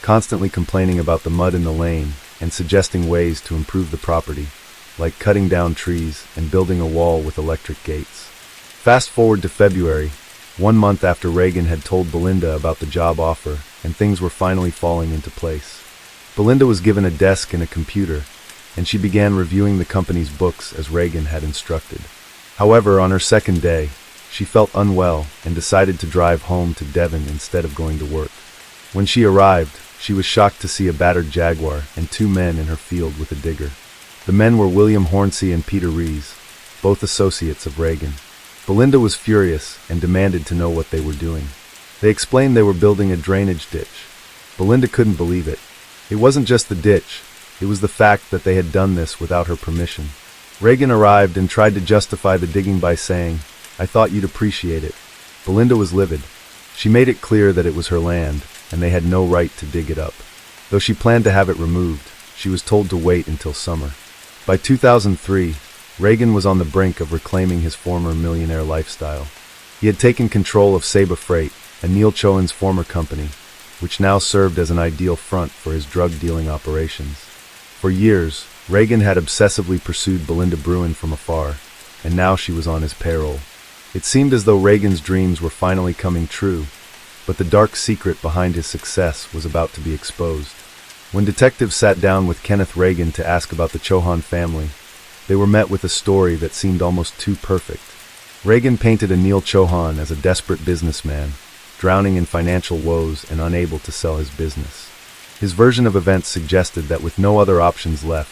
constantly complaining about the mud in the lane and suggesting ways to improve the property, like cutting down trees and building a wall with electric gates. Fast forward to February, 1 month after Reagan had told Belinda about the job offer, and things were finally falling into place. Belinda was given a desk and a computer, and she began reviewing the company's books as Reagan had instructed. However, on her second day, she felt unwell and decided to drive home to Devon instead of going to work. When she arrived, she was shocked to see a battered Jaguar and 2 men in her field with a digger. The men were William Hornsey and Peter Rees, both associates of Reagan. Belinda was furious and demanded to know what they were doing. They explained they were building a drainage ditch. Belinda couldn't believe it. It wasn't just the ditch, it was the fact that they had done this without her permission. Reagan arrived and tried to justify the digging by saying, "I thought you'd appreciate it." Belinda was livid. She made it clear that it was her land, and they had no right to dig it up. Though she planned to have it removed, she was told to wait until summer. By 2003, Reagan was on the brink of reclaiming his former millionaire lifestyle. He had taken control of Saba Freight, Anil Chowan's former company, which now served as an ideal front for his drug-dealing operations. For years, Reagan had obsessively pursued Belinda Bruin from afar, and now she was on his payroll. It seemed as though Reagan's dreams were finally coming true, but the dark secret behind his success was about to be exposed. When detectives sat down with Kenneth Reagan to ask about the Chowan family, they were met with a story that seemed almost too perfect. Reagan painted Anil Chowan as a desperate businessman, drowning in financial woes and unable to sell his business. His version of events suggested that with no other options left,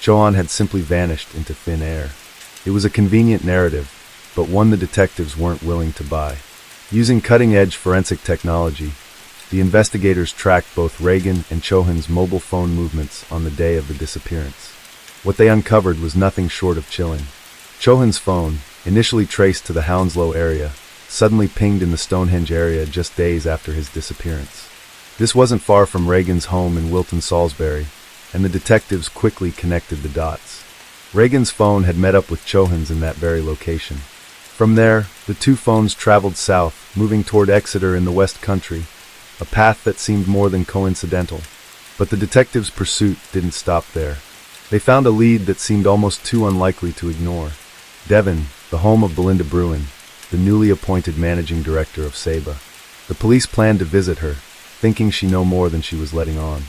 Chowan had simply vanished into thin air. It was a convenient narrative, but one the detectives weren't willing to buy. Using cutting-edge forensic technology, the investigators tracked both Reagan and Chowan's mobile phone movements on the day of the disappearance. What they uncovered was nothing short of chilling. Chowan's phone, initially traced to the Hounslow area, suddenly pinged in the Stonehenge area just days after his disappearance. This wasn't far from Reagan's home in Wilton, Salisbury, and the detectives quickly connected the dots. Reagan's phone had met up with Chowan's in that very location. From there, the 2 phones traveled south, moving toward Exeter in the West Country, a path that seemed more than coincidental. But the detectives' pursuit didn't stop there. They found a lead that seemed almost too unlikely to ignore. Devon, the home of Belinda Bruin, the newly appointed managing director of Saba. The police planned to visit her, thinking she knew more than she was letting on.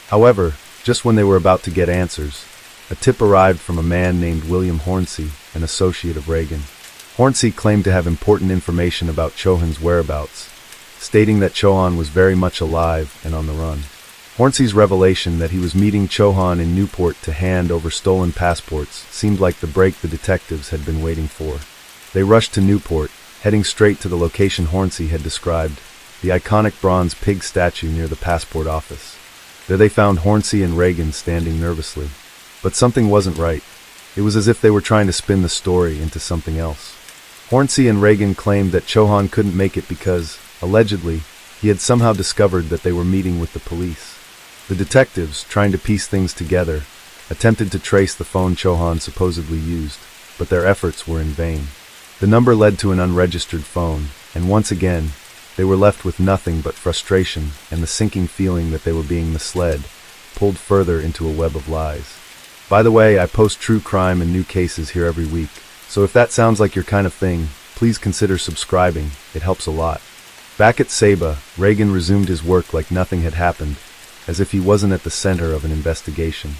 However, just when they were about to get answers, a tip arrived from a man named William Hornsey, an associate of Reagan. Hornsey claimed to have important information about Chowan's whereabouts, stating that Chowan was very much alive and on the run. Hornsey's revelation that he was meeting Chowan in Newport to hand over stolen passports seemed like the break the detectives had been waiting for. They rushed to Newport, heading straight to the location Hornsey had described, the iconic bronze pig statue near the passport office. There they found Hornsey and Reagan standing nervously. But something wasn't right. It was as if they were trying to spin the story into something else. Hornsey and Reagan claimed that Chowan couldn't make it because, allegedly, he had somehow discovered that they were meeting with the police. The detectives, trying to piece things together, attempted to trace the phone Chowan supposedly used, but their efforts were in vain. The number led to an unregistered phone, and once again, they were left with nothing but frustration and the sinking feeling that they were being misled, pulled further into a web of lies. By the way, I post true crime and new cases here every week, so if that sounds like your kind of thing, please consider subscribing. It helps a lot. Back at Saba, Reagan resumed his work like nothing had happened, as if he wasn't at the center of an investigation.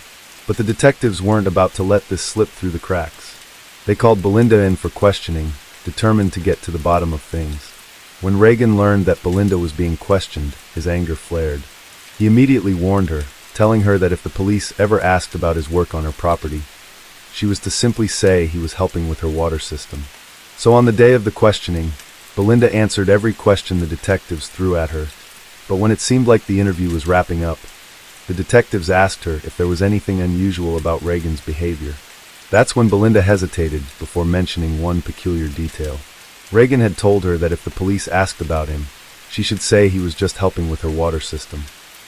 But the detectives weren't about to let this slip through the cracks. They called Belinda in for questioning, determined to get to the bottom of things. When Reagan learned that Belinda was being questioned, his anger flared. He immediately warned her, telling her that if the police ever asked about his work on her property, she was to simply say he was helping with her water system. So on the day of the questioning, Belinda answered every question the detectives threw at her, but when it seemed like the interview was wrapping up, the detectives asked her if there was anything unusual about Reagan's behavior. That's when Belinda hesitated before mentioning one peculiar detail. Reagan had told her that if the police asked about him, she should say he was just helping with her water system.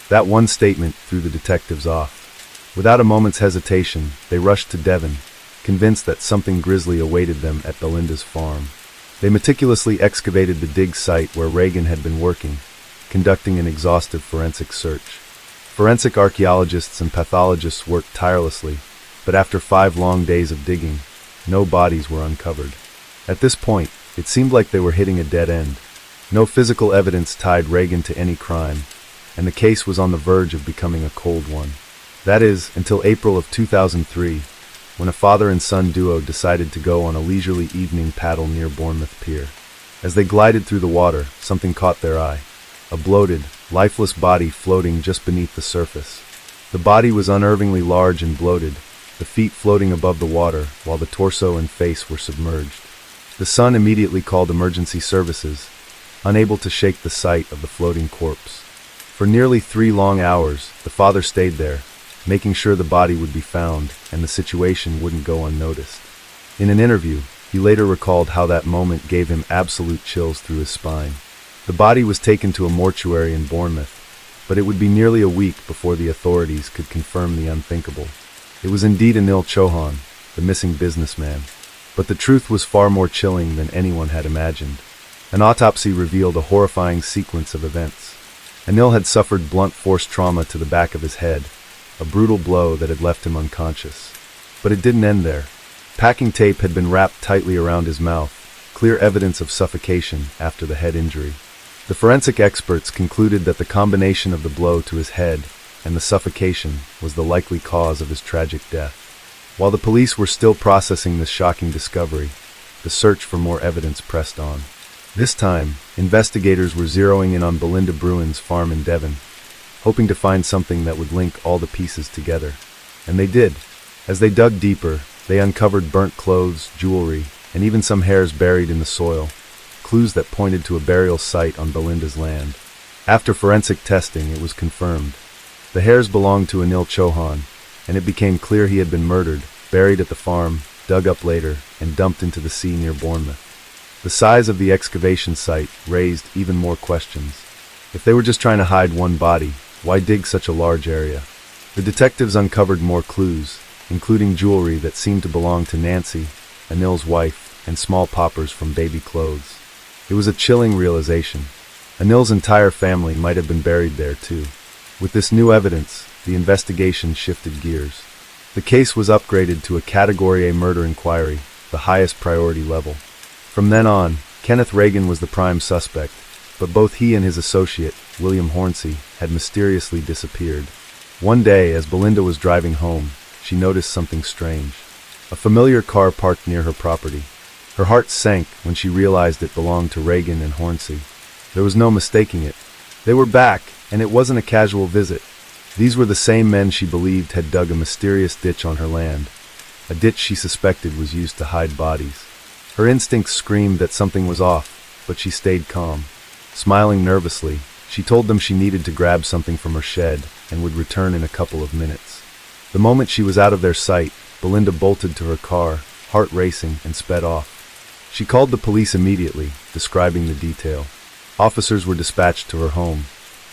That one statement threw the detectives off. Without a moment's hesitation, they rushed to Devon, convinced that something grisly awaited them at Belinda's farm. They meticulously excavated the dig site where Reagan had been working, conducting an exhaustive forensic search. Forensic archaeologists and pathologists worked tirelessly, but after 5 long days of digging, no bodies were uncovered. At this point, it seemed like they were hitting a dead end. No physical evidence tied Reagan to any crime, and the case was on the verge of becoming a cold one. That is, until April of 2003, when a father and son duo decided to go on a leisurely evening paddle near Bournemouth Pier. As they glided through the water, something caught their eye. A bloated, lifeless body floating just beneath the surface. The body was unnervingly large and bloated, the feet floating above the water while the torso and face were submerged. The son immediately called emergency services, unable to shake the sight of the floating corpse. For nearly 3 long hours, the father stayed there, making sure the body would be found and the situation wouldn't go unnoticed. In an interview, he later recalled how that moment gave him absolute chills through his spine. The body was taken to a mortuary in Bournemouth, but it would be nearly a week before the authorities could confirm the unthinkable. It was indeed Anil Chowan, the missing businessman. But the truth was far more chilling than anyone had imagined. An autopsy revealed a horrifying sequence of events. Anil had suffered blunt force trauma to the back of his head, a brutal blow that had left him unconscious. But it didn't end there. Packing tape had been wrapped tightly around his mouth, clear evidence of suffocation after the head injury. The forensic experts concluded that the combination of the blow to his head and the suffocation was the likely cause of his tragic death. While the police were still processing this shocking discovery, the search for more evidence pressed on. This time, investigators were zeroing in on Belinda Bruin's farm in Devon, hoping to find something that would link all the pieces together. And they did. As they dug deeper, they uncovered burnt clothes, jewelry, and even some hairs buried in the soil, clues that pointed to a burial site on Belinda's land. After forensic testing, it was confirmed. The hairs belonged to Anil Chowan, and it became clear he had been murdered, buried at the farm, dug up later, and dumped into the sea near Bournemouth. The size of the excavation site raised even more questions. If they were just trying to hide one body, why dig such a large area? The detectives uncovered more clues, including jewelry that seemed to belong to Nancy, Anil's wife, and small poppers from baby clothes. It was a chilling realization. Anil's entire family might have been buried there too. With this new evidence, the investigation shifted gears. The case was upgraded to a Category A murder inquiry, the highest priority level. From then on, Kenneth Reagan was the prime suspect, but both he and his associate, William Hornsey, had mysteriously disappeared. One day, as Belinda was driving home, she noticed something strange. A familiar car parked near her property. Her heart sank when she realized it belonged to Reagan and Hornsey. There was no mistaking it. They were back, and it wasn't a casual visit. These were the same men she believed had dug a mysterious ditch on her land, a ditch she suspected was used to hide bodies. Her instincts screamed that something was off, but she stayed calm. Smiling nervously, she told them she needed to grab something from her shed, and would return in a couple of minutes. The moment she was out of their sight, Belinda bolted to her car, heart racing, and sped off. She called the police immediately, describing the detail. Officers were dispatched to her home,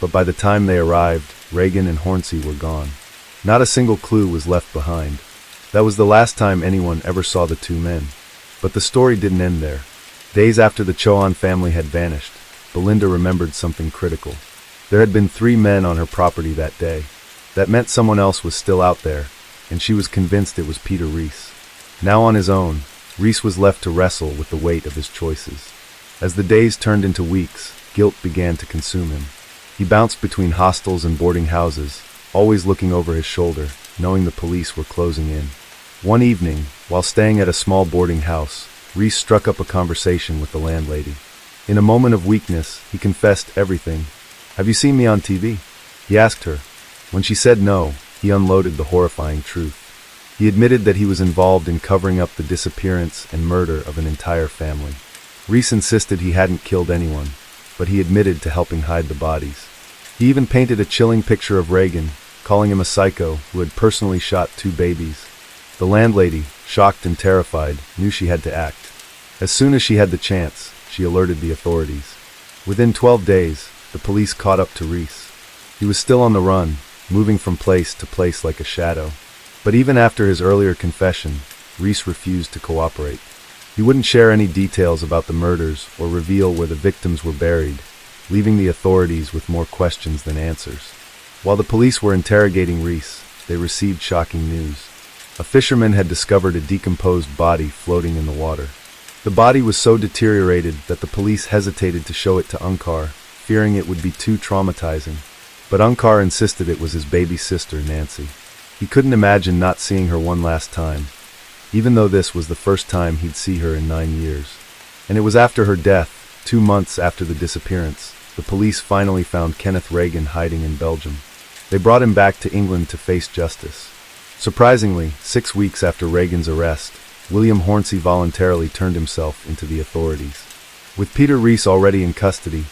but by the time they arrived, Reagan and Hornsey were gone. Not a single clue was left behind. That was the last time anyone ever saw the two men. But the story didn't end there. Days after the Chowan family had vanished, Belinda remembered something critical. There had been 3 men on her property that day. That meant someone else was still out there, and she was convinced it was Peter Reese. Now on his own, Reese was left to wrestle with the weight of his choices. As the days turned into weeks, guilt began to consume him. He bounced between hostels and boarding houses, always looking over his shoulder, knowing the police were closing in. One evening, while staying at a small boarding house, Reese struck up a conversation with the landlady. In a moment of weakness, he confessed everything. "Have you seen me on TV?" he asked her. When she said no, he unloaded the horrifying truth. He admitted that he was involved in covering up the disappearance and murder of an entire family. Reese insisted he hadn't killed anyone, but he admitted to helping hide the bodies. He even painted a chilling picture of Reagan, calling him a psycho who had personally shot 2 babies. The landlady, shocked and terrified, knew she had to act. As soon as she had the chance, she alerted the authorities. Within 12 days, the police caught up to Reese. He was still on the run, moving from place to place like a shadow. But even after his earlier confession, Reese refused to cooperate. He wouldn't share any details about the murders or reveal where the victims were buried, leaving the authorities with more questions than answers. While the police were interrogating Reese, they received shocking news. A fisherman had discovered a decomposed body floating in the water. The body was so deteriorated that the police hesitated to show it to Unkar, fearing it would be too traumatizing. But Unkar insisted it was his baby sister, Nancy. He couldn't imagine not seeing her one last time, even though this was the first time he'd see her in 9 years. And it was after her death, 2 months after the disappearance, the police finally found Kenneth Reagan hiding in Belgium. They brought him back to England to face justice. Surprisingly, 6 weeks after Reagan's arrest, William Hornsey voluntarily turned himself into the authorities. With Peter Reese already in custody,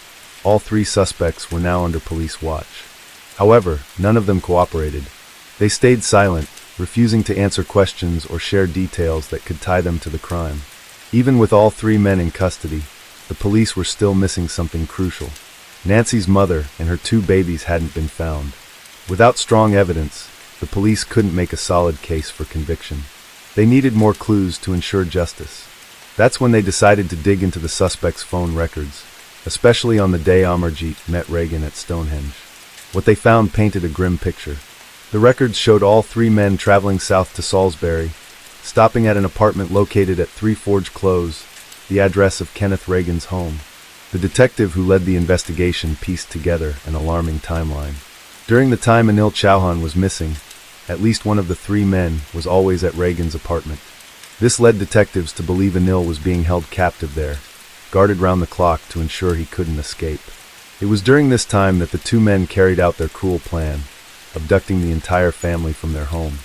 all 3 suspects were now under police watch. However, none of them cooperated. They stayed silent, refusing to answer questions or share details that could tie them to the crime. Even with all 3 men in custody, the police were still missing something crucial. Nancy's mother and her 2 babies hadn't been found. Without strong evidence, the police couldn't make a solid case for conviction. They needed more clues to ensure justice. That's when they decided to dig into the suspects' phone records, especially on the day Amarjeet met Reagan at Stonehenge. What they found painted a grim picture. The records showed all 3 men traveling south to Salisbury, stopping at an apartment located at 3 Forge Close, the address of Kenneth Reagan's home. The detective who led the investigation pieced together an alarming timeline. During the time Anil Chowan was missing, at least one of the 3 men was always at Reagan's apartment. This led detectives to believe Anil was being held captive there, guarded round the clock to ensure he couldn't escape. It was during this time that the 2 men carried out their cruel plan, abducting the entire family from their home.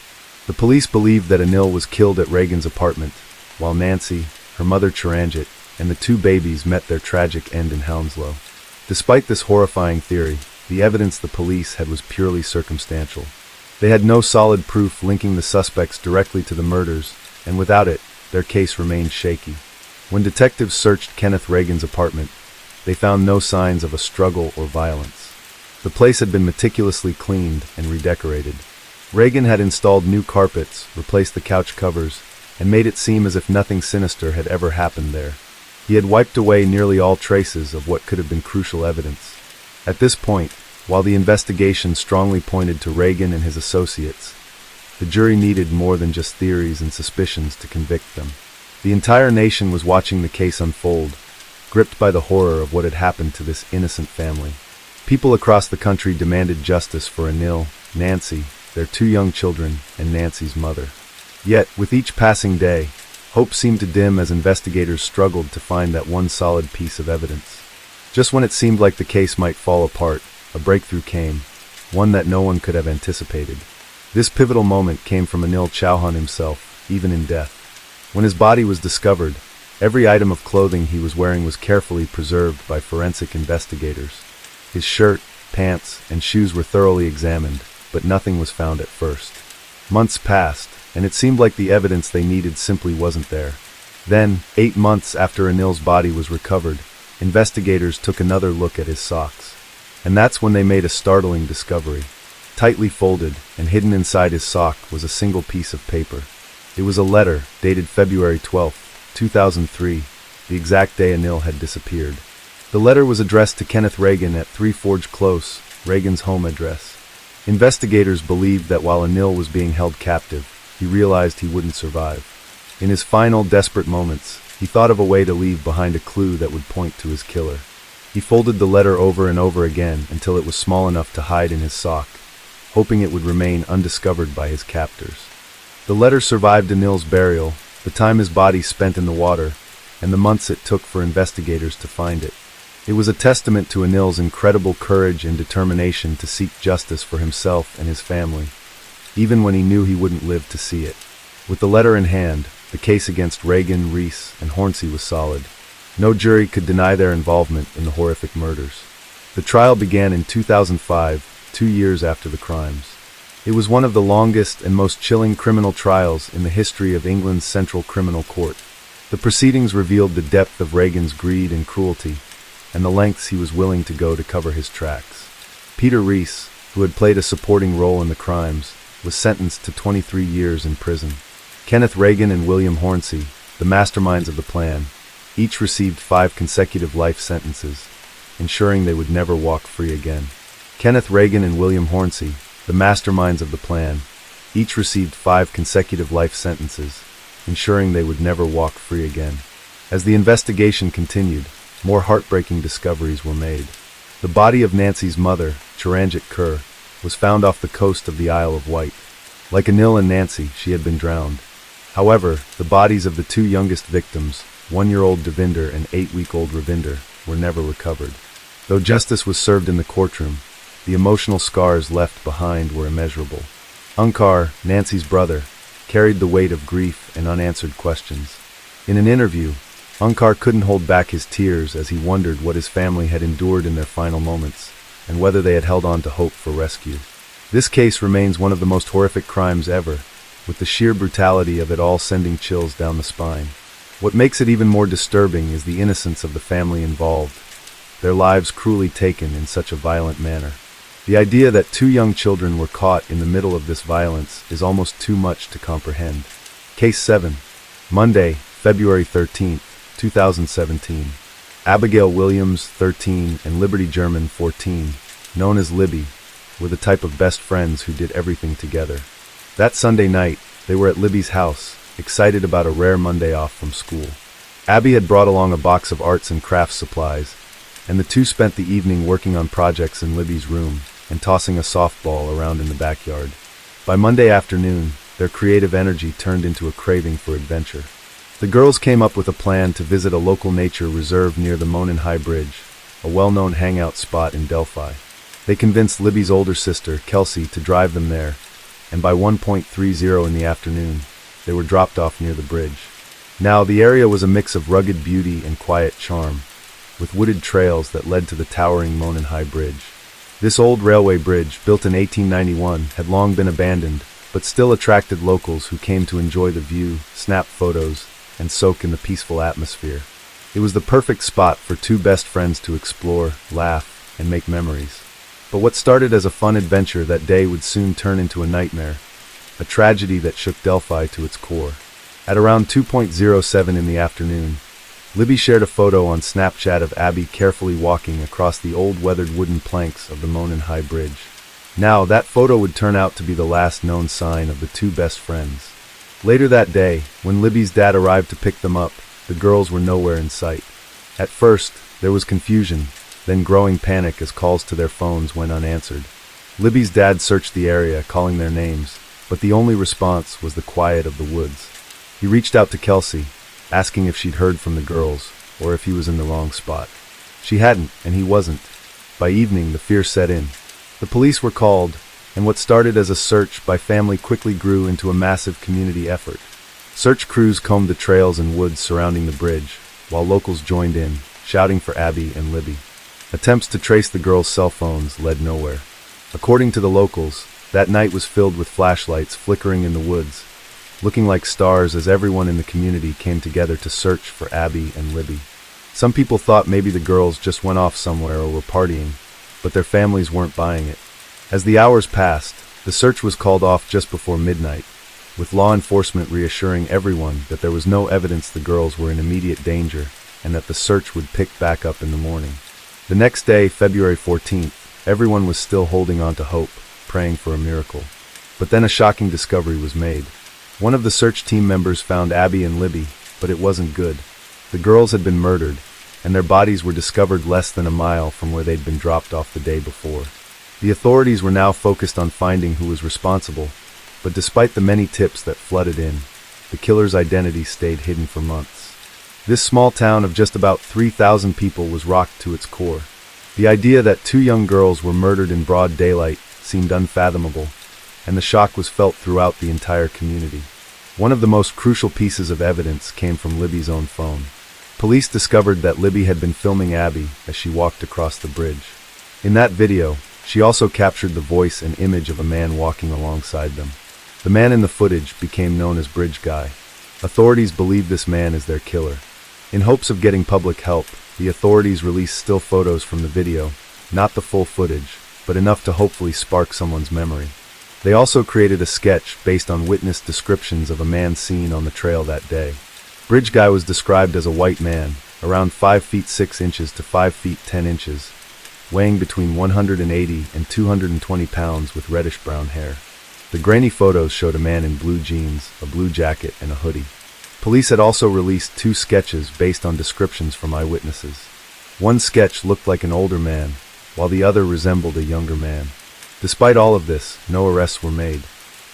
The police believed that Anil was killed at Reagan's apartment, while Nancy, her mother Chiranjit, and the 2 babies met their tragic end in Hounslow. Despite this horrifying theory, the evidence the police had was purely circumstantial. They had no solid proof linking the suspects directly to the murders, and without it, their case remained shaky. When detectives searched Kenneth Reagan's apartment, they found no signs of a struggle or violence. The place had been meticulously cleaned and redecorated. Reagan had installed new carpets, replaced the couch covers, and made it seem as if nothing sinister had ever happened there. He had wiped away nearly all traces of what could have been crucial evidence. At this point, while the investigation strongly pointed to Reagan and his associates, the jury needed more than just theories and suspicions to convict them. The entire nation was watching the case unfold, gripped by the horror of what had happened to this innocent family. People across the country demanded justice for Anil, Nancy, their 2 young children, and Nancy's mother. Yet, with each passing day, hope seemed to dim as investigators struggled to find that one solid piece of evidence. Just when it seemed like the case might fall apart, a breakthrough came, one that no one could have anticipated. This pivotal moment came from Anil Chowan himself, even in death. When his body was discovered, every item of clothing he was wearing was carefully preserved by forensic investigators. His shirt, pants, and shoes were thoroughly examined, but nothing was found at first. Months passed, and it seemed like the evidence they needed simply wasn't there. Then, 8 months after Anil's body was recovered, investigators took another look at his socks. And that's when they made a startling discovery. Tightly folded and hidden inside his sock was a single piece of paper. It was a letter dated February 12, 2003, the exact day Anil had disappeared. The letter was addressed to Kenneth Reagan at 3 Forge Close, Reagan's home address. Investigators believed that while Anil was being held captive, he realized he wouldn't survive. In his final, desperate moments, he thought of a way to leave behind a clue that would point to his killer. He folded the letter over and over again until it was small enough to hide in his sock, hoping it would remain undiscovered by his captors. The letter survived Anil's burial, the time his body spent in the water, and the months it took for investigators to find it. It was a testament to Anil's incredible courage and determination to seek justice for himself and his family, even when he knew he wouldn't live to see it. With the letter in hand, the case against Reagan, Reese, and Hornsey was solid. No jury could deny their involvement in the horrific murders. The trial began in 2005, 2 years after the crimes. It was one of the longest and most chilling criminal trials in the history of England's Central Criminal Court. The proceedings revealed the depth of Reagan's greed and cruelty, and the lengths he was willing to go to cover his tracks. Peter Reese, who had played a supporting role in the crimes, was sentenced to 23 years in prison. Kenneth Reagan and William Hornsey, the masterminds of the plan, each received 5 consecutive life sentences, ensuring they would never walk free again. Kenneth Reagan and William Hornsey, the masterminds of the plan, each received 5 consecutive life sentences, ensuring they would never walk free again. As the investigation continued, more heartbreaking discoveries were made. The body of Nancy's mother, Chiranjit Kaur, was found off the coast of the Isle of Wight. Like Anil and Nancy, she had been drowned. However, the bodies of the 2 youngest victims, 1-year-old Devinder and 8-week-old Ravinder, were never recovered. Though justice was served in the courtroom, the emotional scars left behind were immeasurable. Onkar, Nancy's brother, carried the weight of grief and unanswered questions. In an interview, Onkar couldn't hold back his tears as he wondered what his family had endured in their final moments, and whether they had held on to hope for rescue. This case remains one of the most horrific crimes ever, with the sheer brutality of it all sending chills down the spine. What makes it even more disturbing is the innocence of the family involved, their lives cruelly taken in such a violent manner. The idea that 2 young children were caught in the middle of this violence is almost too much to comprehend. Case 7. Monday, February 13, 2017. Abigail Williams, 13, and Liberty German, 14, known as Libby, were the type of best friends who did everything together. That Sunday night, they were at Libby's house, excited about a rare Monday off from school. Abby had brought along a box of arts and crafts supplies, and the two spent the evening working on projects in Libby's room and tossing a softball around in the backyard. By Monday afternoon, their creative energy turned into a craving for adventure. The girls came up with a plan to visit a local nature reserve near the Monon High Bridge, a well-known hangout spot in Delphi. They convinced Libby's older sister, Kelsey, to drive them there, and by 1:30 in the afternoon, they were dropped off near the bridge. Now, the area was a mix of rugged beauty and quiet charm, with wooded trails that led to the towering Monon High Bridge. This old railway bridge, built in 1891, had long been abandoned, but still attracted locals who came to enjoy the view, snap photos, and soak in the peaceful atmosphere. It was the perfect spot for two best friends to explore, laugh, and make memories. But what started as a fun adventure that day would soon turn into a nightmare, a tragedy that shook Delphi to its core. At around 2:07 in the afternoon, Libby shared a photo on Snapchat of Abby carefully walking across the old weathered wooden planks of the Monon High Bridge. Now, that photo would turn out to be the last known sign of the two best friends. Later that day, when Libby's dad arrived to pick them up, the girls were nowhere in sight. At first, there was confusion, then growing panic as calls to their phones went unanswered. Libby's dad searched the area, calling their names, but the only response was the quiet of the woods. He reached out to Kelsey, asking if she'd heard from the girls, or if he was in the wrong spot. She hadn't, and he wasn't. By evening, the fear set in. The police were called, and what started as a search by family quickly grew into a massive community effort. Search crews combed the trails and woods surrounding the bridge, while locals joined in, shouting for Abby and Libby. Attempts to trace the girls' cell phones led nowhere. According to the locals, That night was filled with flashlights flickering in the woods, looking like stars as everyone in the community came together to search for Abby and Libby. Some people thought maybe the girls just went off somewhere or were partying, but their families weren't buying it. As the hours passed, the search was called off just before midnight, with law enforcement reassuring everyone that there was no evidence the girls were in immediate danger and that the search would pick back up in the morning. The next day, February 14th, everyone was still holding on to hope, praying for a miracle. But then a shocking discovery was made. One of the search team members found Abby and Libby, but it wasn't good. The girls had been murdered, and their bodies were discovered less than a mile from where they'd been dropped off the day before. The authorities were now focused on finding who was responsible, but despite the many tips that flooded in, the killer's identity stayed hidden for months. This small town of just about 3,000 people was rocked to its core. The idea that two young girls were murdered in broad daylight seemed unfathomable, and the shock was felt throughout the entire community. One of the most crucial pieces of evidence came from Libby's own phone. Police discovered that Libby had been filming Abby as she walked across the bridge. In that video, she also captured the voice and image of a man walking alongside them. The man in the footage became known as Bridge Guy. Authorities believe this man is their killer. In hopes of getting public help, the authorities released still photos from the video, not the full footage, but enough to hopefully spark someone's memory. They also created a sketch based on witness descriptions of a man seen on the trail that day. Bridge Guy was described as a white man, around 5 feet 6 inches to 5 feet 10 inches, weighing between 180 and 220 pounds with reddish-brown hair. The grainy photos showed a man in blue jeans, a blue jacket, and a hoodie. Police had also released 2 sketches based on descriptions from eyewitnesses. One sketch looked like an older man, while the other resembled a younger man. Despite all of this, no arrests were made.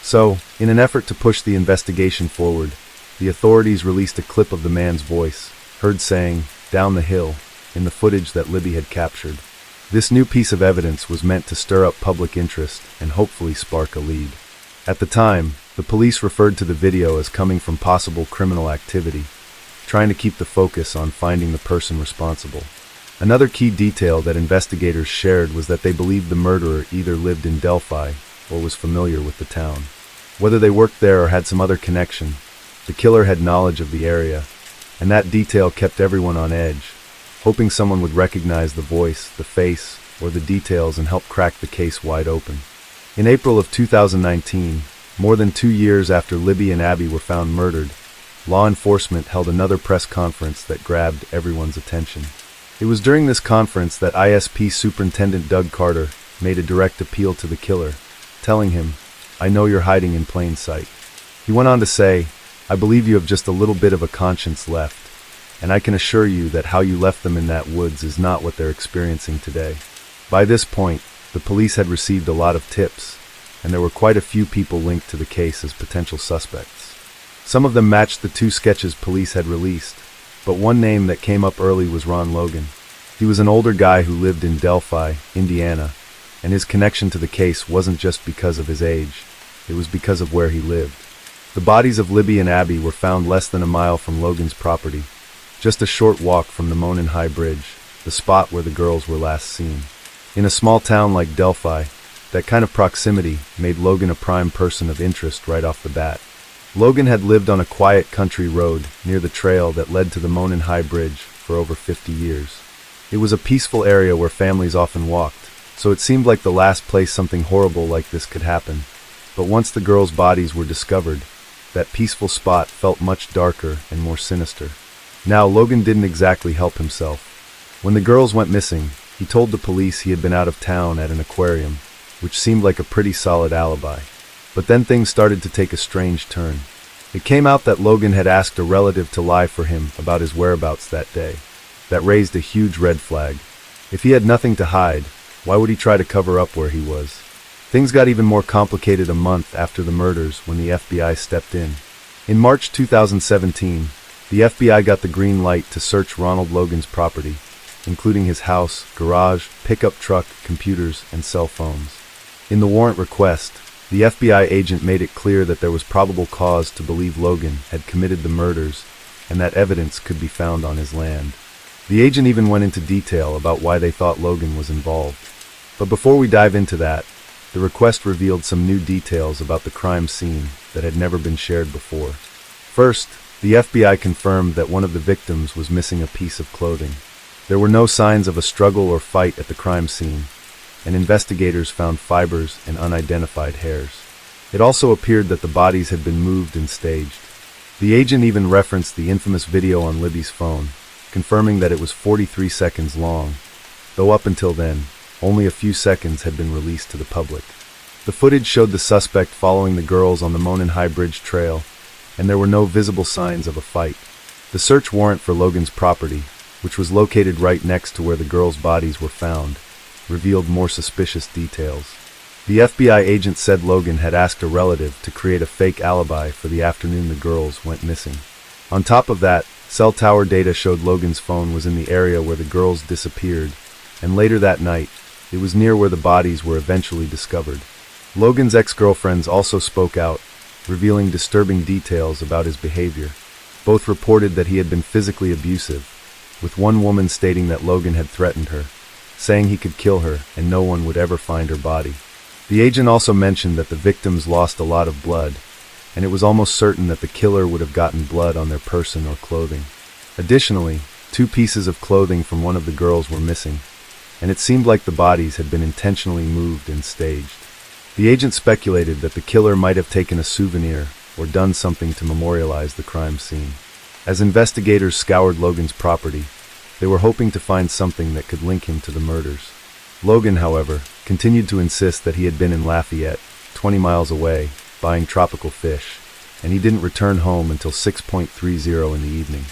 So, in an effort to push the investigation forward, the authorities released a clip of the man's voice, heard saying, "Down the hill," in the footage that Libby had captured. This new piece of evidence was meant to stir up public interest and hopefully spark a lead. At the time, the police referred to the video as coming from possible criminal activity, trying to keep the focus on finding the person responsible. Another key detail that investigators shared was that they believed the murderer either lived in Delphi or was familiar with the town. Whether they worked there or had some other connection, the killer had knowledge of the area, and that detail kept everyone on edge, hoping someone would recognize the voice, the face, or the details and help crack the case wide open. In April of 2019, more than 2 years after Libby and Abby were found murdered, law enforcement held another press conference that grabbed everyone's attention. It was during this conference that ISP Superintendent Doug Carter made a direct appeal to the killer, telling him, "I know you're hiding in plain sight." He went on to say, "I believe you have just a little bit of a conscience left, and I can assure you that how you left them in that woods is not what they're experiencing today." By this point, the police had received a lot of tips, and there were quite a few people linked to the case as potential suspects. Some of them matched the 2 sketches police had released, but one name that came up early was Ron Logan. He was an older guy who lived in Delphi, Indiana, and his connection to the case wasn't just because of his age, it was because of where he lived. The bodies of Libby and Abby were found less than a mile from Logan's property, just a short walk from the Monon High Bridge, the spot where the girls were last seen. In a small town like Delphi, that kind of proximity made Logan a prime person of interest right off the bat. Logan had lived on a quiet country road near the trail that led to the Monon High Bridge for over 50 years. It was a peaceful area where families often walked, so it seemed like the last place something horrible like this could happen. But once the girls' bodies were discovered, that peaceful spot felt much darker and more sinister. Now, Logan didn't exactly help himself. When the girls went missing, he told the police he had been out of town at an aquarium, which seemed like a pretty solid alibi. But then things started to take a strange turn. It came out that Logan had asked a relative to lie for him about his whereabouts that day. That raised a huge red flag. If he had nothing to hide, why would he try to cover up where he was? Things got even more complicated a month after the murders when the FBI stepped in. In March 2017, the FBI got the green light to search Ronald Logan's property, including his house, garage, pickup truck, computers, and cell phones. In the warrant request, the FBI agent made it clear that there was probable cause to believe Logan had committed the murders and that evidence could be found on his land. The agent even went into detail about why they thought Logan was involved. But before we dive into that, The request revealed some new details about the crime scene that had never been shared before. First, the FBI confirmed that one of the victims was missing a piece of clothing. There were no signs of a struggle or fight at the crime scene, and investigators found fibers and unidentified hairs. It also appeared that the bodies had been moved and staged. The agent even referenced the infamous video on Libby's phone, confirming that it was 43 seconds long, though up until then, only a few seconds had been released to the public. The footage showed the suspect following the girls on the Monon High Bridge trail, and there were no visible signs of a fight. The search warrant for Logan's property, which was located right next to where the girls' bodies were found, revealed more suspicious details. The FBI agent said Logan had asked a relative to create a fake alibi for the afternoon the girls went missing. On top of that, cell tower data showed Logan's phone was in the area where the girls disappeared, and later that night, it was near where the bodies were eventually discovered. Logan's ex-girlfriends also spoke out, revealing disturbing details about his behavior. Both reported that he had been physically abusive, with one woman stating that Logan had threatened her, saying he could kill her and no one would ever find her body. The agent also mentioned that the victims lost a lot of blood, and it was almost certain that the killer would have gotten blood on their person or clothing. Additionally, 2 pieces of clothing from one of the girls were missing, and it seemed like the bodies had been intentionally moved and staged. The agent speculated that the killer might have taken a souvenir or done something to memorialize the crime scene. As investigators scoured Logan's property, they were hoping to find something that could link him to the murders. Logan, however, continued to insist that he had been in Lafayette, 20 miles away, buying tropical fish, and he didn't return home until 6:30 in the evening.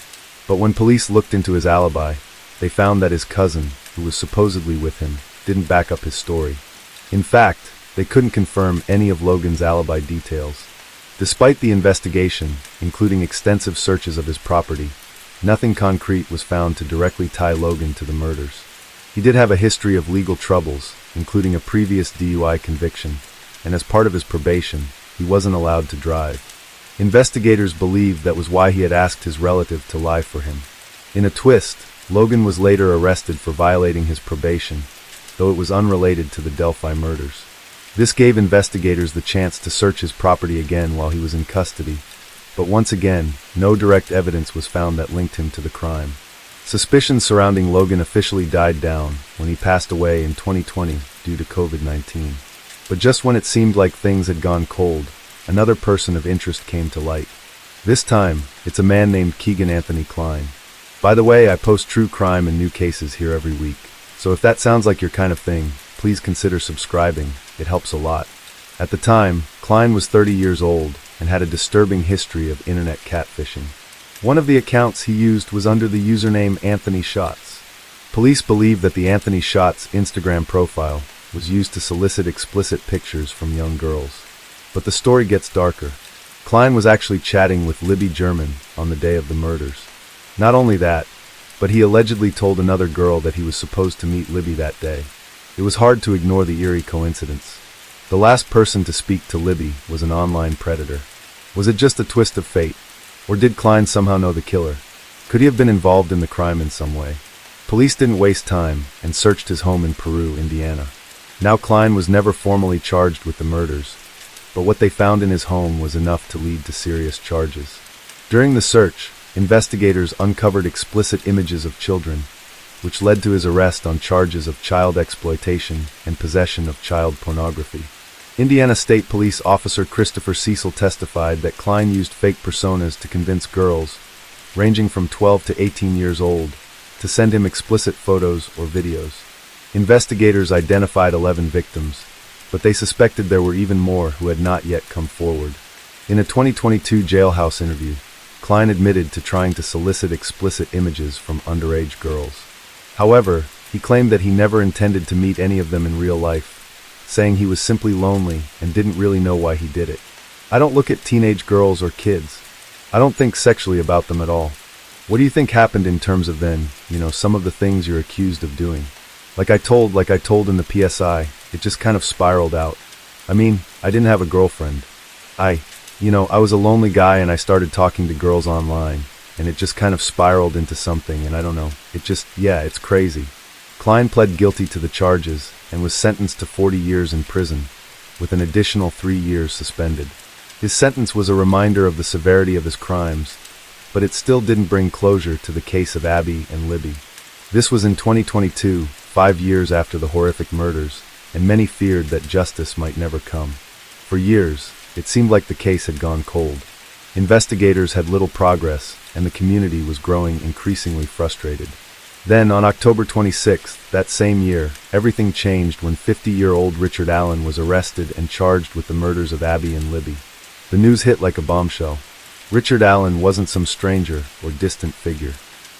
But when police looked into his alibi, they found that his cousin, who was supposedly with him, didn't back up his story. In fact, they couldn't confirm any of Logan's alibi details. Despite the investigation, including extensive searches of his property, nothing concrete was found to directly tie Logan to the murders. He did have a history of legal troubles, including a previous DUI conviction, and as part of his probation, he wasn't allowed to drive. Investigators believed that was why he had asked his relative to lie for him. In a twist, Logan was later arrested for violating his probation, though it was unrelated to the Delphi murders. This gave investigators the chance to search his property again while he was in custody, but once again, no direct evidence was found that linked him to the crime. Suspicions surrounding Logan officially died down when he passed away in 2020 due to COVID-19. But just when it seemed like things had gone cold, another person of interest came to light. This time, it's a man named Keegan Anthony Klein. By the way, I post true crime and new cases here every week, so if that sounds like your kind of thing, please consider subscribing. It helps a lot. At the time, Klein was 30 years old and had a disturbing history of internet catfishing. One of the accounts he used was under the username Anthony Shots. Police believe that the Anthony Shots Instagram profile was used to solicit explicit pictures from young girls. But the story gets darker. Klein was actually chatting with Libby German on the day of the murders. Not only that, but he allegedly told another girl that he was supposed to meet Libby that day. It was hard to ignore the eerie coincidence. The last person to speak to Libby was an online predator. Was it just a twist of fate? Or did Klein somehow know the killer? Could he have been involved in the crime in some way? Police didn't waste time and searched his home in Peru, Indiana. Now Klein was never formally charged with the murders, but what they found in his home was enough to lead to serious charges. During the search, investigators uncovered explicit images of children, which led to his arrest on charges of child exploitation and possession of child pornography. Indiana State Police Officer Christopher Cecil testified that Klein used fake personas to convince girls, ranging from 12 to 18 years old, to send him explicit photos or videos. Investigators identified 11 victims, but they suspected there were even more who had not yet come forward. In a 2022 jailhouse interview, Klein admitted to trying to solicit explicit images from underage girls. However, he claimed that he never intended to meet any of them in real life, saying he was simply lonely and didn't really know why he did it. I don't look at teenage girls or kids. I don't think sexually about them at all. What do you think happened in terms of then, some of the things you're accused of doing? Like I told in the PSI, it just kind of spiraled out. I mean, I didn't have a girlfriend. I was a lonely guy and I started talking to girls online, and it just kind of spiraled into something, and I don't know. It's crazy. Klein pled guilty to the charges and was sentenced to 40 years in prison, with an additional 3 years suspended. His sentence was a reminder of the severity of his crimes, but it still didn't bring closure to the case of Abby and Libby. This was in 2022, 5 years after the horrific murders, and many feared that justice might never come. For years, it seemed like the case had gone cold. Investigators had little progress, and the community was growing increasingly frustrated. Then, on October 26th, that same year, everything changed when 50-year-old Richard Allen was arrested and charged with the murders of Abby and Libby. The news hit like a bombshell. Richard Allen wasn't some stranger or distant figure.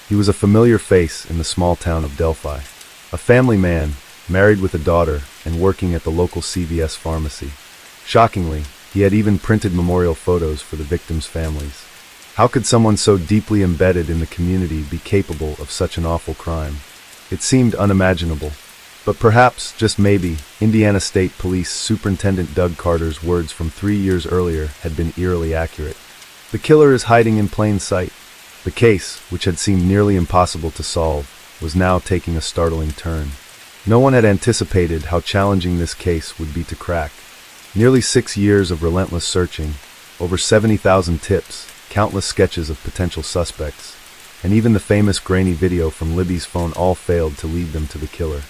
He was a familiar face in the small town of Delphi. A family man, married with a daughter, and working at the local CVS pharmacy. Shockingly, he had even printed memorial photos for the victims' families. How could someone so deeply embedded in the community be capable of such an awful crime? It seemed unimaginable. But perhaps, just maybe, Indiana State Police Superintendent Doug Carter's words from 3 years earlier had been eerily accurate. The killer is hiding in plain sight. The case, which had seemed nearly impossible to solve, was now taking a startling turn. No one had anticipated how challenging this case would be to crack. Nearly 6 years of relentless searching, over 70,000 tips, countless sketches of potential suspects, and even the famous grainy video from Libby's phone all failed to lead them to the killer.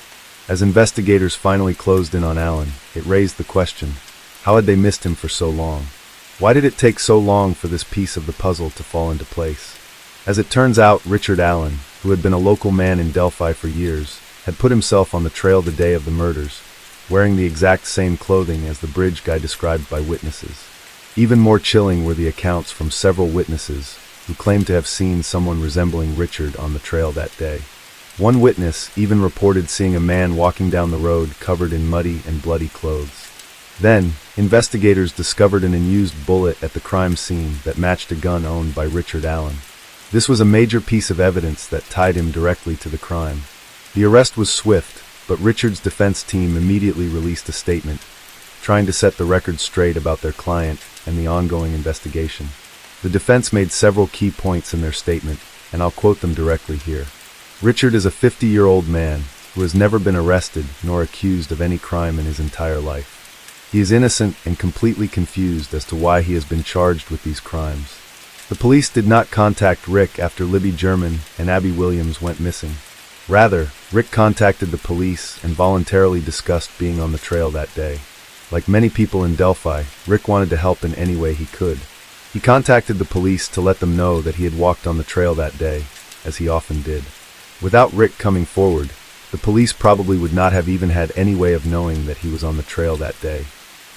As investigators finally closed in on Allen, it raised the question, how had they missed him for so long? Why did it take so long for this piece of the puzzle to fall into place? As it turns out, Richard Allen, who had been a local man in Delphi for years, had put himself on the trail the day of the murders, wearing the exact same clothing as the bridge guy described by witnesses. Even more chilling were the accounts from several witnesses who claimed to have seen someone resembling Richard on the trail that day. One witness even reported seeing a man walking down the road covered in muddy and bloody clothes. Then, investigators discovered an unused bullet at the crime scene that matched a gun owned by Richard Allen. This was a major piece of evidence that tied him directly to the crime. The arrest was swift, but Richard's defense team immediately released a statement, trying to set the record straight about their client and the ongoing investigation. The defense made several key points in their statement, and I'll quote them directly here. Richard is a 50-year-old man who has never been arrested nor accused of any crime in his entire life. He is innocent and completely confused as to why he has been charged with these crimes. The police did not contact Rick after Libby German and Abby Williams went missing. Rather, Rick contacted the police and voluntarily discussed being on the trail that day. Like many people in Delphi, Rick wanted to help in any way he could. He contacted the police to let them know that he had walked on the trail that day, as he often did. Without Rick coming forward, the police probably would not have even had any way of knowing that he was on the trail that day.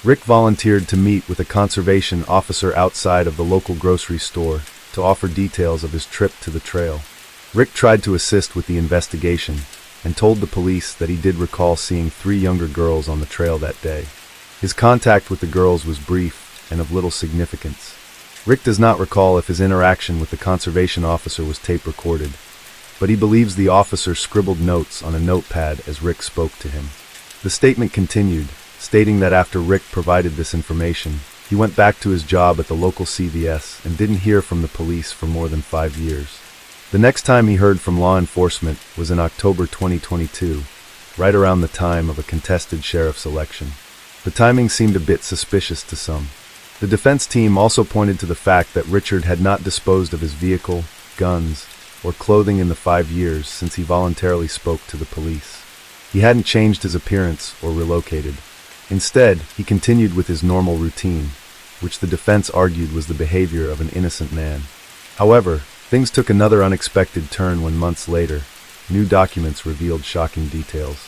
Rick volunteered to meet with a conservation officer outside of the local grocery store to offer details of his trip to the trail. Rick tried to assist with the investigation and told the police that he did recall seeing 3 younger girls on the trail that day. His contact with the girls was brief and of little significance. Rick does not recall if his interaction with the conservation officer was tape recorded, but he believes the officer scribbled notes on a notepad as Rick spoke to him. The statement continued, stating that after Rick provided this information, he went back to his job at the local CVS and didn't hear from the police for more than 5 years. The next time he heard from law enforcement was in October 2022, right around the time of a contested sheriff's election. The timing seemed a bit suspicious to some. The defense team also pointed to the fact that Richard had not disposed of his vehicle, guns, or clothing in the 5 years since he voluntarily spoke to the police. He hadn't changed his appearance or relocated. Instead, he continued with his normal routine, which the defense argued was the behavior of an innocent man. However, things took another unexpected turn when months later, new documents revealed shocking details.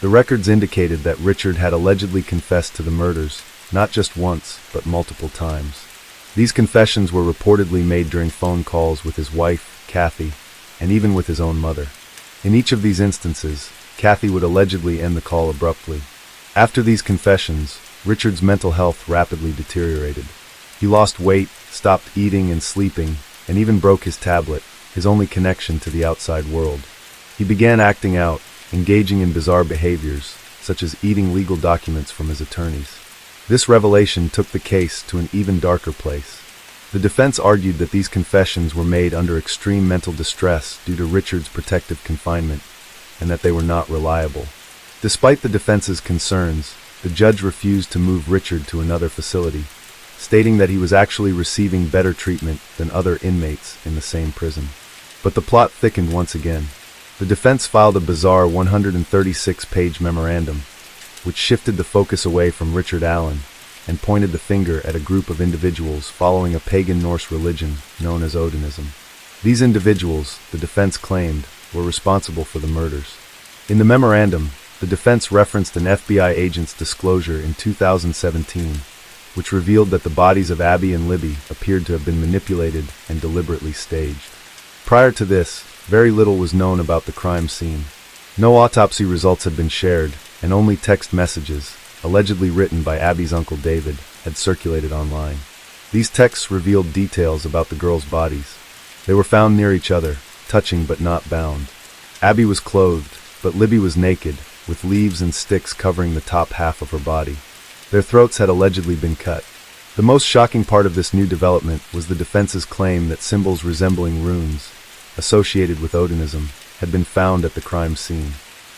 The records indicated that Richard had allegedly confessed to the murders, not just once, but multiple times. These confessions were reportedly made during phone calls with his wife, Kathy, and even with his own mother. In each of these instances, Kathy would allegedly end the call abruptly. After these confessions, Richard's mental health rapidly deteriorated. He lost weight, stopped eating and sleeping, and even broke his tablet, his only connection to the outside world. He began acting out, engaging in bizarre behaviors, such as eating legal documents from his attorneys. This revelation took the case to an even darker place. The defense argued that these confessions were made under extreme mental distress due to Richard's protective confinement, and that they were not reliable. Despite the defense's concerns, the judge refused to move Richard to another facility, stating that he was actually receiving better treatment than other inmates in the same prison. But the plot thickened once again. The defense filed a bizarre 136-page memorandum, which shifted the focus away from Richard Allen and pointed the finger at a group of individuals following a pagan Norse religion known as Odinism. These individuals, the defense claimed, were responsible for the murders. In the memorandum, the defense referenced an FBI agent's disclosure in 2017, which revealed that the bodies of Abby and Libby appeared to have been manipulated and deliberately staged. Prior to this, very little was known about the crime scene. No autopsy results had been shared, and only text messages, allegedly written by Abby's uncle David, had circulated online. These texts revealed details about the girls' bodies. They were found near each other, touching but not bound. Abby was clothed, but Libby was naked, with leaves and sticks covering the top half of her body. Their throats had allegedly been cut. The most shocking part of this new development was the defense's claim that symbols resembling runes, associated with Odinism, had been found at the crime scene.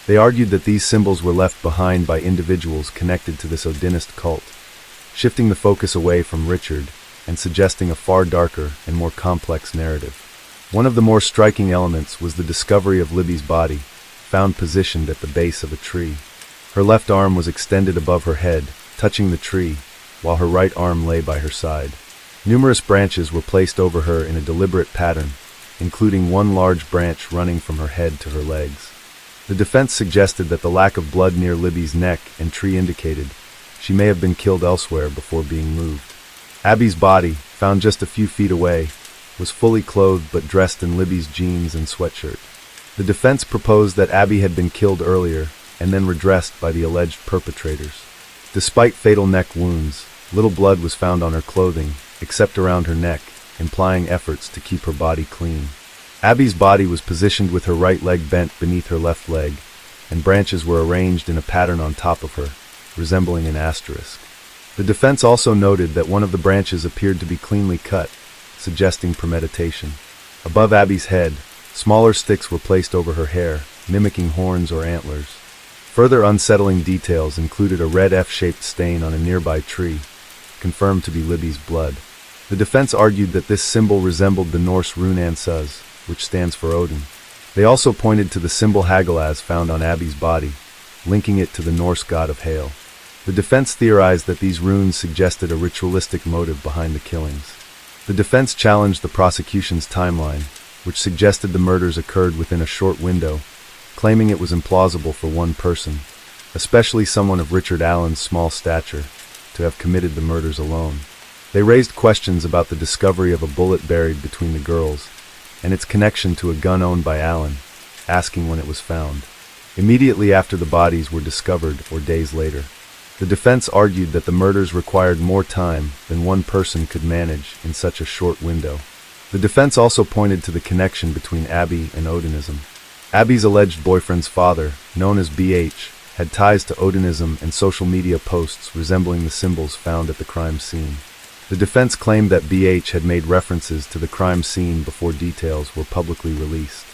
They argued that these symbols were left behind by individuals connected to this Odinist cult, shifting the focus away from Richard and suggesting a far darker and more complex narrative. One of the more striking elements was the discovery of Libby's body, found positioned at the base of a tree. Her left arm was extended above her head, touching the tree, while her right arm lay by her side. Numerous branches were placed over her in a deliberate pattern, including one large branch running from her head to her legs. The defense suggested that the lack of blood near Libby's neck and tree indicated she may have been killed elsewhere before being moved. Abby's body, found just a few feet away, was fully clothed but dressed in Libby's jeans and sweatshirt. The defense proposed that Abby had been killed earlier and then redressed by the alleged perpetrators. Despite fatal neck wounds, little blood was found on her clothing, except around her neck, implying efforts to keep her body clean. Abby's body was positioned with her right leg bent beneath her left leg, and branches were arranged in a pattern on top of her, resembling an asterisk. The defense also noted that one of the branches appeared to be cleanly cut, suggesting premeditation. Above Abby's head, smaller sticks were placed over her hair, mimicking horns or antlers. Further unsettling details included a red F-shaped stain on a nearby tree, confirmed to be Libby's blood. The defense argued that this symbol resembled the Norse rune Unanswered, which stands for Odin. They also pointed to the symbol Hagalaz found on Abby's body, linking it to the Norse god of hail. The defense theorized that these runes suggested a ritualistic motive behind the killings. The defense challenged the prosecution's timeline, which suggested the murders occurred within a short window, claiming it was implausible for one person, especially someone of Richard Allen's small stature, to have committed the murders alone. They raised questions about the discovery of a bullet buried between the girls, and its connection to a gun owned by Allen, asking when it was found. Immediately after the bodies were discovered or days later, the defense argued that the murders required more time than one person could manage in such a short window. The defense also pointed to the connection between Abby and Odinism. Abby's alleged boyfriend's father, known as BH, had ties to Odinism and social media posts resembling the symbols found at the crime scene. The defense claimed that BH had made references to the crime scene before details were publicly released.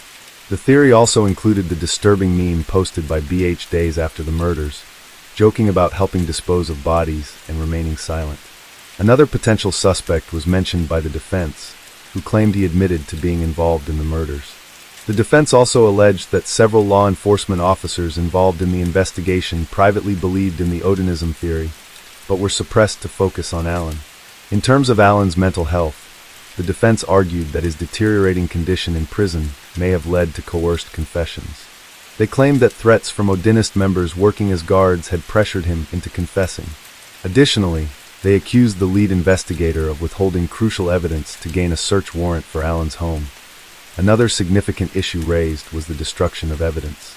The theory also included the disturbing meme posted by BH days after the murders, joking about helping dispose of bodies and remaining silent. Another potential suspect was mentioned by the defense, who claimed he admitted to being involved in the murders. The defense also alleged that several law enforcement officers involved in the investigation privately believed in the Odinism theory, but were suppressed to focus on Allen. In terms of Allen's mental health, the defense argued that his deteriorating condition in prison may have led to coerced confessions. They claimed that threats from Odinist members working as guards had pressured him into confessing. Additionally, they accused the lead investigator of withholding crucial evidence to gain a search warrant for Allen's home. Another significant issue raised was the destruction of evidence.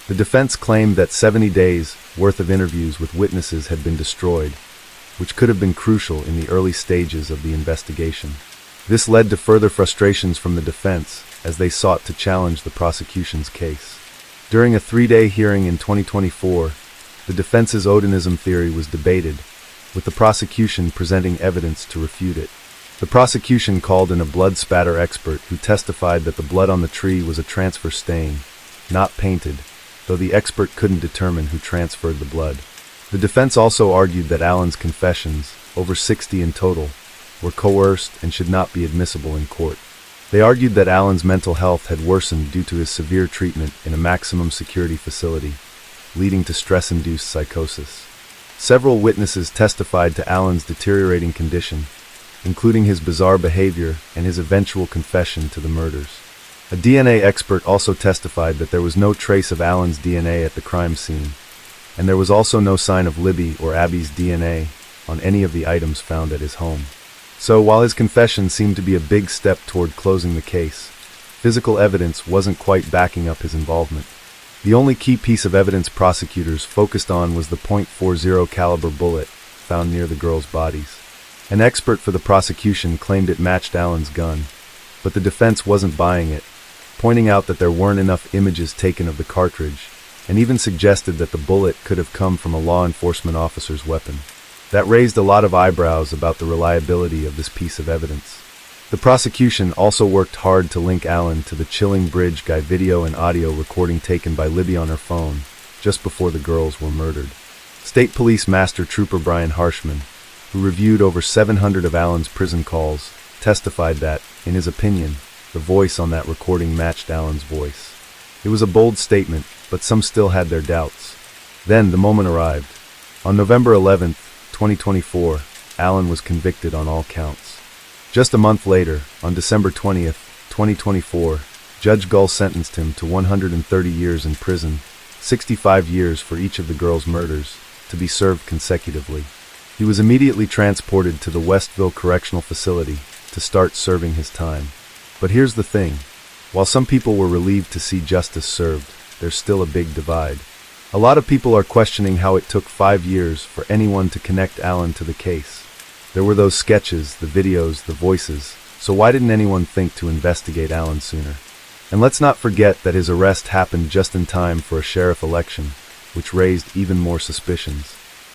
The defense claimed that 70 days' worth of interviews with witnesses had been destroyed, which could have been crucial in the early stages of the investigation. This led to further frustrations from the defense as they sought to challenge the prosecution's case. During a 3-day hearing in 2024, the defense's Odinism theory was debated, with the prosecution presenting evidence to refute it. The prosecution called in a blood spatter expert who testified that the blood on the tree was a transfer stain, not painted, though the expert couldn't determine who transferred the blood. The defense also argued that Allen's confessions, over 60 in total, were coerced and should not be admissible in court. They argued that Allen's mental health had worsened due to his severe treatment in a maximum security facility, leading to stress-induced psychosis. Several witnesses testified to Allen's deteriorating condition, including his bizarre behavior and his eventual confession to the murders. A DNA expert also testified that there was no trace of Allen's DNA at the crime scene, and there was also no sign of Libby or Abby's DNA on any of the items found at his home. So while his confession seemed to be a big step toward closing the case, physical evidence wasn't quite backing up his involvement. The only key piece of evidence prosecutors focused on was the .40 caliber bullet found near the girls' bodies. An expert for the prosecution claimed it matched Allen's gun, but the defense wasn't buying it, pointing out that there weren't enough images taken of the cartridge, and even suggested that the bullet could have come from a law enforcement officer's weapon. That raised a lot of eyebrows about the reliability of this piece of evidence. The prosecution also worked hard to link Allen to the chilling bridge guy video and audio recording taken by Libby on her phone just before the girls were murdered. State Police Master Trooper Brian Harshman, who reviewed over 700 of Allen's prison calls, testified that, in his opinion, the voice on that recording matched Allen's voice. It was a bold statement, but some still had their doubts. Then the moment arrived. On November 11, 2024, Allen was convicted on all counts. Just a month later, on December 20, 2024, Judge Gull sentenced him to 130 years in prison, 65 years for each of the girls' murders, to be served consecutively. He was immediately transported to the Westville Correctional Facility to start serving his time. But here's the thing. While some people were relieved to see justice served, there's still a big divide. A lot of people are questioning how it took 5 years for anyone to connect Allen to the case. There were those sketches, the videos, the voices, so why didn't anyone think to investigate Allen sooner? And let's not forget that his arrest happened just in time for a sheriff election, which raised even more suspicions.